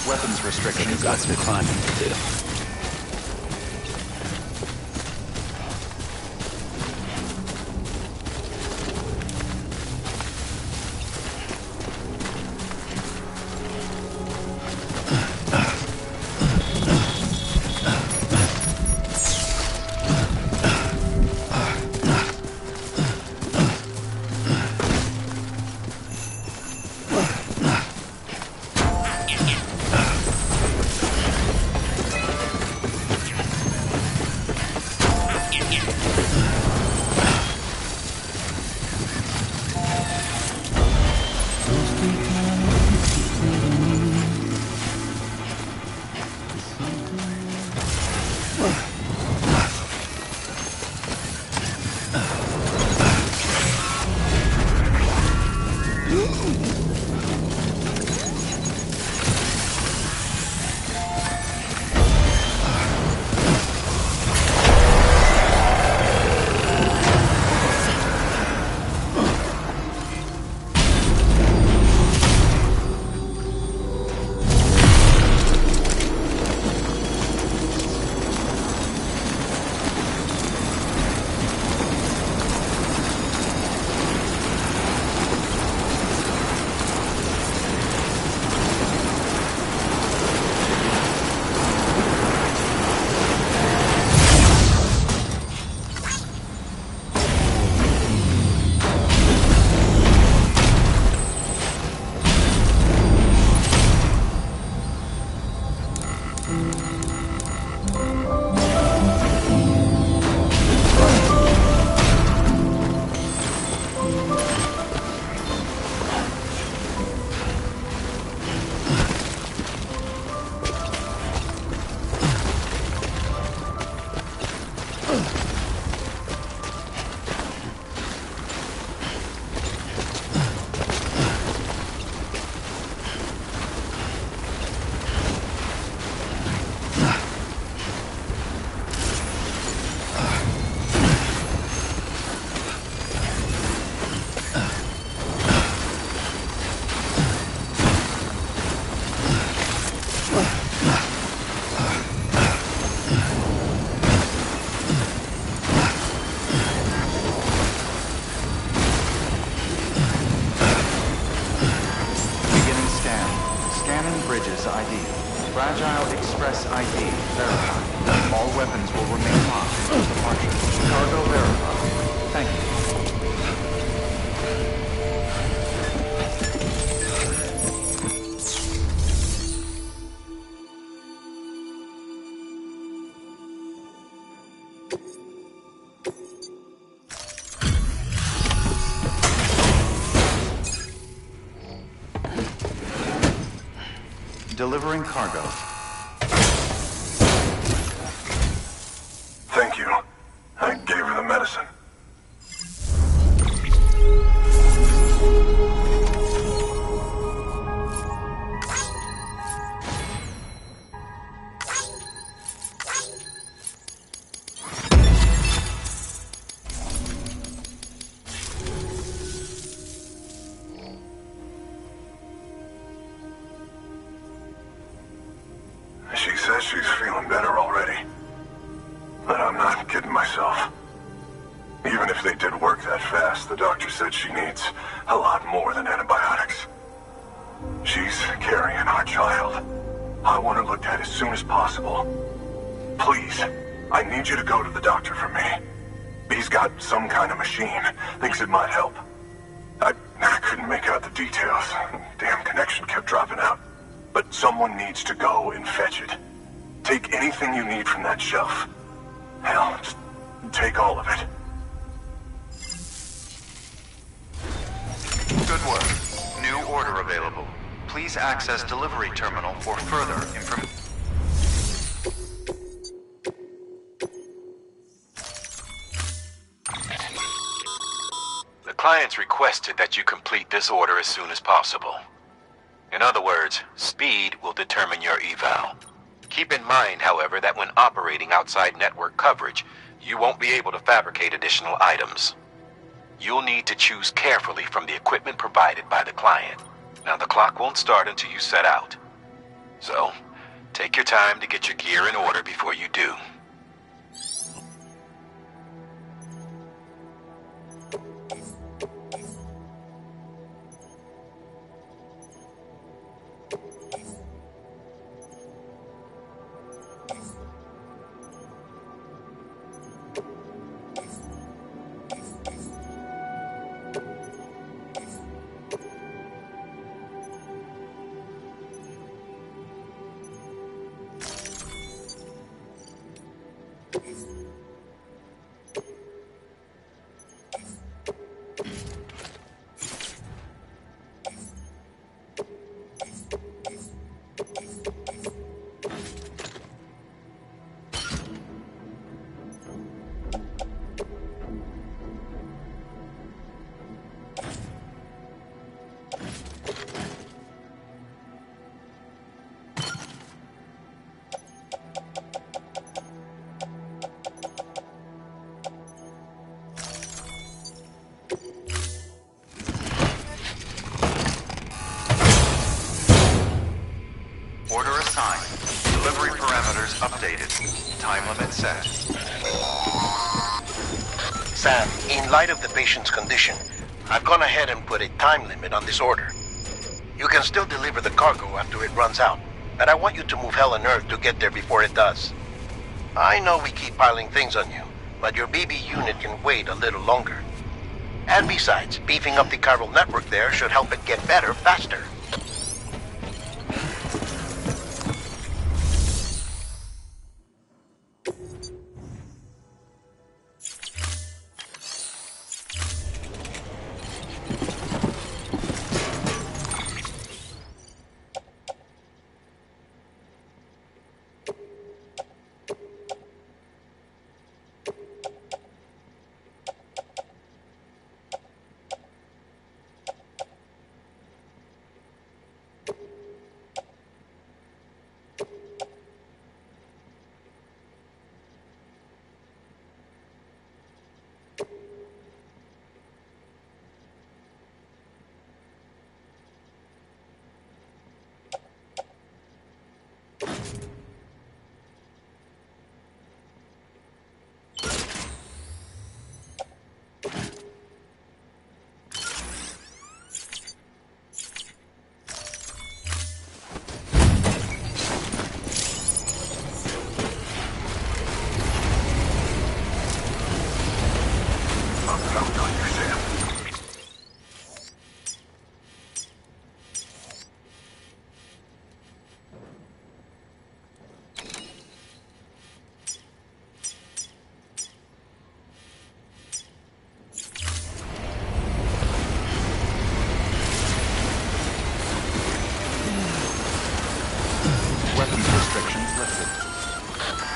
Weapons restrictions. You've got some climbing to do. Fragile Express ID verified. All weapons will remain locked until departure. Cargo verified. Thank you. Delivering cargo. Thank you. I gave her the medicine. She says she's feeling better already. But I'm not kidding myself. Even if they did work that fast, the doctor said she needs a lot more than antibiotics. She's carrying our child. I want her looked at as soon as possible. Please, I need you to go to the doctor for me. He's got some kind of machine. Thinks it might help. I couldn't make out the details. Damn connection kept dropping out. But someone needs to go and fetch it. Take anything you need from that shelf. Hell, just take all of it. Good work. New order available. Please access delivery terminal for further information. client's requested that you complete this order as soon as possible. In other words, speed will determine your eval. Keep in mind, however, that when operating outside network coverage, you won't be able to fabricate additional items. You'll need to choose carefully from the equipment provided by the client. Now, the clock won't start until you set out. So, take your time to get your gear in order before you do. Order assigned. Delivery parameters updated. Time limit set. Sam, in light of the patient's condition, I've gone ahead and put a time limit on this order. You can still deliver the cargo after it runs out, but I want you to move hell and earth to get there before it does. I know we keep piling things on you, but your BB unit can wait a little longer. And besides, beefing up the chiral network there should help it get better faster.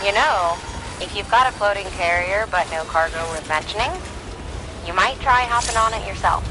You know, if you've got a floating carrier but no cargo worth mentioning, you might try hopping on it yourself.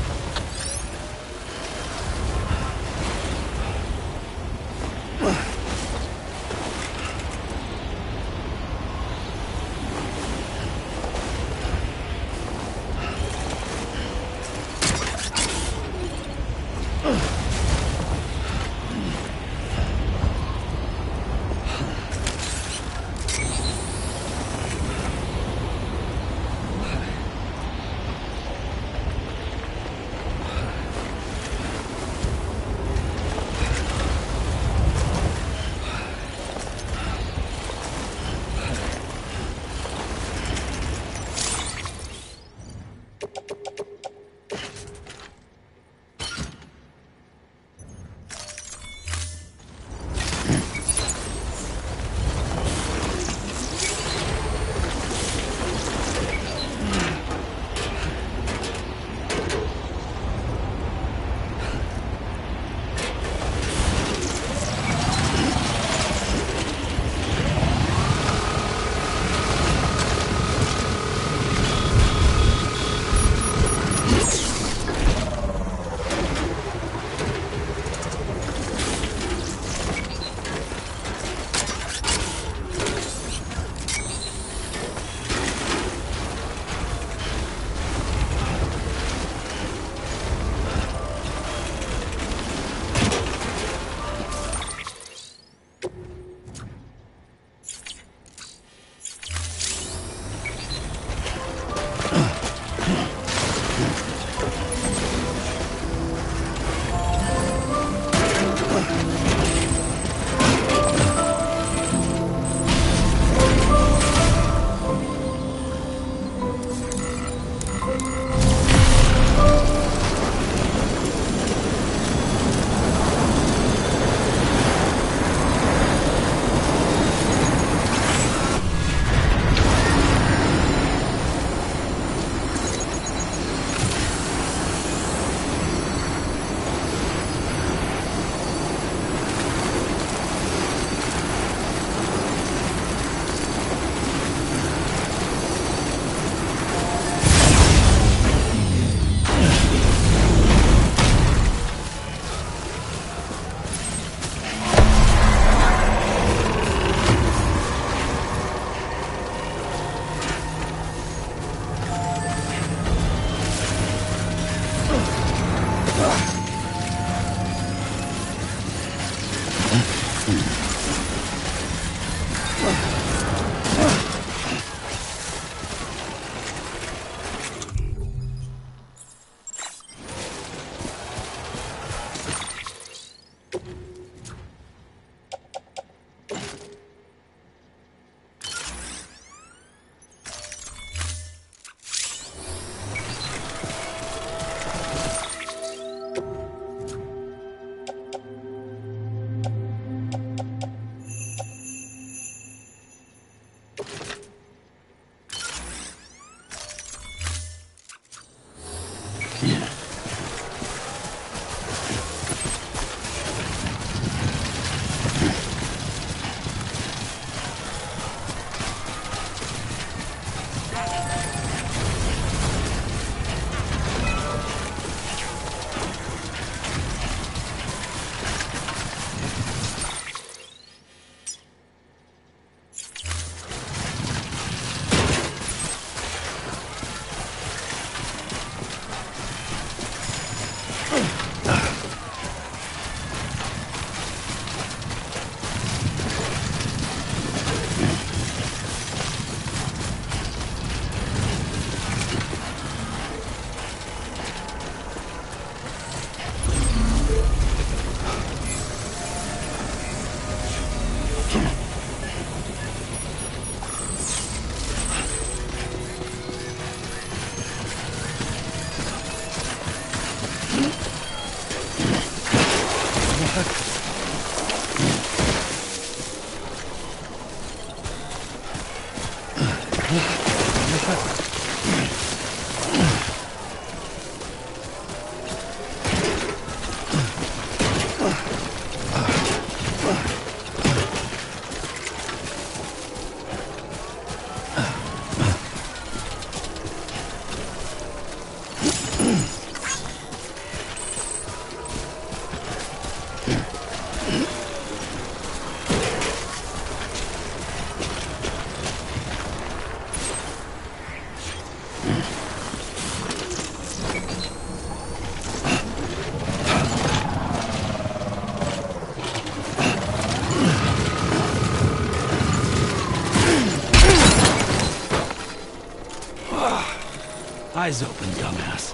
Eyes open, dumbass.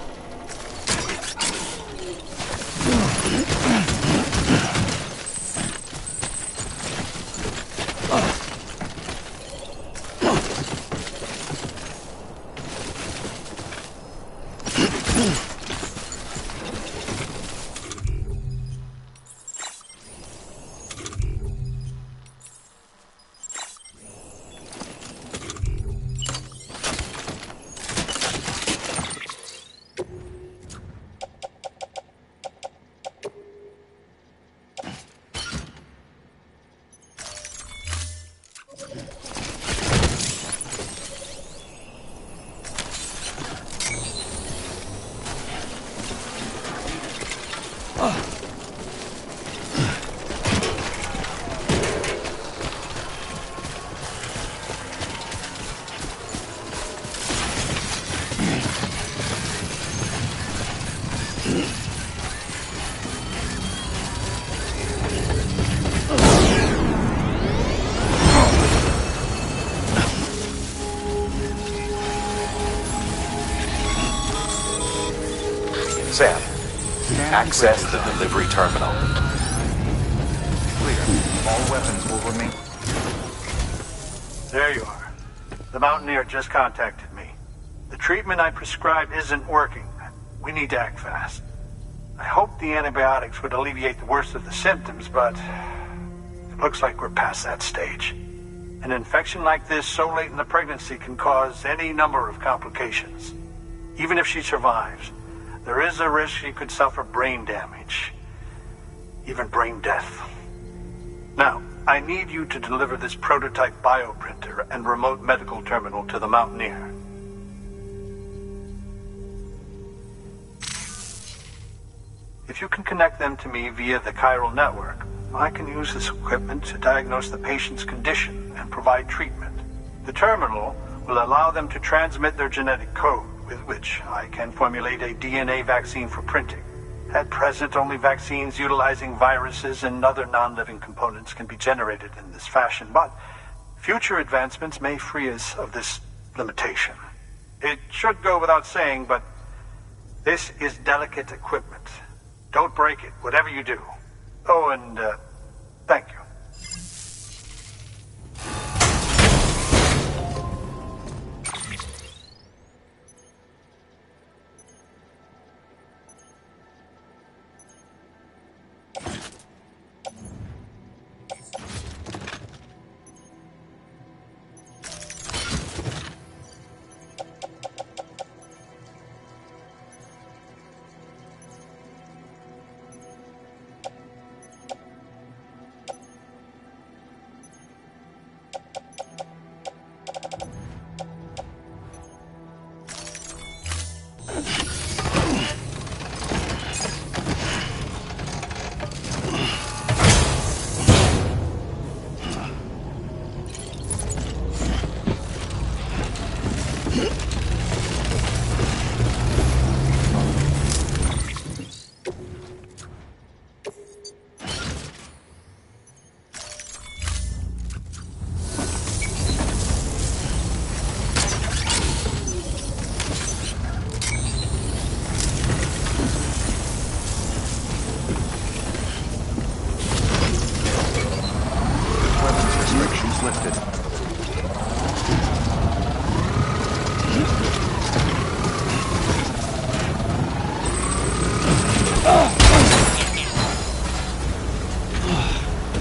Sam, access the delivery terminal. All weapons will remain... There you are. The Mountaineer just contacted me. The treatment I prescribed isn't working. We need to act fast. I hope the antibiotics would alleviate the worst of the symptoms, but it looks like we're past that stage. An infection like this so late in the pregnancy can cause any number of complications. Even if she survives, there is a risk she could suffer brain damage, even brain death. Now, I need you to deliver this prototype bioprinter and remote medical terminal to the Mountaineer. If you can connect them to me via the chiral network, I can use this equipment to diagnose the patient's condition and provide treatment. The terminal will allow them to transmit their genetic code, with which I can formulate a DNA vaccine for printing. At present, only vaccines utilizing viruses and other non-living components can be generated in this fashion, but future advancements may free us of this limitation. It should go without saying, but this is delicate equipment. Don't break it, whatever you do. Oh, and thank you.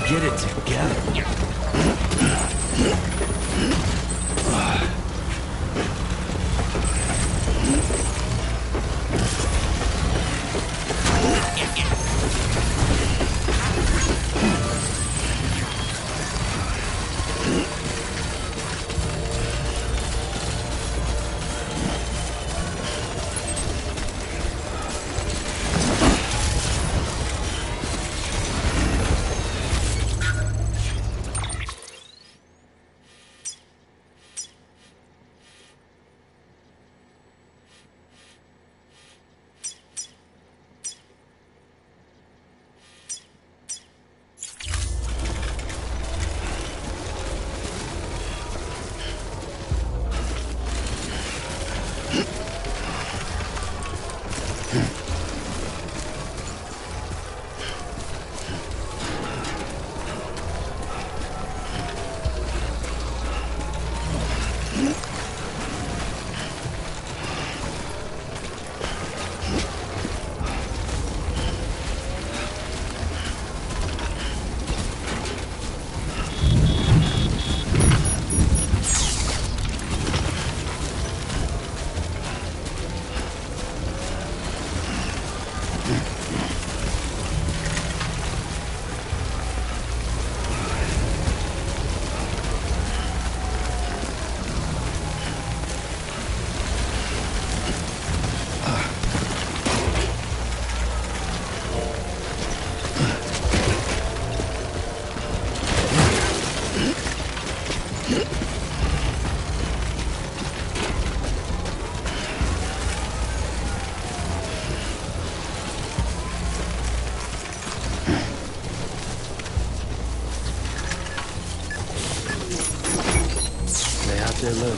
Get it together. Look.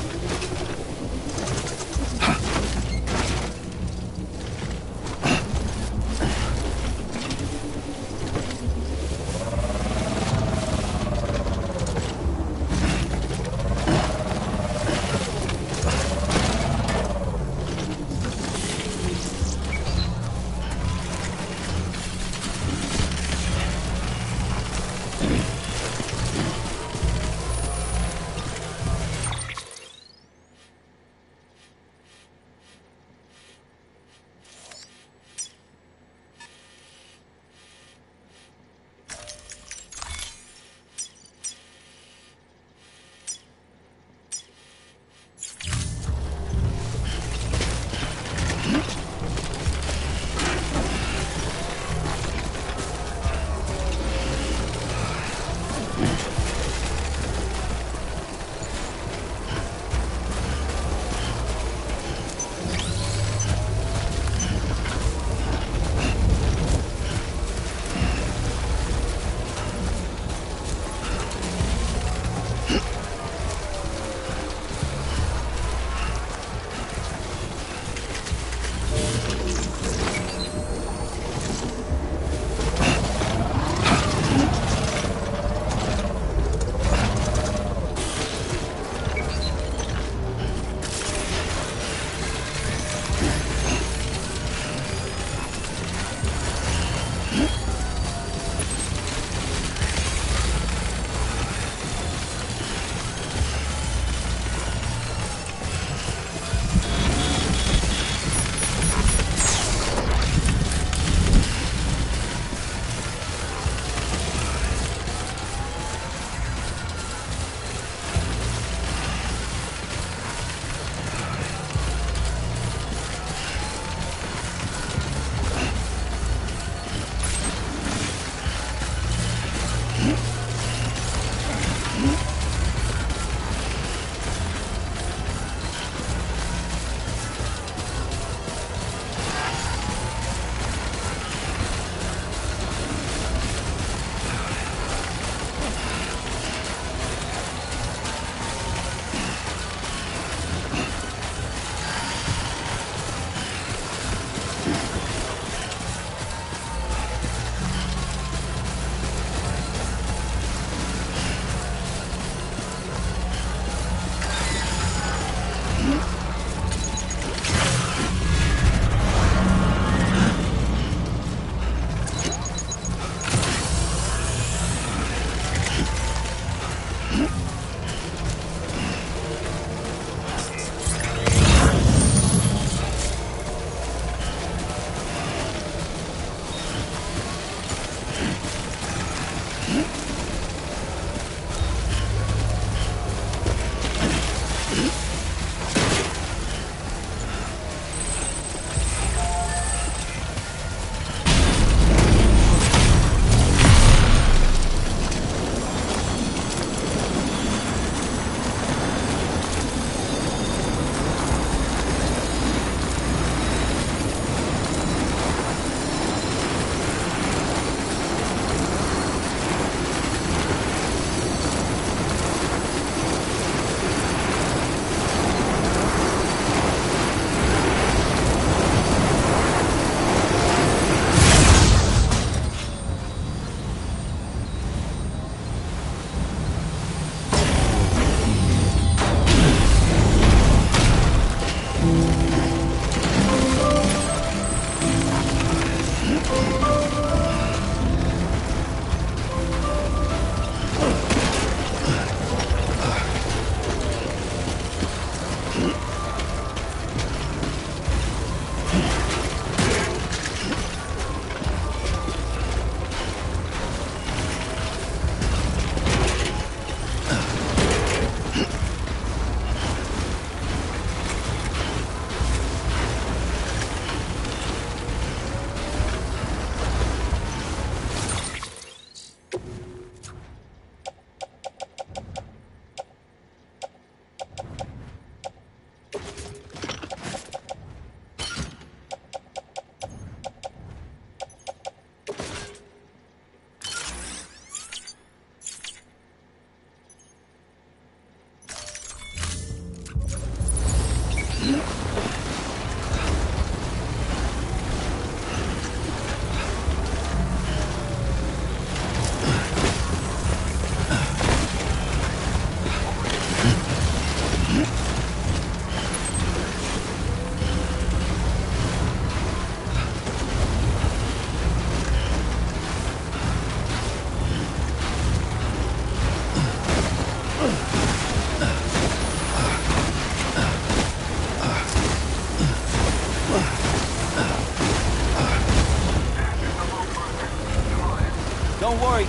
Don't worry.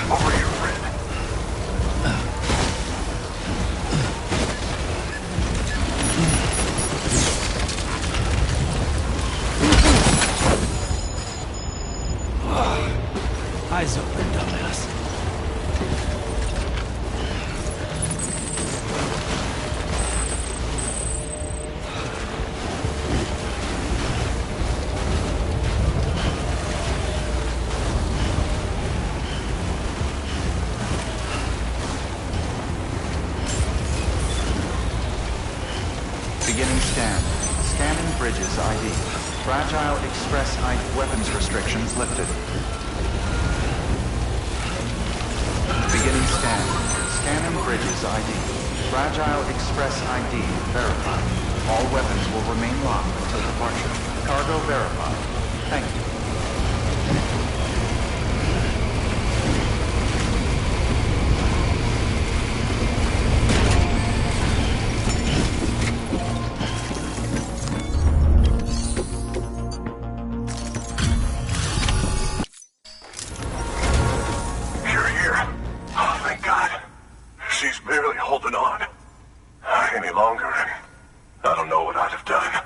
Over here, Fred. Eyes open, dumbass. Beginning scan. Scanning bridges ID. Fragile Express ID. Weapons restrictions lifted. Beginning scan. Scanning bridges ID. Fragile Express ID verified. All weapons will remain locked until departure. Cargo verified. Thank you. Any longer, and I don't know what I'd have done.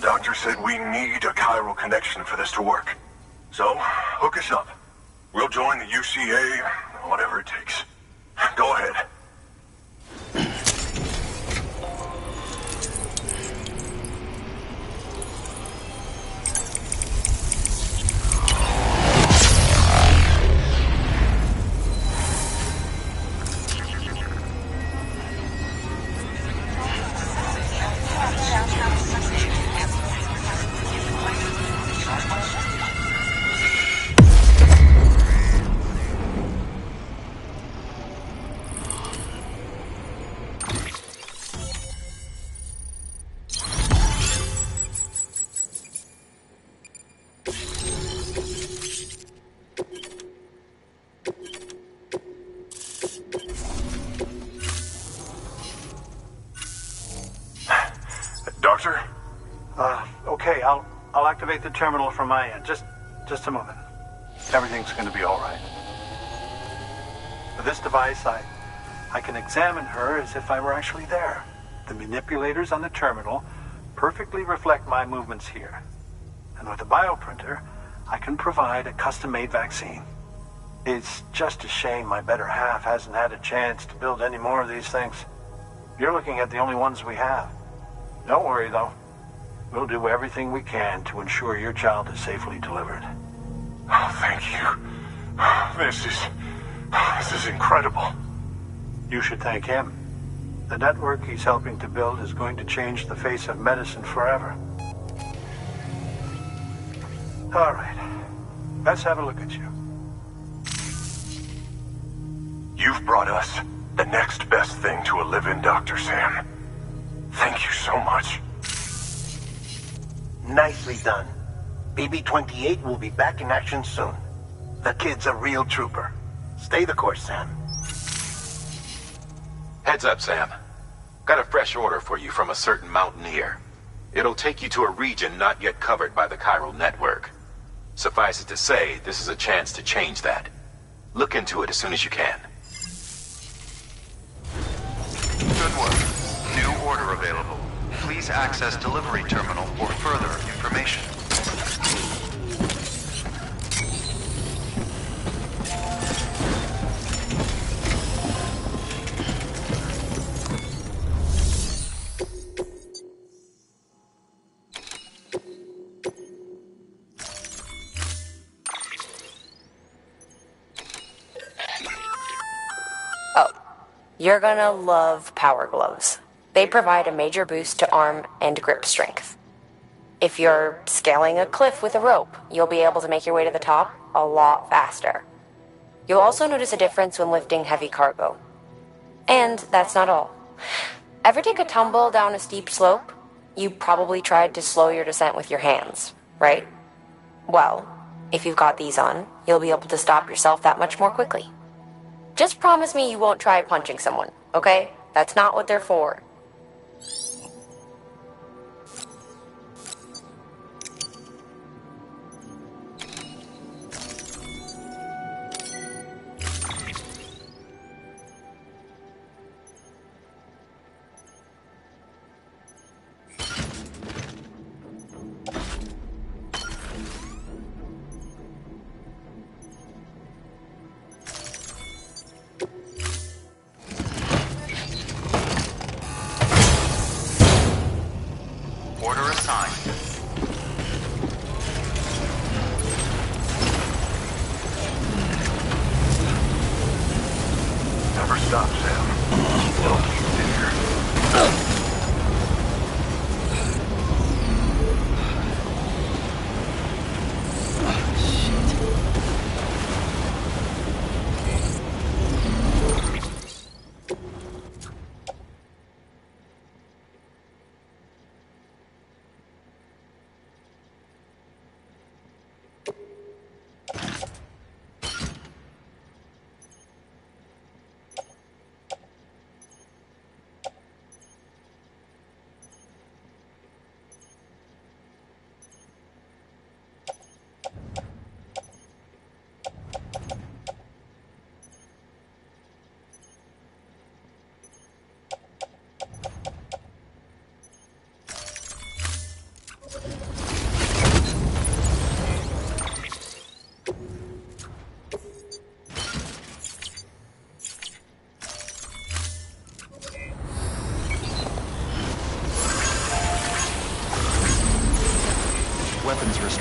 doctor said we need a chiral connection for this to work. So, hook us up. We'll join the UCA, whatever it takes. Go ahead. Doctor? Okay, I'll activate the terminal from my end. Just a moment. Everything's going to be all right. With this device, I can examine her as if I were actually there. The manipulators on the terminal perfectly reflect my movements here. And with the bioprinter, I can provide a custom-made vaccine. It's just a shame my better half hasn't had a chance to build any more of these things. You're looking at the only ones we have. Don't worry, though. We'll do everything we can to ensure your child is safely delivered. Oh, thank you. This is incredible. You should thank him. The network he's helping to build is going to change the face of medicine forever. All right. Let's have a look at you. You've brought us the next best thing to a live-in, Dr. Sam. Thank you so much. Nicely done. BB-28 will be back in action soon. The kid's a real trooper. Stay the course, Sam. Heads up, Sam. Got a fresh order for you from a certain mountaineer. It'll take you to a region not yet covered by the chiral network. Suffice it to say, this is a chance to change that. Look into it as soon as you can. Good work. New order available. Please access delivery terminal for further information. Oh, you're gonna love Power Gloves. They provide a major boost to arm and grip strength. If you're scaling a cliff with a rope, you'll be able to make your way to the top a lot faster. You'll also notice a difference when lifting heavy cargo. And that's not all. Ever take a tumble down a steep slope? You probably tried to slow your descent with your hands, right? Well, if you've got these on, you'll be able to stop yourself that much more quickly. Just promise me you won't try punching someone, okay? That's not what they're for.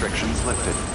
restrictions lifted.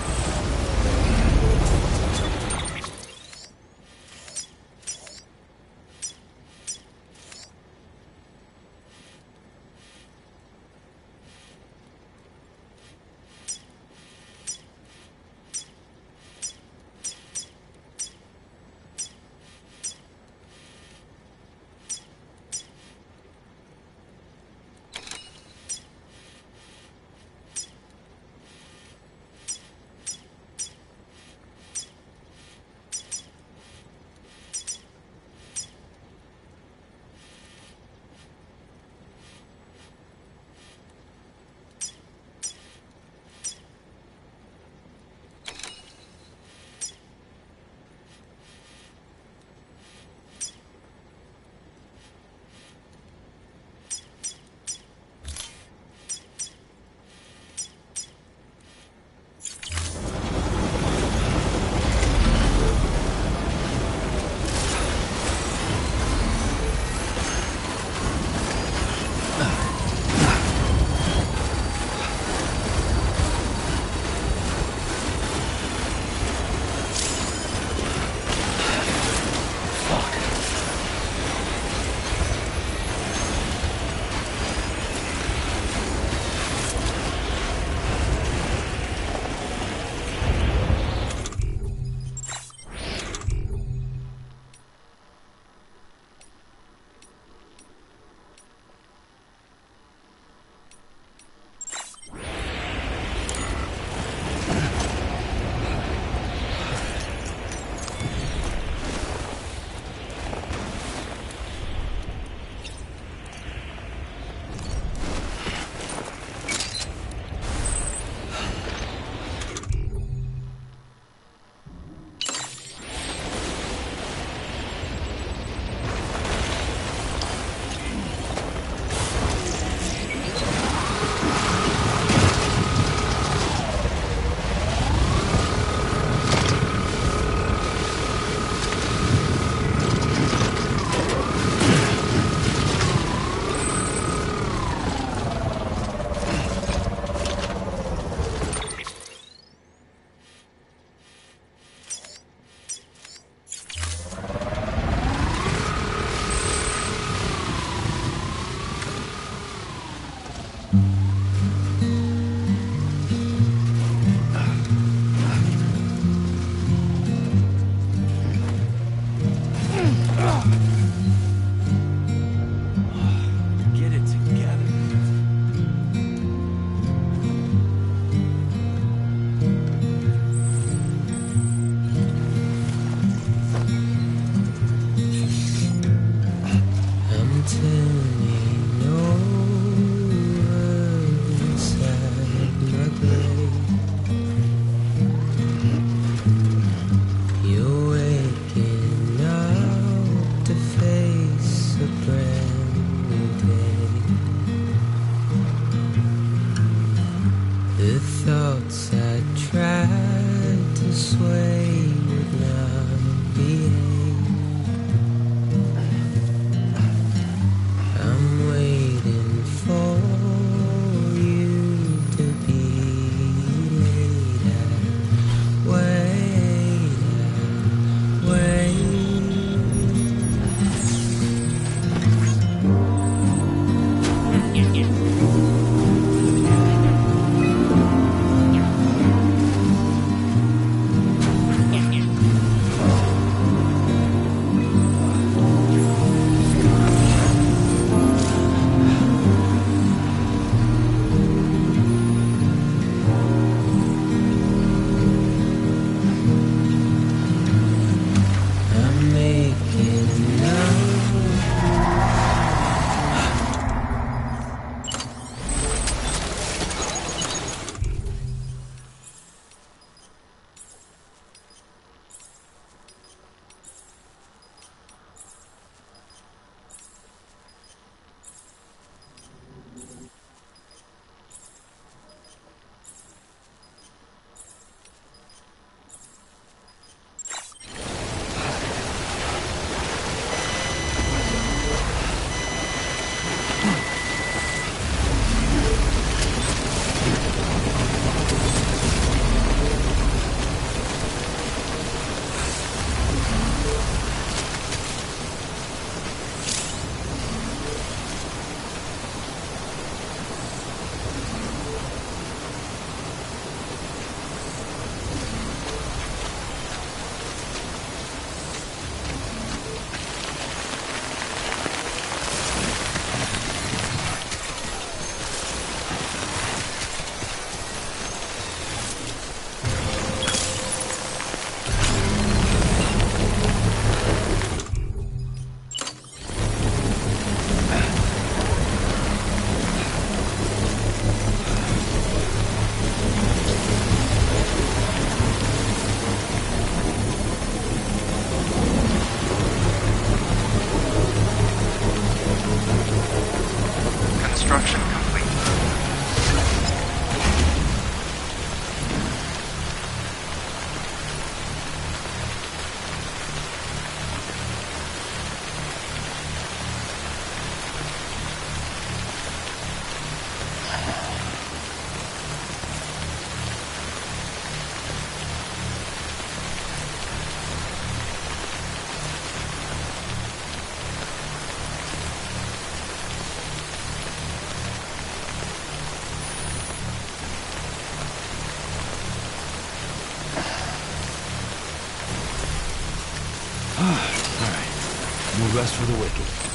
No rest for the wicked.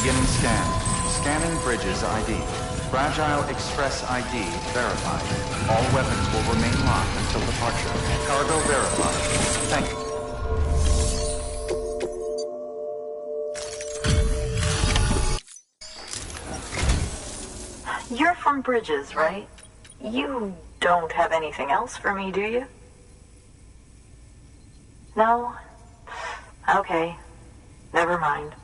Beginning scan. Scanning bridges ID. Fragile Express ID verified. All weapons will remain locked until departure. Cargo verified. Thank you. You're from Bridges, right? You don't have anything else for me, do you? No? Okay. Never mind.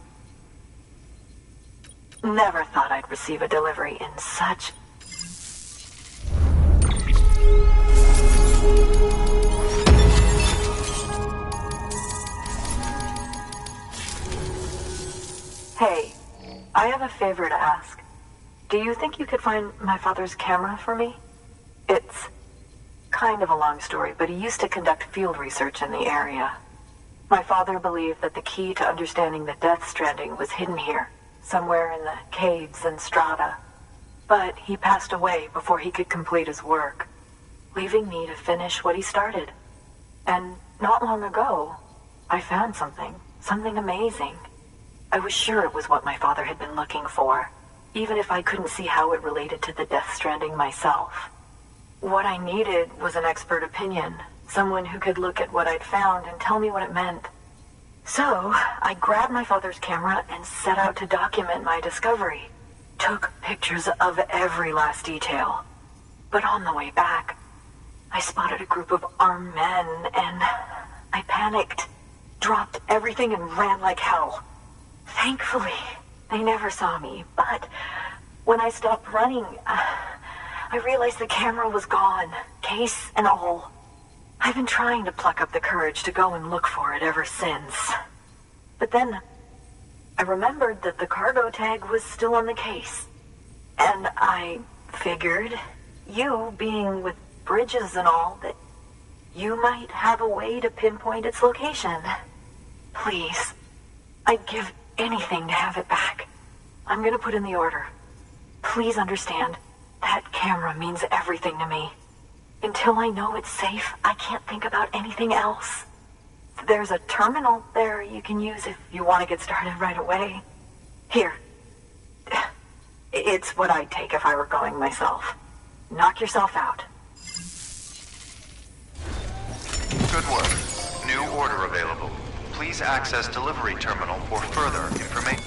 Never thought I'd receive a delivery in such... Hey, I have a favor to ask. Do you think you could find my father's camera for me? It's kind of a long story, but he used to conduct field research in the area. My father believed that the key to understanding the Death Stranding was hidden here, somewhere in the caves and strata. But he passed away before he could complete his work, leaving me to finish what he started. And not long ago, I found something amazing. I was sure it was what my father had been looking for, even if I couldn't see how it related to the Death Stranding myself. What I needed was an expert opinion, someone who could look at what I'd found and tell me what it meant. So, I grabbed my father's camera and set out to document my discovery. Took pictures of every last detail. But on the way back, I spotted a group of armed men and I panicked, dropped everything and ran like hell. Thankfully, they never saw me, but when I stopped running, I realized the camera was gone, case and all. I've been trying to pluck up the courage to go and look for it ever since. But then, I remembered that the cargo tag was still on the case. And I figured, you being with Bridges and all, that you might have a way to pinpoint its location. Please, I'd give anything to have it back. I'm gonna put in the order. Please understand, that camera means everything to me. Until I know it's safe, I can't think about anything else. There's a terminal there you can use if you want to get started right away. Here. It's what I'd take if I were going myself. Knock yourself out. Good work. New order available. Please access delivery terminal for further information.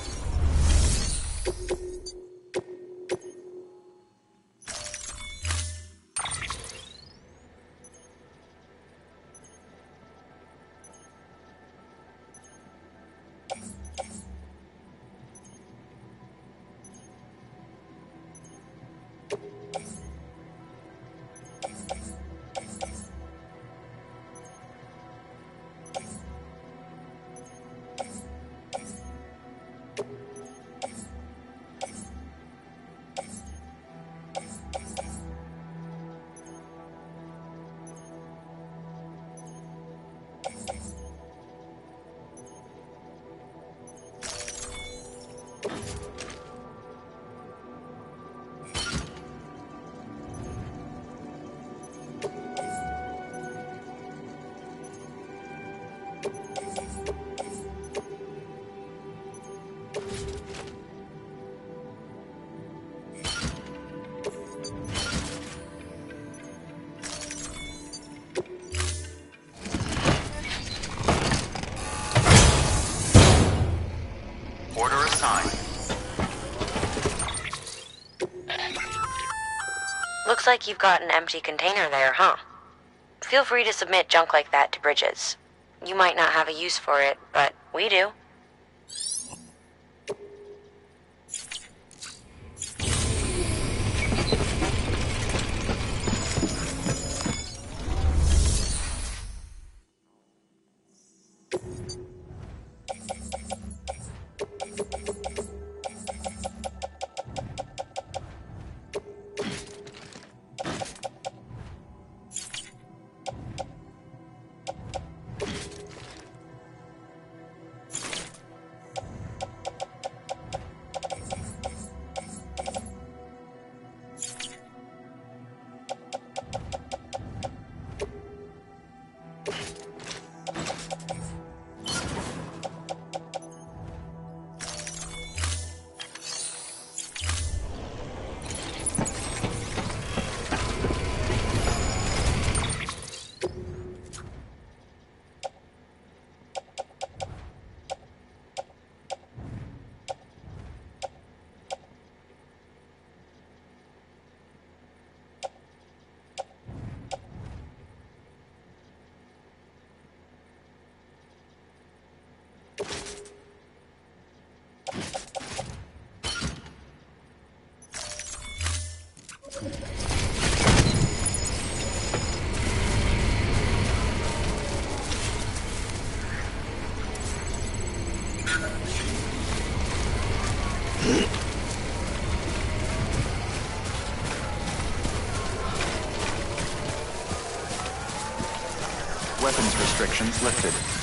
Looks like you've got an empty container there, huh? Feel free to submit junk like that to Bridges. You might not have a use for it, but we do. Weapons restrictions lifted.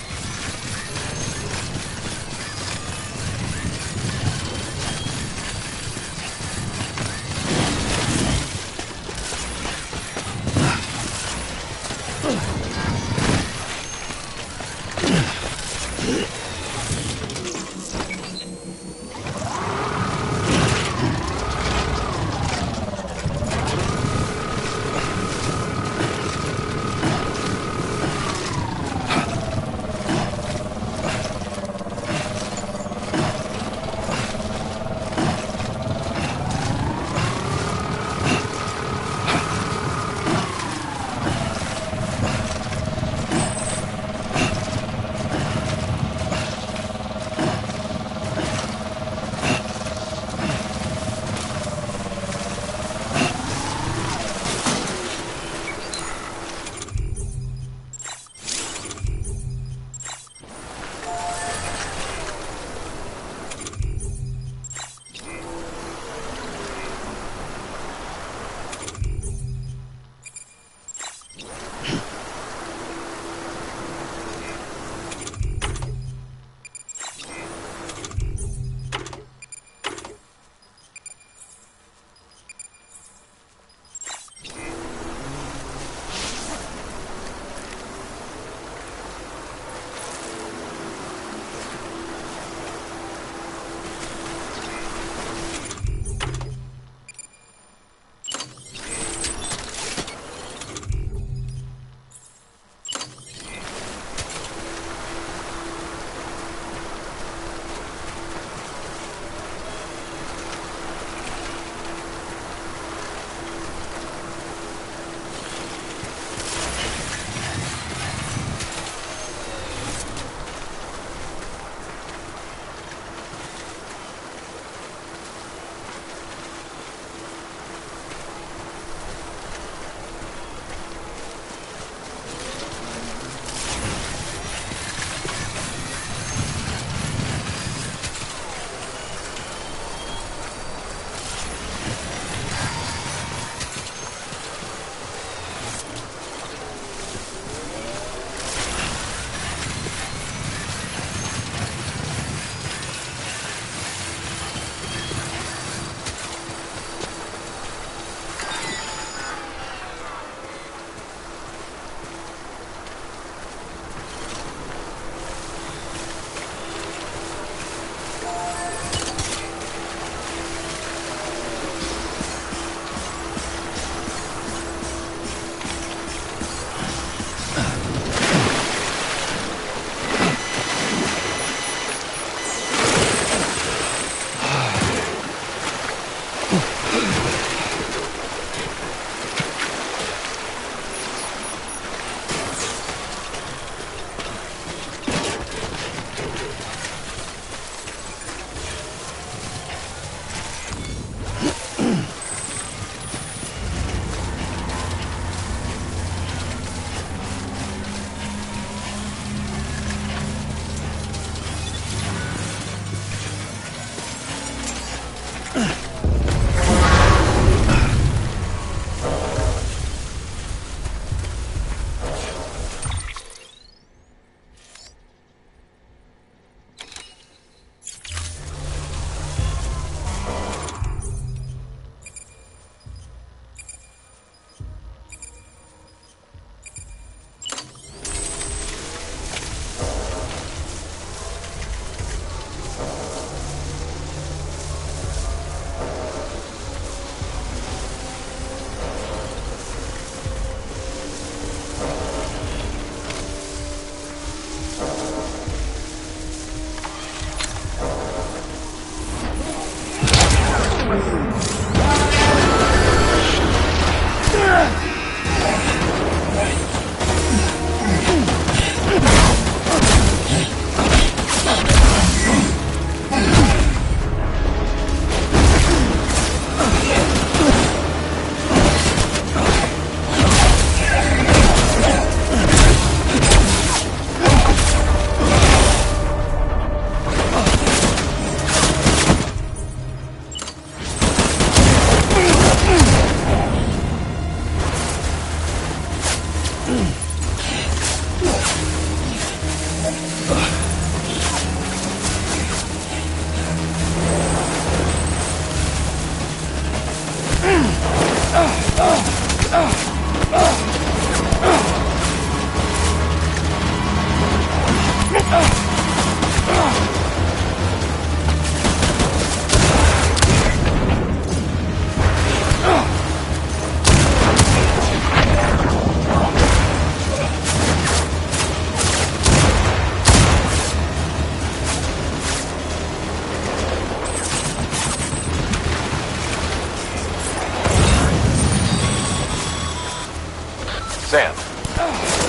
Sam,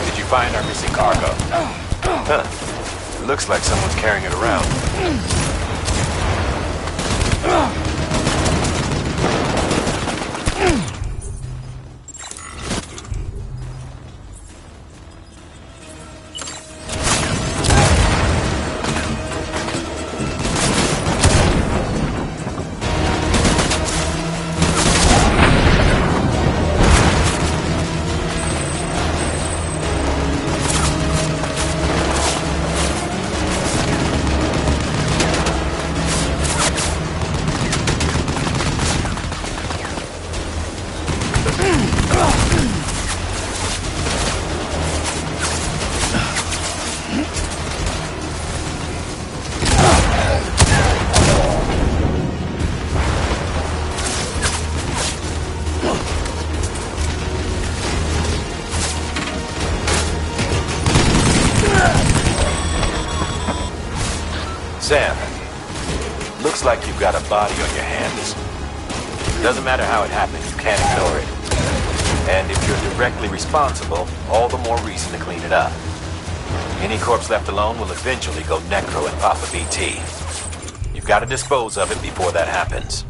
did you find our missing cargo? Huh. Looks like someone's carrying it around. Sam, looks like you've got a body on your hands. Doesn't matter how it happened, you can't ignore it. And if you're directly responsible, all the more reason to clean it up. Any corpse left alone will eventually go necro and pop a BT. You've got to dispose of it before that happens.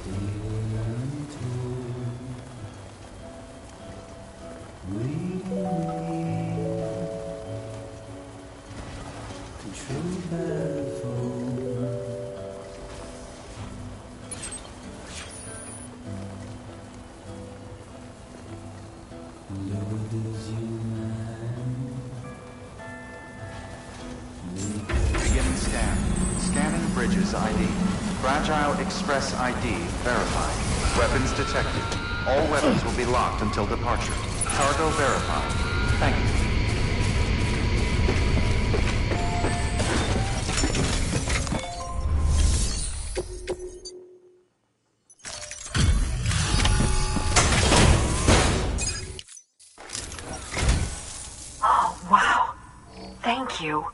Begin scan. Scanning bridges ID. Fragile Express ID verified. Weapons detected. All weapons will be locked until departure. Cargo verified. Thank you. Oh, wow. Thank you.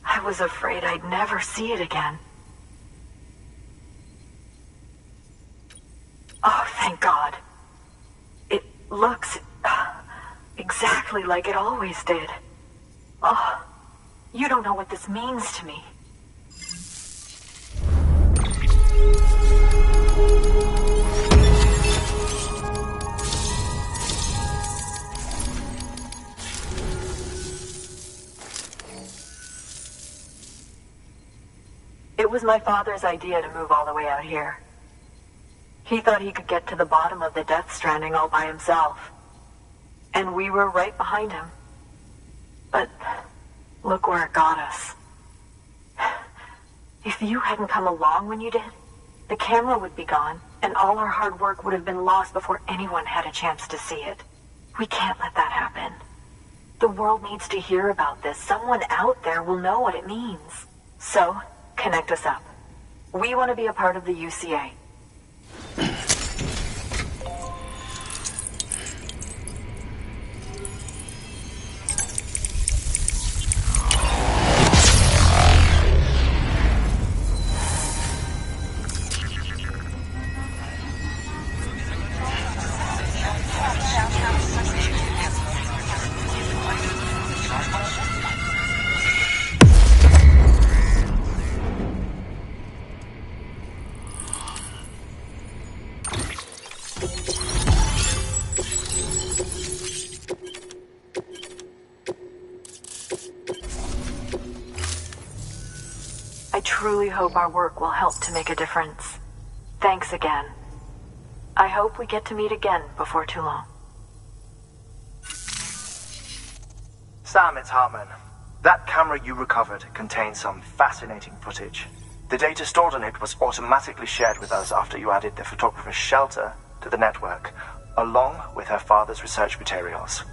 I was afraid I'd never see it again. Oh, thank God. It looks exactly like it always did. Oh, you don't know what this means to me. It was my father's idea to move all the way out here. He thought he could get to the bottom of the Death Stranding all by himself. And we were right behind him. But look where it got us. If you hadn't come along when you did, the camera would be gone, and all our hard work would have been lost before anyone had a chance to see it. We can't let that happen. The world needs to hear about this. Someone out there will know what it means. So, connect us up. We want to be a part of the UCA. I truly hope our work will help to make a difference. Thanks again. I hope we get to meet again before too long. Sam, it's Hartman. That camera you recovered contains some fascinating footage. The data stored on it was automatically shared with us after you added the photographer's shelter to the network, along with her father's research materials.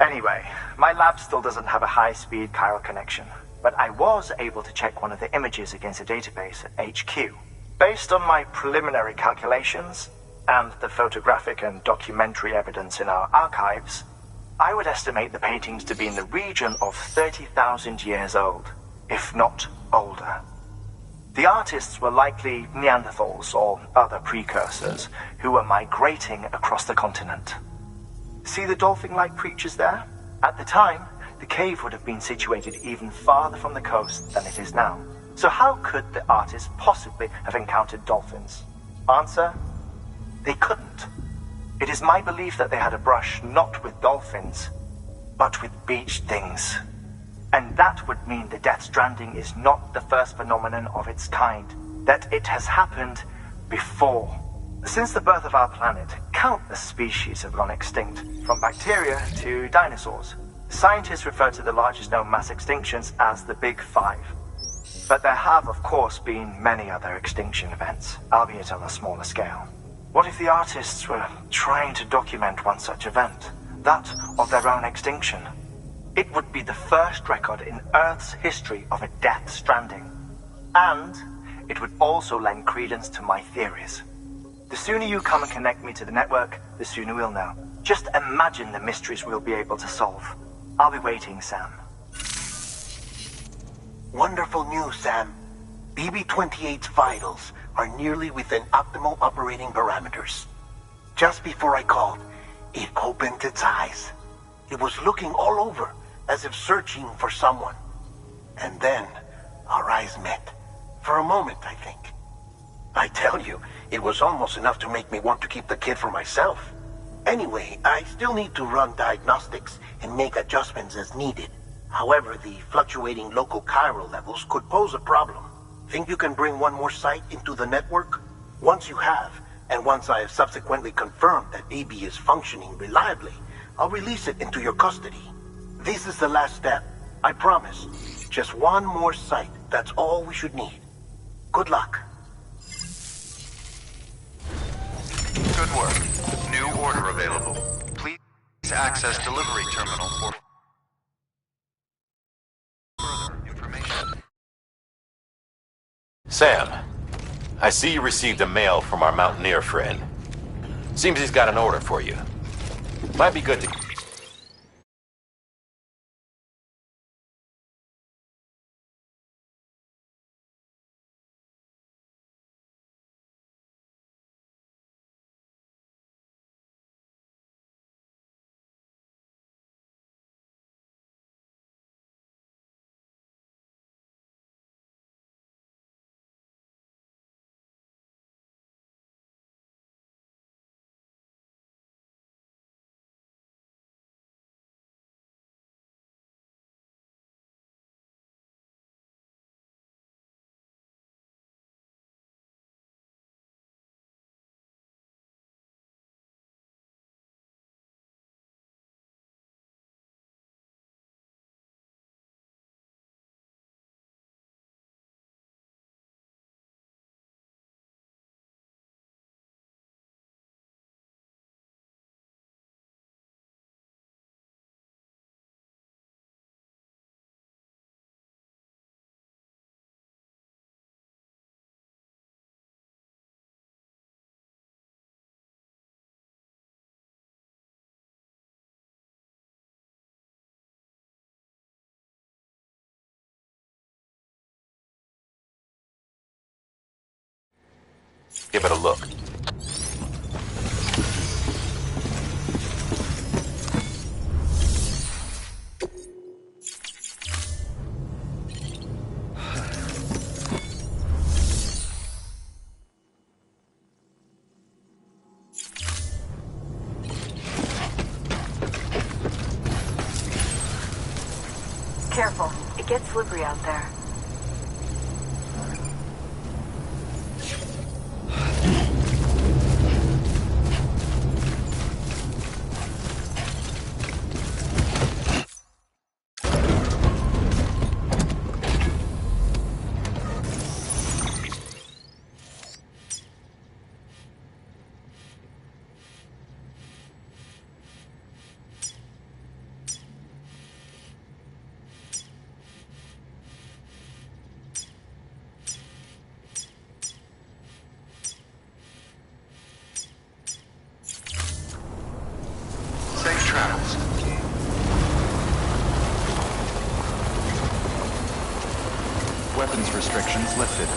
Anyway, my lab still doesn't have a high-speed chiral connection, but I was able to check one of the images against a database at HQ. Based on my preliminary calculations, and the photographic and documentary evidence in our archives, I would estimate the paintings to be in the region of 30,000 years old, if not older. The artists were likely Neanderthals or other precursors who were migrating across the continent. See the dolphin-like creatures there? At the time, the cave would have been situated even farther from the coast than it is now. So how could the artists possibly have encountered dolphins? Answer: they couldn't. It is my belief that they had a brush not with dolphins, but with beach things. And that would mean the Death Stranding is not the first phenomenon of its kind, that it has happened before. Since the birth of our planet, countless species have gone extinct, from bacteria to dinosaurs. Scientists refer to the largest known mass extinctions as the Big Five. But there have, of course, been many other extinction events, albeit on a smaller scale. What if the artists were trying to document one such event, that of their own extinction? It would be the first record in Earth's history of a Death Stranding. And it would also lend credence to my theories. The sooner you come and connect me to the network, the sooner we'll know. Just imagine the mysteries we'll be able to solve. I'll be waiting, Sam. Wonderful news, Sam. BB-28's vitals are nearly within optimal operating parameters. Just before I called, it opened its eyes. It was looking all over, as if searching for someone. And then, our eyes met. For a moment, I think. I tell you, it was almost enough to make me want to keep the kid for myself. Anyway, I still need to run diagnostics and make adjustments as needed. However, the fluctuating local chiral levels could pose a problem. Think you can bring one more site into the network? Once you have, and once I have subsequently confirmed that BB is functioning reliably, I'll release it into your custody. This is the last step. I promise. Just one more site. That's all we should need. Good luck. Good work. New order available. Please access delivery terminal for further information. Sam, I see you received a mail from our Mountaineer friend. Seems he's got an order for you. Might be good to... Give it a look. Careful. It gets slippery out there. Safe travels. Weapons restrictions lifted.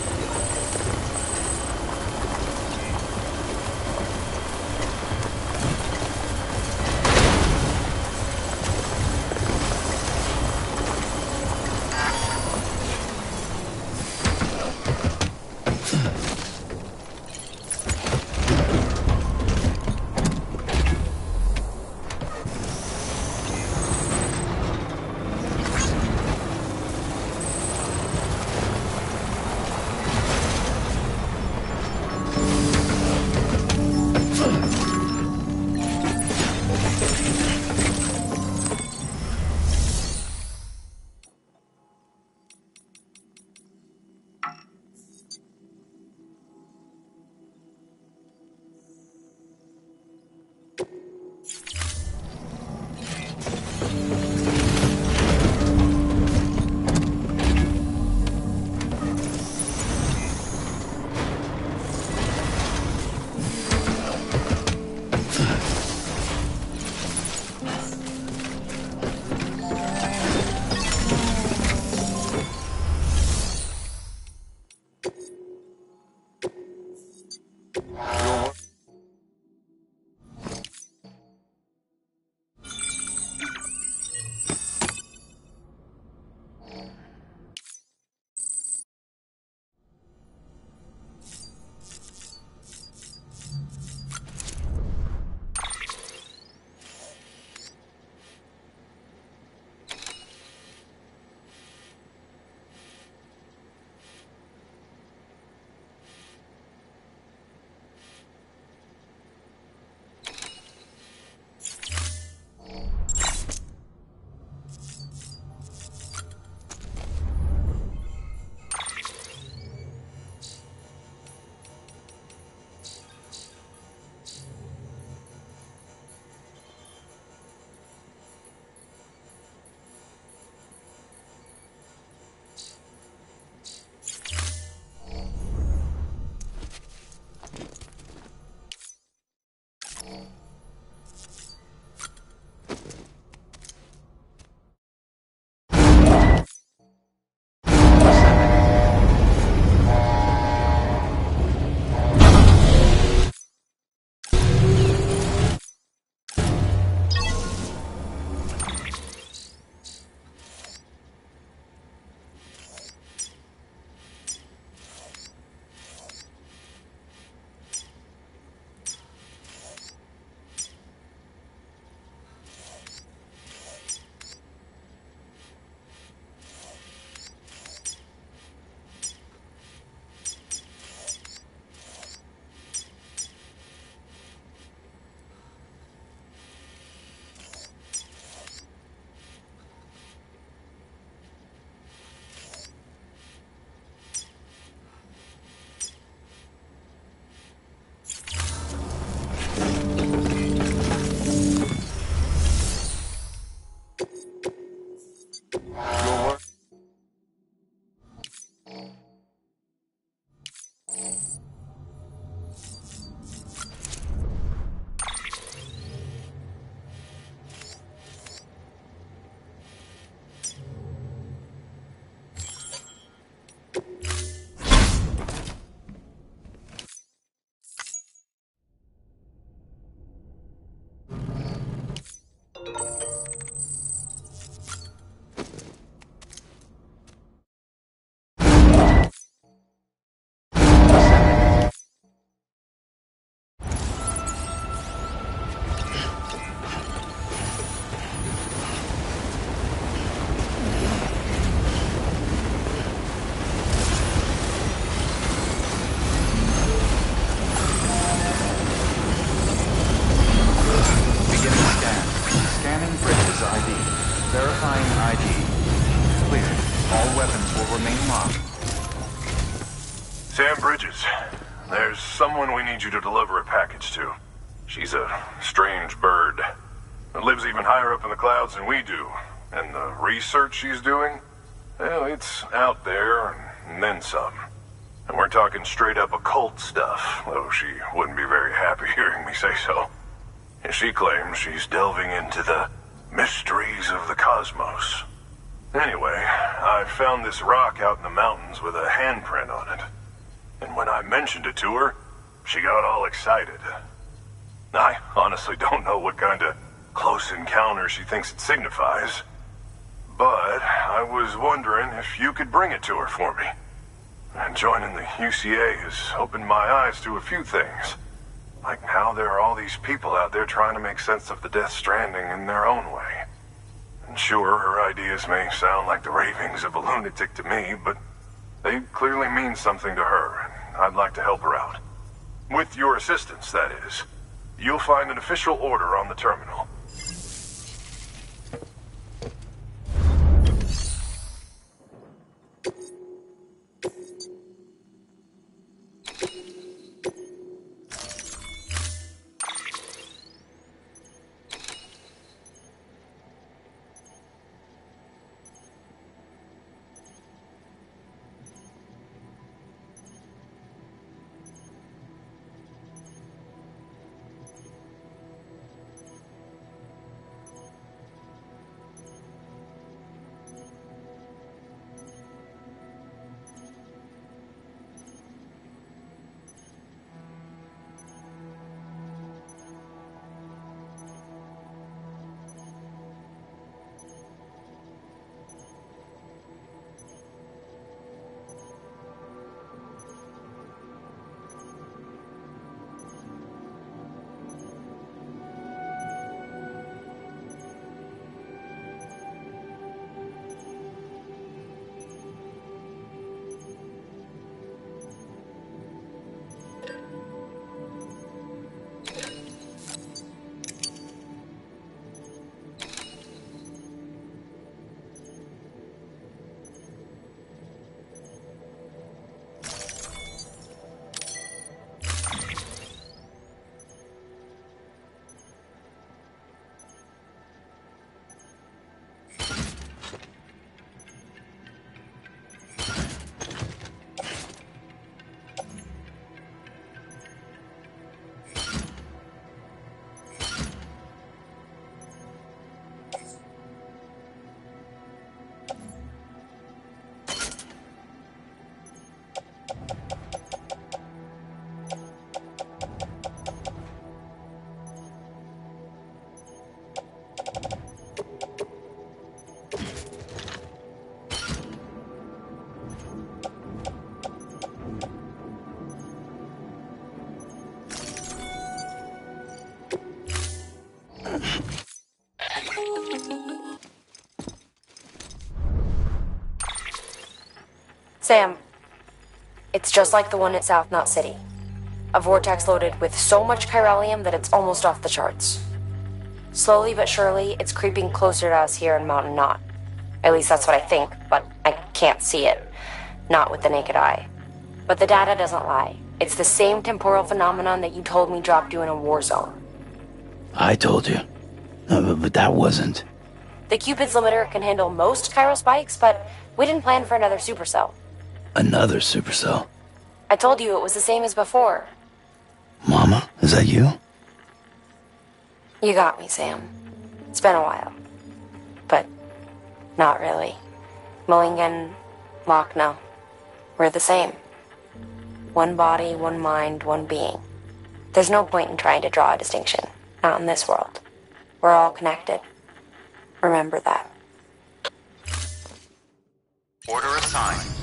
are. Sam Bridges, there's someone we need you to deliver a package to. She's a strange bird. It lives even higher up in the clouds than we do. And the research she's doing, well, it's out there and then some. And we're talking straight up occult stuff, though she wouldn't be very happy hearing me say so. And she claims she's delving into the mysteries of the cosmos. Anyway, I found this rock out in the mountains with a handprint on it. And when I mentioned it to her, she got all excited. I honestly don't know what kind of close encounter she thinks it signifies. But I was wondering if you could bring it to her for me. And joining the UCA has opened my eyes to a few things. Like how there are all these people out there trying to make sense of the Death Stranding in their own way. And sure, her ideas may sound like the ravings of a lunatic to me, but they clearly mean something to her, and I'd like to help her out. With your assistance, that is. You'll find an official order on the terminal. Sam, it's just like the one at South Knot City. A vortex loaded with so much chiralium that it's almost off the charts. Slowly but surely, it's creeping closer to us here in Mountain Knot. At least that's what I think, but I can't see it. Not with the naked eye. But the data doesn't lie. It's the same temporal phenomenon that you told me dropped you in a war zone. I told you. No, but that wasn't. The Cupid's limiter can handle most chiral spikes, but we didn't plan for another supercell. Another supercell? I told you it was the same as before. Mama, is that you? You got me, Sam. It's been a while. But not really. Mulligan, Lochner, we're the same. One body, one mind, one being. There's no point in trying to draw a distinction. Not in this world. We're all connected. Remember that. Order assigned.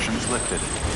restrictions lifted.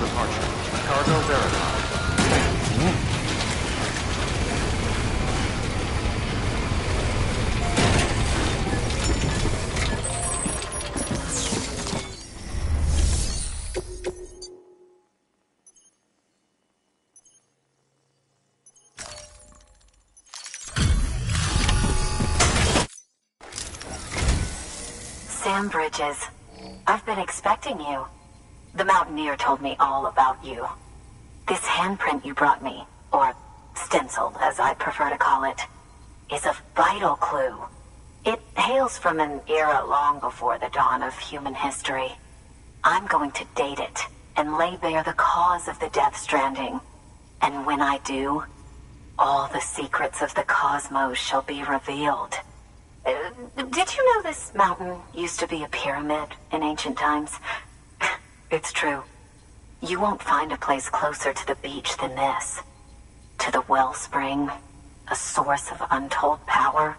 departure. Cargo verified. Sam Bridges, I've been expecting you. The Mountaineer told me all about you. This handprint you brought me, or stencil as I prefer to call it, is a vital clue. It hails from an era long before the dawn of human history. I'm going to date it and lay bare the cause of the Death Stranding. And when I do, all the secrets of the cosmos shall be revealed. Did you know this mountain used to be a pyramid in ancient times? It's true. You won't find a place closer to the beach than this. To the wellspring, a source of untold power.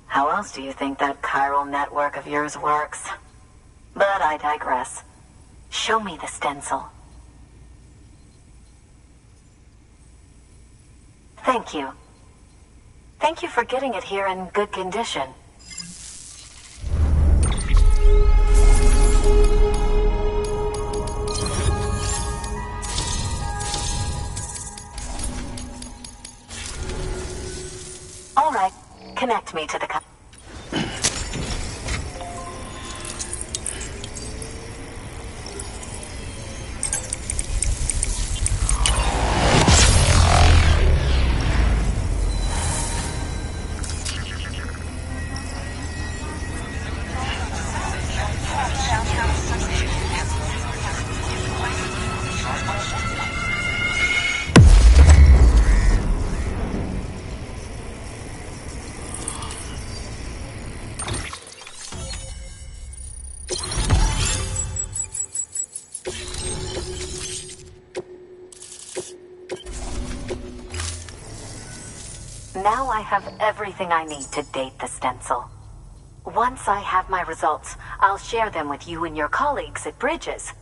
How else do you think that chiral network of yours works? But I digress. Show me the stencil. Thank you. Thank you for getting it here in good condition. All right, connect me to the Now I have everything I need to date the stencil. Once I have my results, I'll share them with you and your colleagues at Bridges.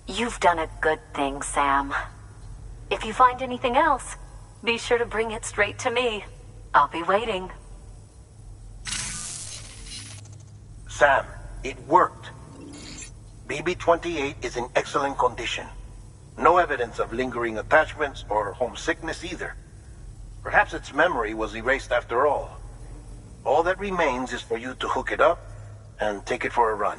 You've done a good thing, Sam. If you find anything else, be sure to bring it straight to me. I'll be waiting. Sam, it worked. BB-28 is in excellent condition. No evidence of lingering attachments or homesickness either. Perhaps its memory was erased after all. All that remains is for you to hook it up and take it for a run.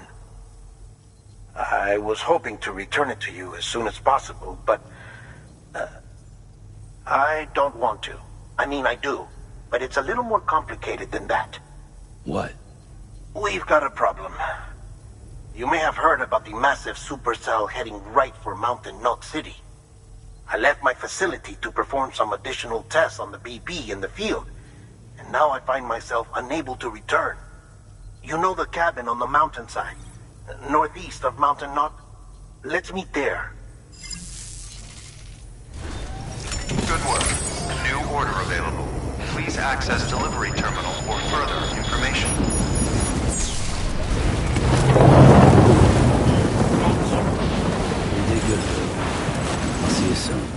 I was hoping to return it to you as soon as possible, but I don't want to. I mean, I do, but it's a little more complicated than that. What? We've got a problem. You may have heard about the massive supercell heading right for Mountain Knot City. I left my facility to perform some additional tests on the BB in the field, and now I find myself unable to return. You know the cabin on the mountainside, northeast of Mountain Knot? Let's meet there. Good work. New order available. Please access delivery terminal for further information. You did good, Phil. I'll see you soon.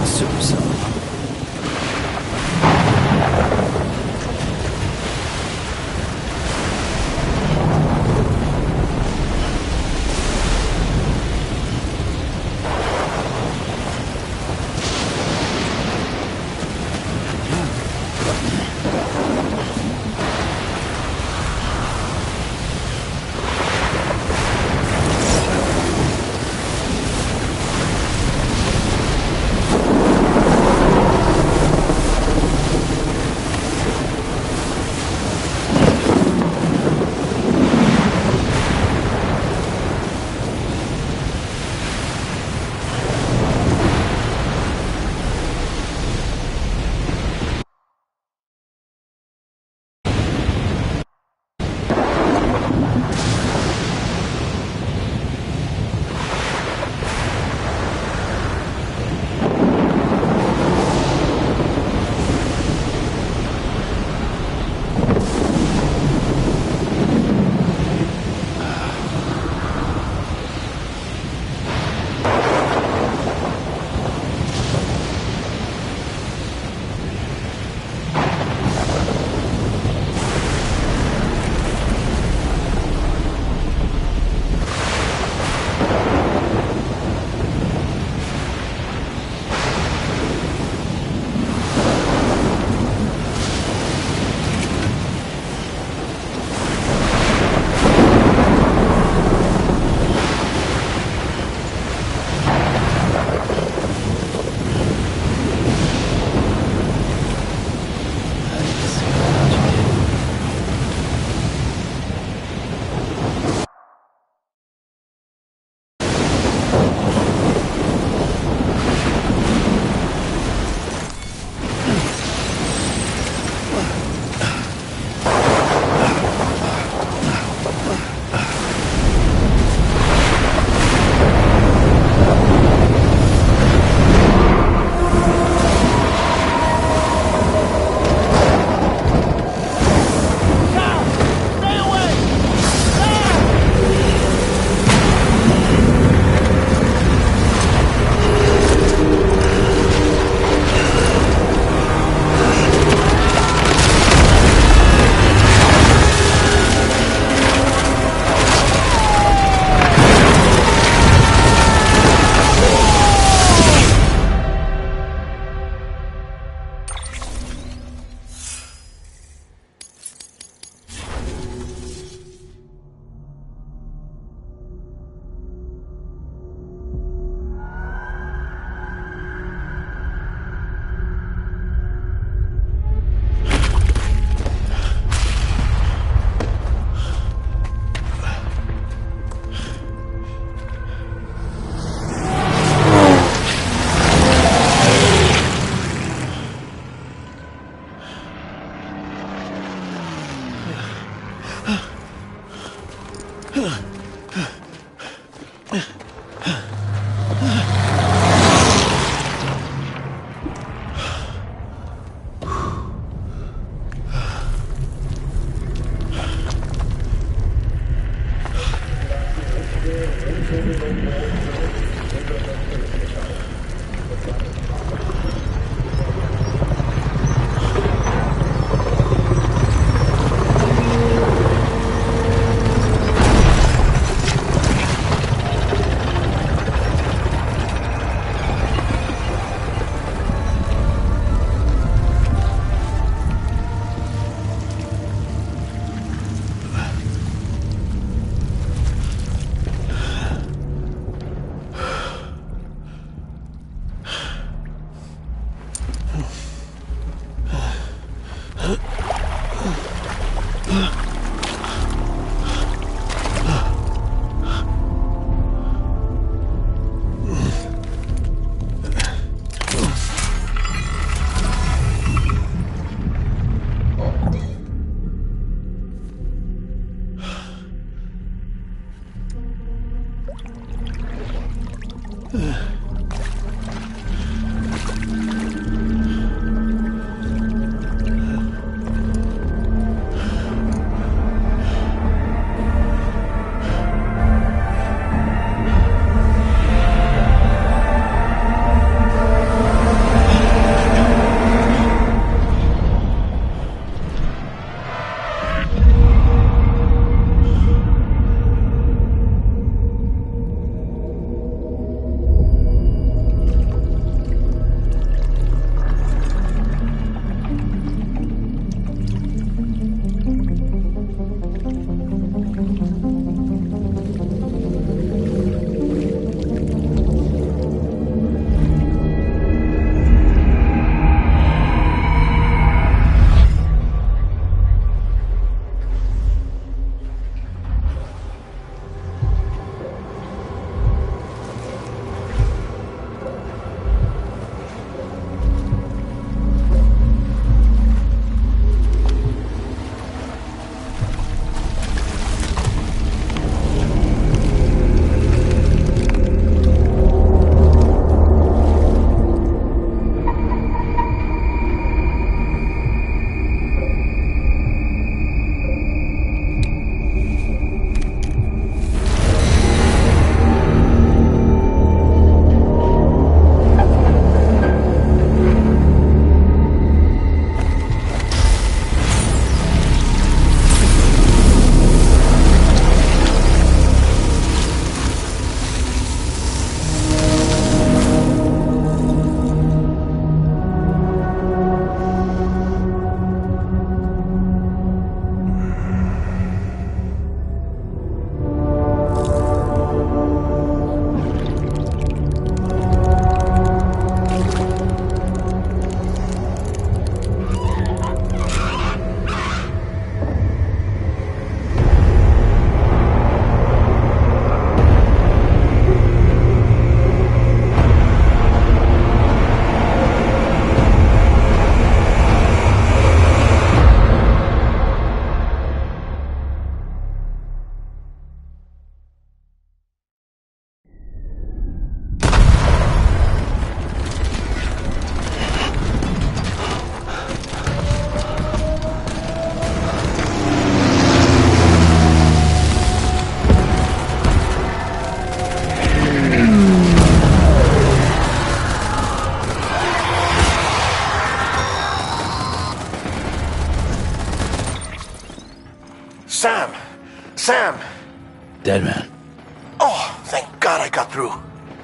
Super cell.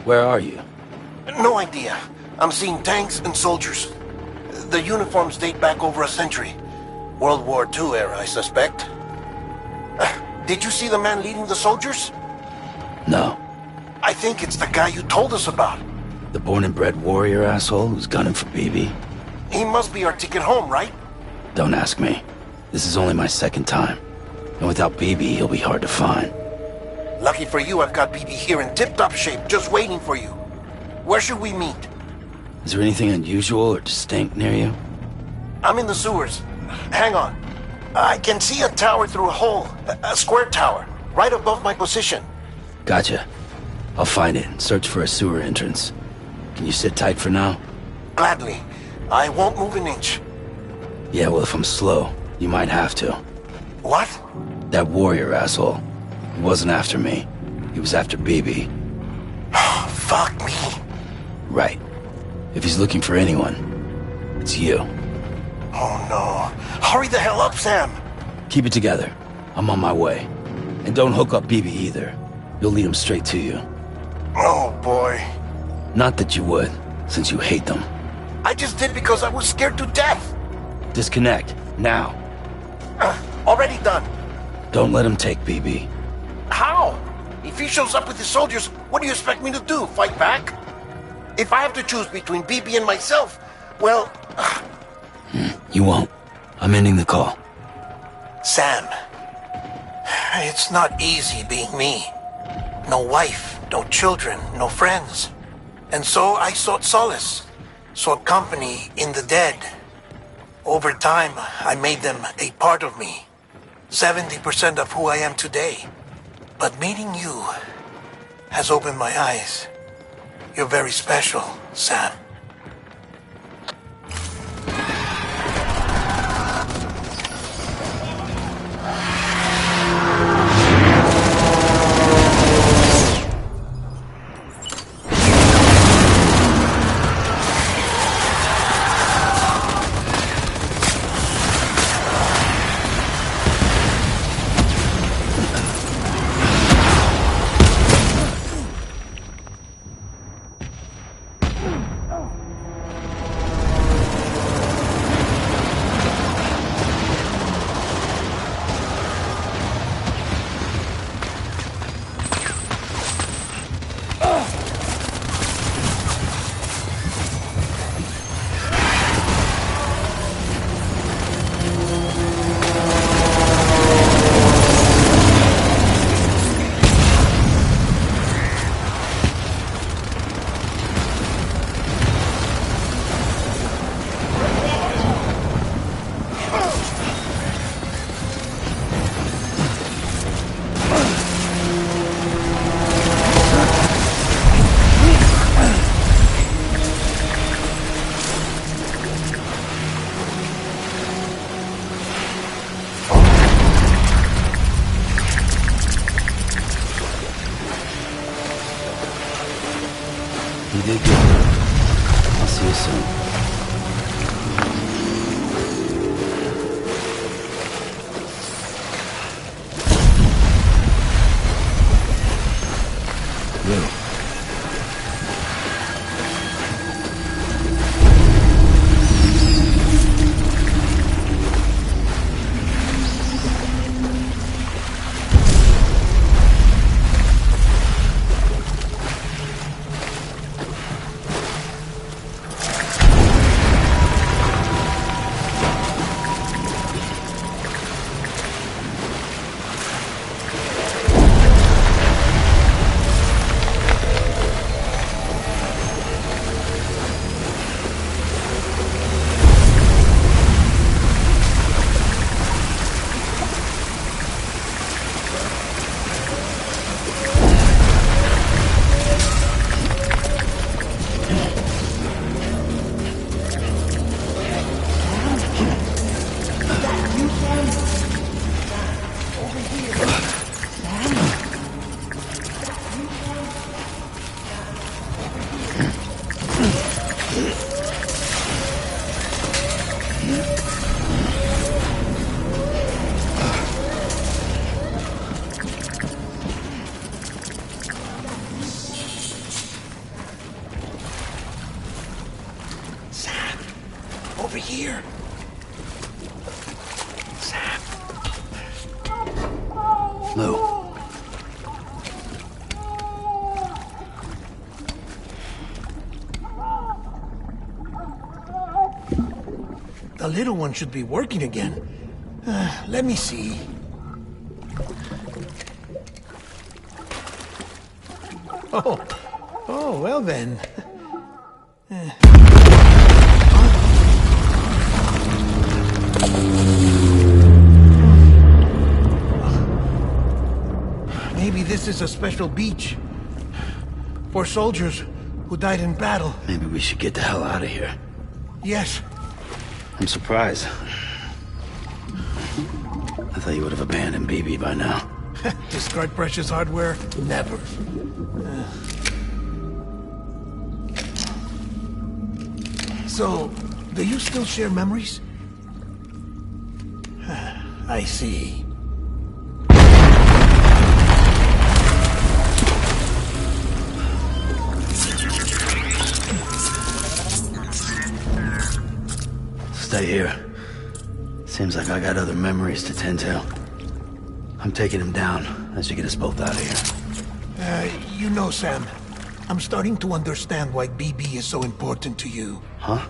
Where are you? No idea. I'm seeing tanks and soldiers. The uniforms date back over a century. World War II era, I suspect. Did you see the man leading the soldiers? No. I think it's the guy you told us about. The born and bred warrior asshole who's gunning for BB? He must be our ticket home, right? Don't ask me. This is only my second time. And without BB, he'll be hard to find. Lucky for you, I've got BB here in tip-top shape, just waiting for you. Where should we meet? Is there anything unusual or distinct near you? I'm in the sewers. Hang on. I can see a tower through a hole. A square tower, right above my position. Gotcha. I'll find it and search for a sewer entrance. Can you sit tight for now? Gladly. I won't move an inch. Yeah, well, if I'm slow, you might have to. What? That warrior asshole. He wasn't after me. He was after BB. Fuck me. Right. If he's looking for anyone, it's you. Oh no. Hurry the hell up, Sam. Keep it together. I'm on my way. And don't hook up BB either. You'll lead him straight to you. Oh boy. Not that you would, since you hate them. I just did because I was scared to death. Disconnect, now. Already done. Don't let him take BB. How? If he shows up with his soldiers, what do you expect me to do? Fight back? If I have to choose between BB and myself, well... You won't. I'm ending the call. Sam, it's not easy being me. No wife, no children, no friends. And so I sought solace, sought company in the dead. Over time, I made them a part of me. 70% of who I am today. But meeting you has opened my eyes. You're very special, Sam. You did good. I'll see you soon. Lou. Over here. Sam. Lou. The little one should be working again. Let me see. Oh, well then. Maybe this is a special beach for soldiers who died in battle. Maybe we should get the hell out of here. Yes. I'm surprised. I thought you would have abandoned BB by now. Discard precious hardware? Never. So, do you still share memories? I see. Stay here. Seems like I got other memories to tend to. I'm taking him down as you get us both out of here. You know, Sam, I'm starting to understand why BB is so important to you. Huh?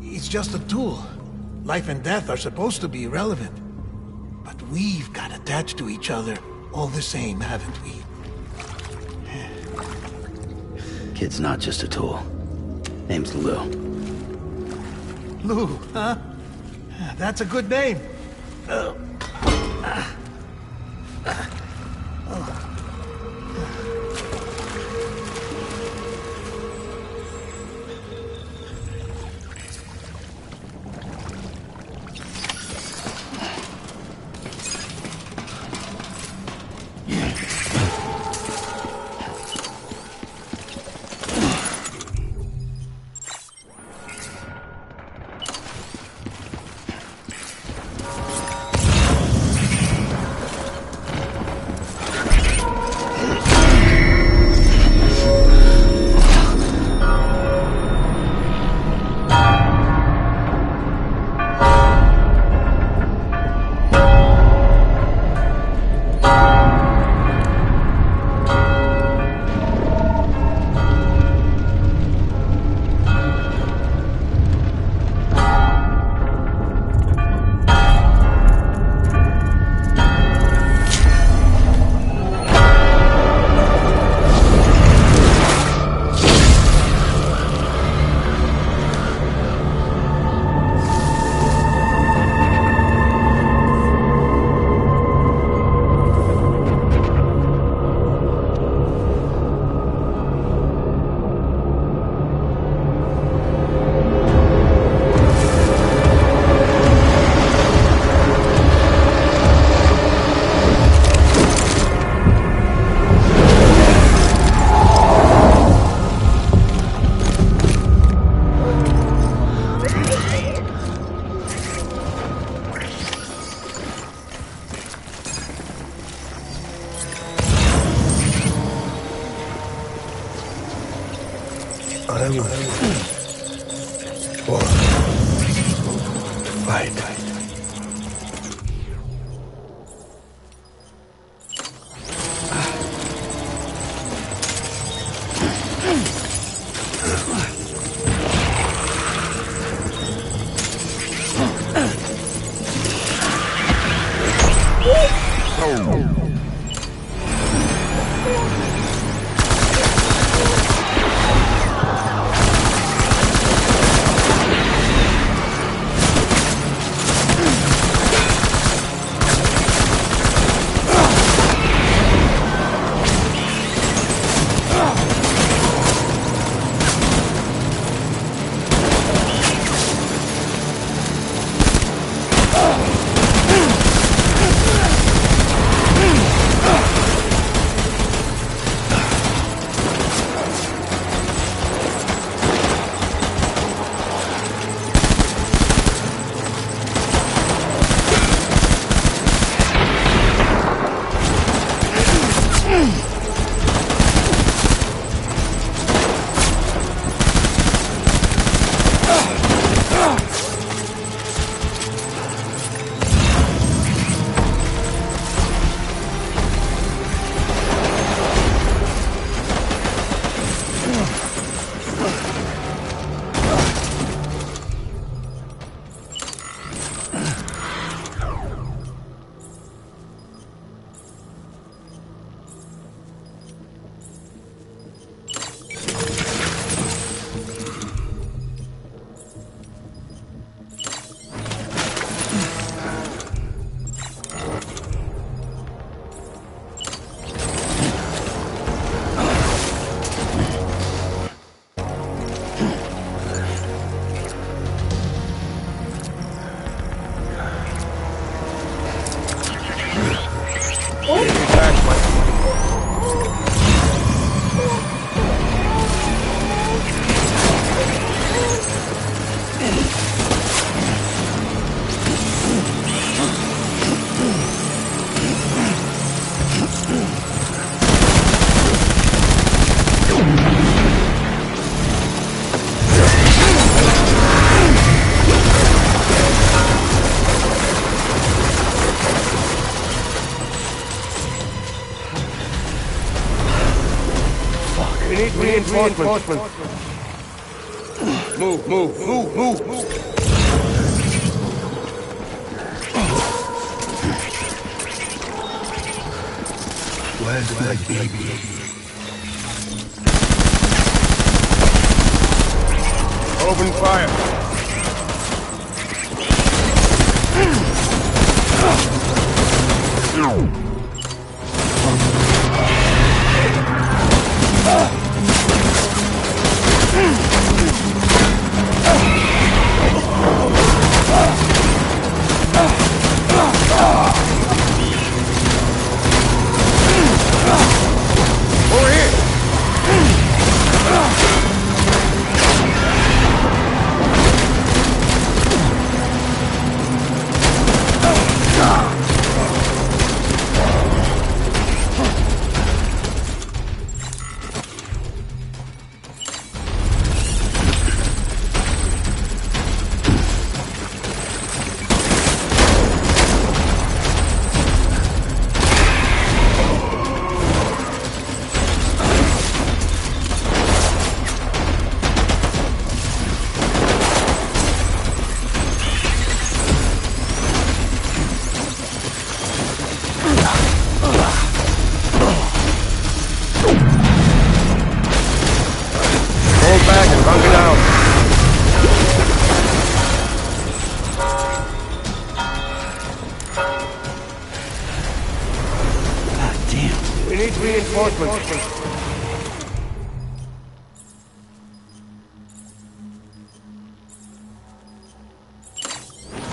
It's just a tool. Life and death are supposed to be irrelevant. But we've got attached to each other all the same, haven't we? Kid's not just a tool. Name's Lou. Lou, huh? That's a good name. reinforcements. Move. Where's my baby? Open fire.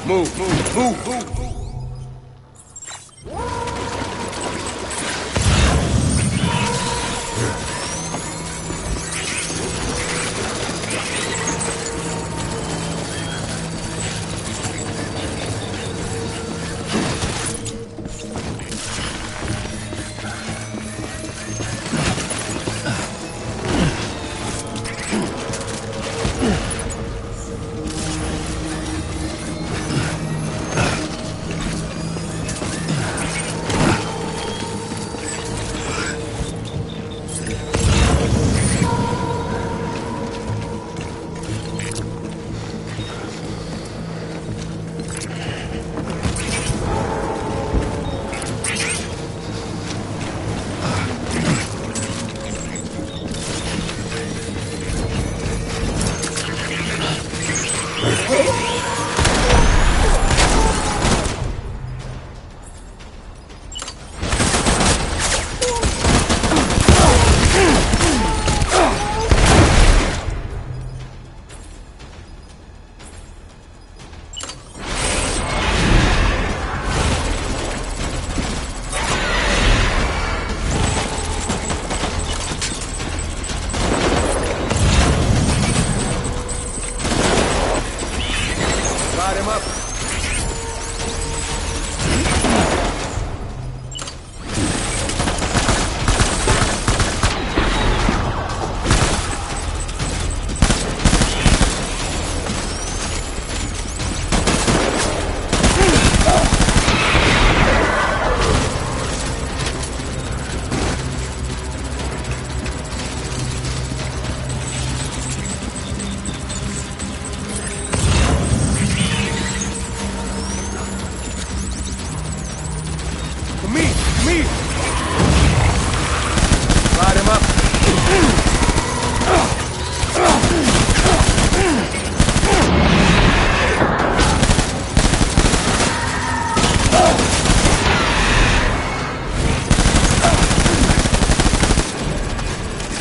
Move.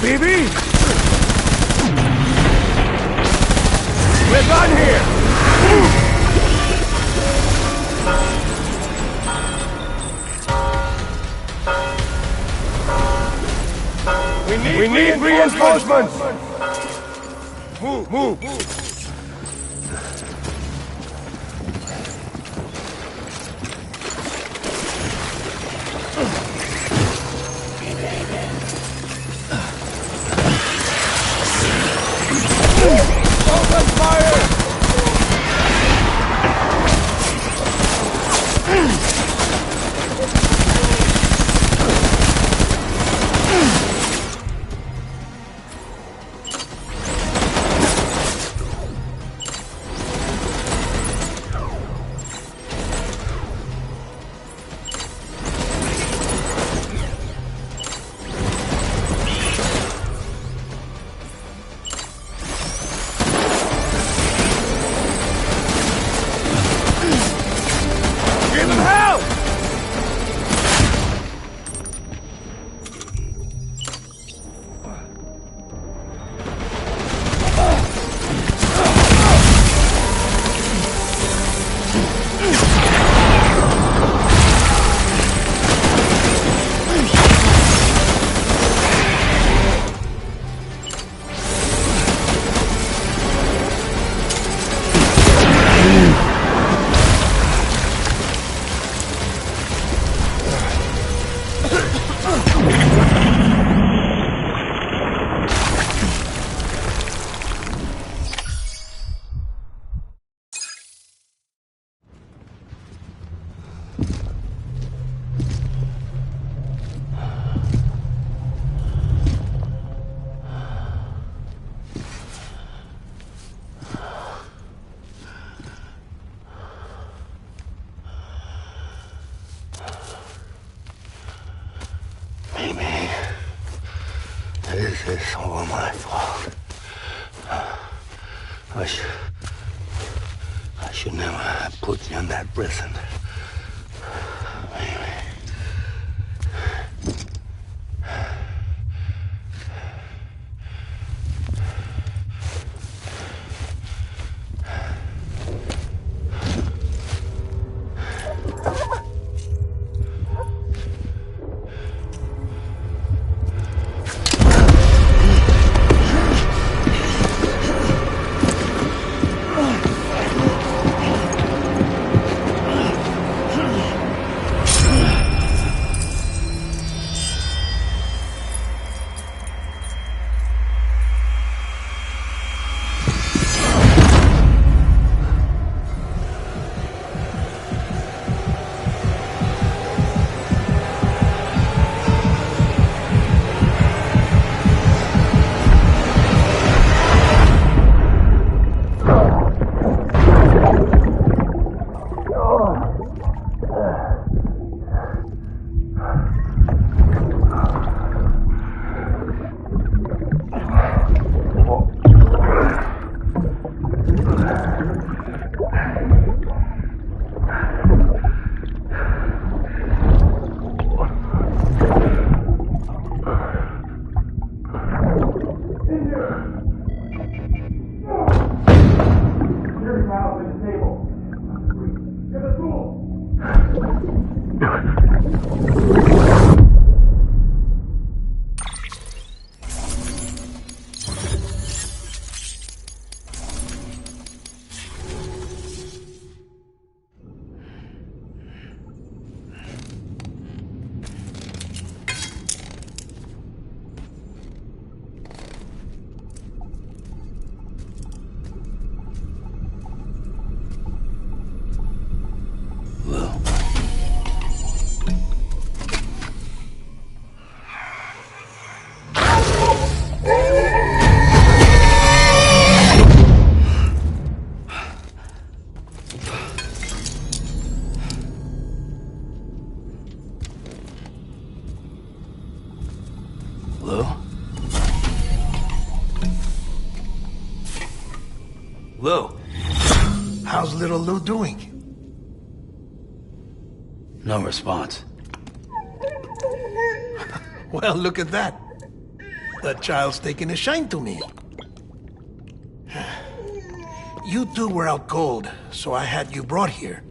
BB! We're done here! We need reinforcements! Move! Open fire! all my fault. I should never have put you in that prison. Lou. How's little Lou doing? No response. Well, look at that. That child's taking a shine to me. You two were out cold, so I had you brought here.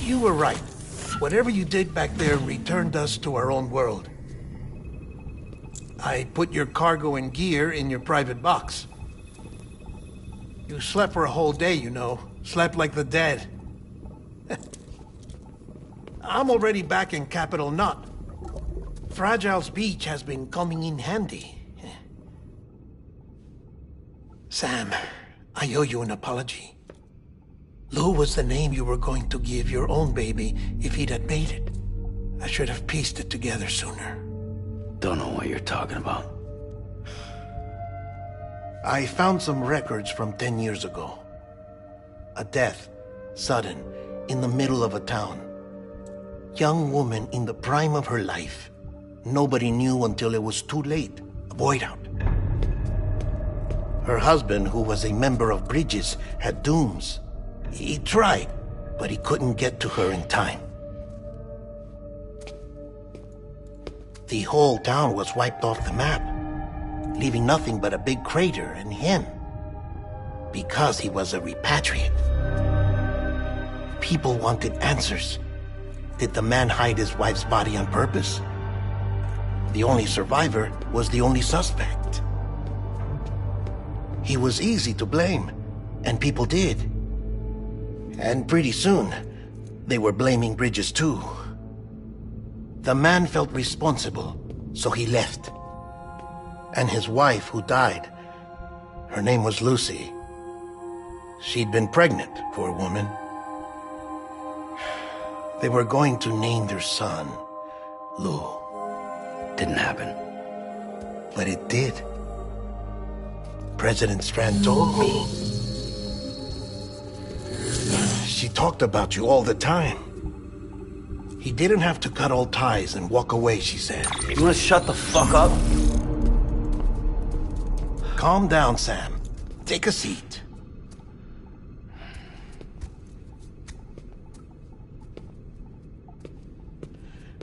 You were right. Whatever you did back there returned us to our own world. I put your cargo and gear in your private box. You slept for a whole day, you know. Slept like the dead. I'm already back in Capital Knot. Fragile's beach has been coming in handy. Sam, I owe you an apology. Lou was the name you were going to give your own baby if he'd had made it. I should have pieced it together sooner. Don't know what you're talking about. I found some records from 10 years ago. A death, sudden, in the middle of a town. Young woman in the prime of her life. Nobody knew until it was too late. A void out. Her husband, who was a member of Bridges, had dooms. He tried, but he couldn't get to her in time. The whole town was wiped off the map, leaving nothing but a big crater and him. Because he was a repatriate. People wanted answers. Did the man hide his wife's body on purpose? The only survivor was the only suspect. He was easy to blame, and people did. And pretty soon, they were blaming Bridges too. The man felt responsible, so he left. And his wife, who died, her name was Lucy. She'd been pregnant, poor woman. They were going to name their son Lou. Didn't happen. But it did. President Strand told me. She talked about you all the time. He didn't have to cut all ties and walk away, she said. You wanna shut the fuck up? Calm down, Sam. Take a seat.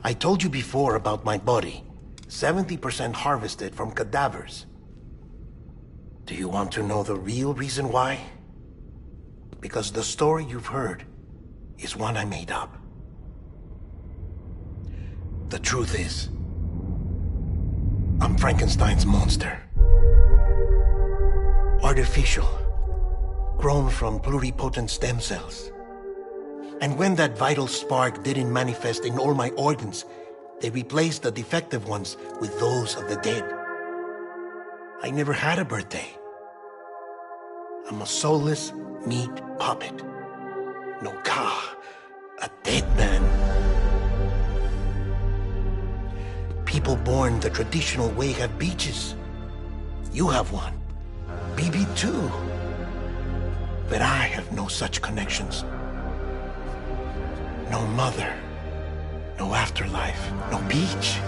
I told you before about my body. 70% harvested from cadavers. Do you want to know the real reason why? Because the story you've heard is one I made up. The truth is, I'm Frankenstein's monster. Artificial, grown from pluripotent stem cells. And when that vital spark didn't manifest in all my organs, they replaced the defective ones with those of the dead. I never had a birthday. I'm a soulless meat puppet. No car, a dead man. People born the traditional way have beaches. You have one. BB too. But I have no such connections. No mother. No afterlife. No beach.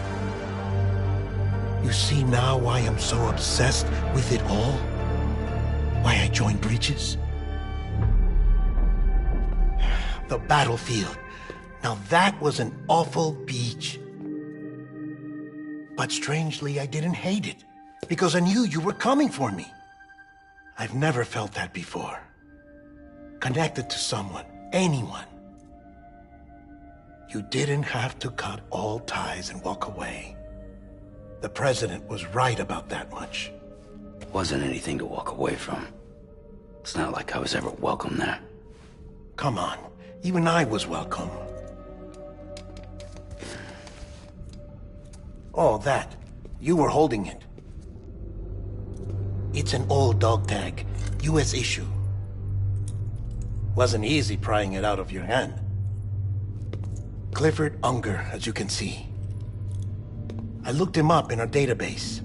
You see now why I'm so obsessed with it all? Why I joined Bridges? The battlefield. Now that was an awful beach. But strangely, I didn't hate it, because I knew you were coming for me. I've never felt that before. Connected to someone, anyone. You didn't have to cut all ties and walk away. The president was right about that much. Wasn't anything to walk away from. It's not like I was ever welcome there. Come on, even I was welcome. Oh, that. You were holding it. It's an old dog tag, US issue. Wasn't easy prying it out of your hand. Clifford Unger, as you can see. I looked him up in our database.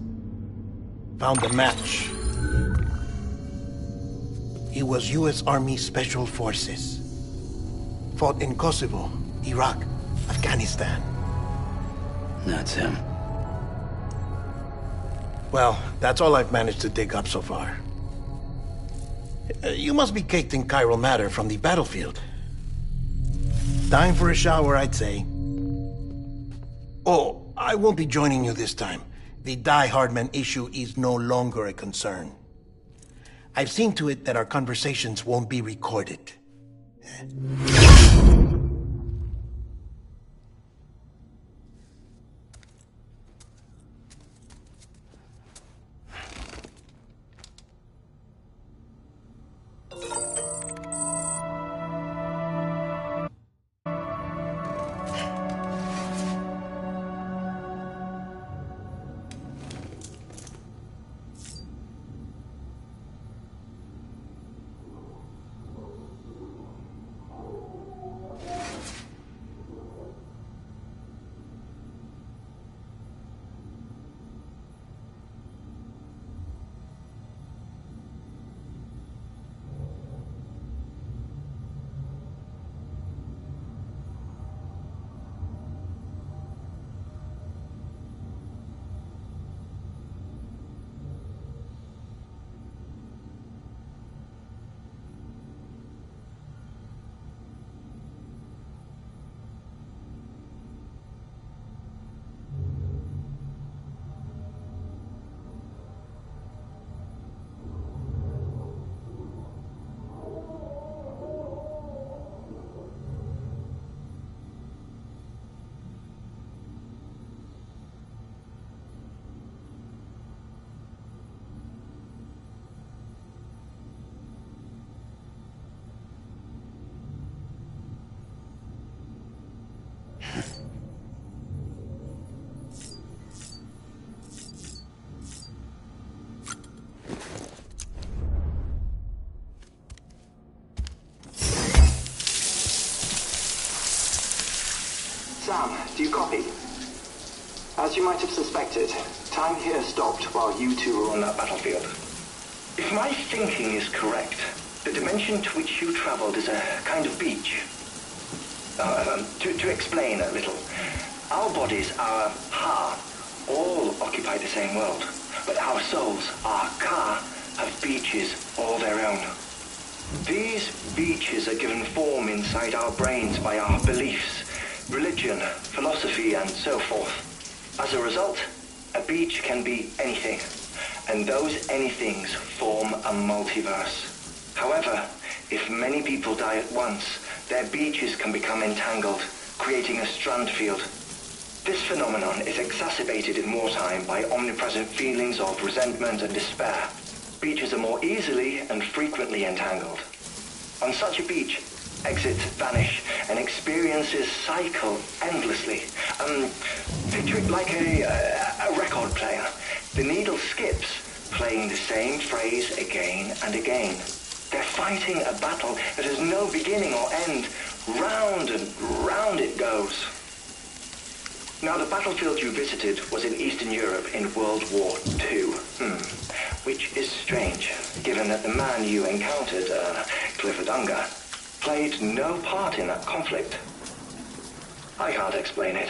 Found a match. He was US Army Special Forces. Fought in Kosovo, Iraq, Afghanistan. That's him. Well, that's all I've managed to dig up so far. You must be caked in chiral matter from the battlefield. Time for a shower, I'd say. Oh, I won't be joining you this time. The Die Hardman issue is no longer a concern. I've seen to it that our conversations won't be recorded. Sam, do you copy? As you might have suspected, time here stopped while you two were on that battlefield. If my thinking is correct, the dimension to which you traveled is a kind of beach. To explain a little, our bodies, our Ha, all occupy the same world. but our souls, our car, have beaches all their own. These beaches are given form inside our brains by our beliefs, religion, philosophy, and so forth. As a result, a beach can be anything, and those anythings form a multiverse. However, if many people die at once, their beaches can become entangled, creating a strand field. This phenomenon is exacerbated in wartime by omnipresent feelings of resentment and despair. Beaches are more easily and frequently entangled. On such a beach, exits vanish and experiences cycle endlessly. Picture it like a record player. The needle skips, playing the same phrase again and again. They're fighting a battle that has no beginning or end. Round and round it goes. Now, the battlefield you visited was in Eastern Europe in World War II. Which is strange, given that the man you encountered, Clifford Unger, played no part in that conflict. I can't explain it,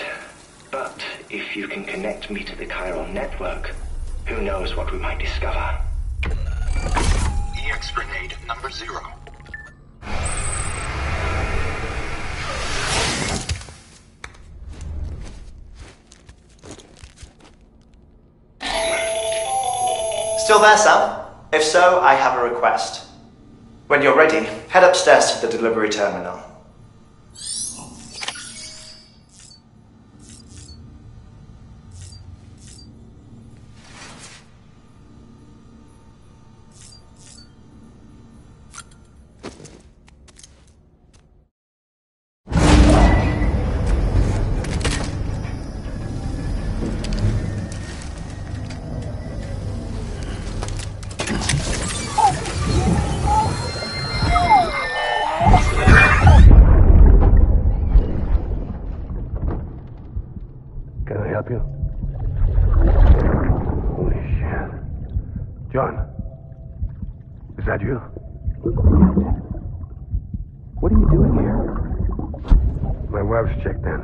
but if you can connect me to the chiral network, who knows what we might discover. EX grenade number 0. Still there, Sam? If so, I have a request. When you're ready, head upstairs to the delivery terminal. Can I help you? Holy shit. John, is that you? What are you doing here? My wife's checked in.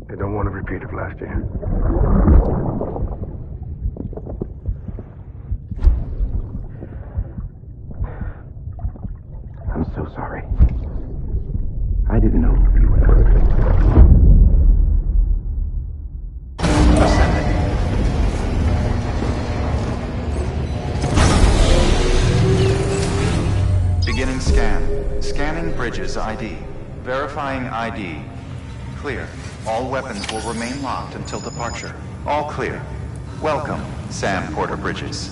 They don't want to repeat of last year. I'm so sorry. I didn't know you were coming. Beginning scan. Scanning bridges ID. Verifying ID. Clear. All weapons will remain locked until departure. All clear. Welcome, Sam Porter Bridges.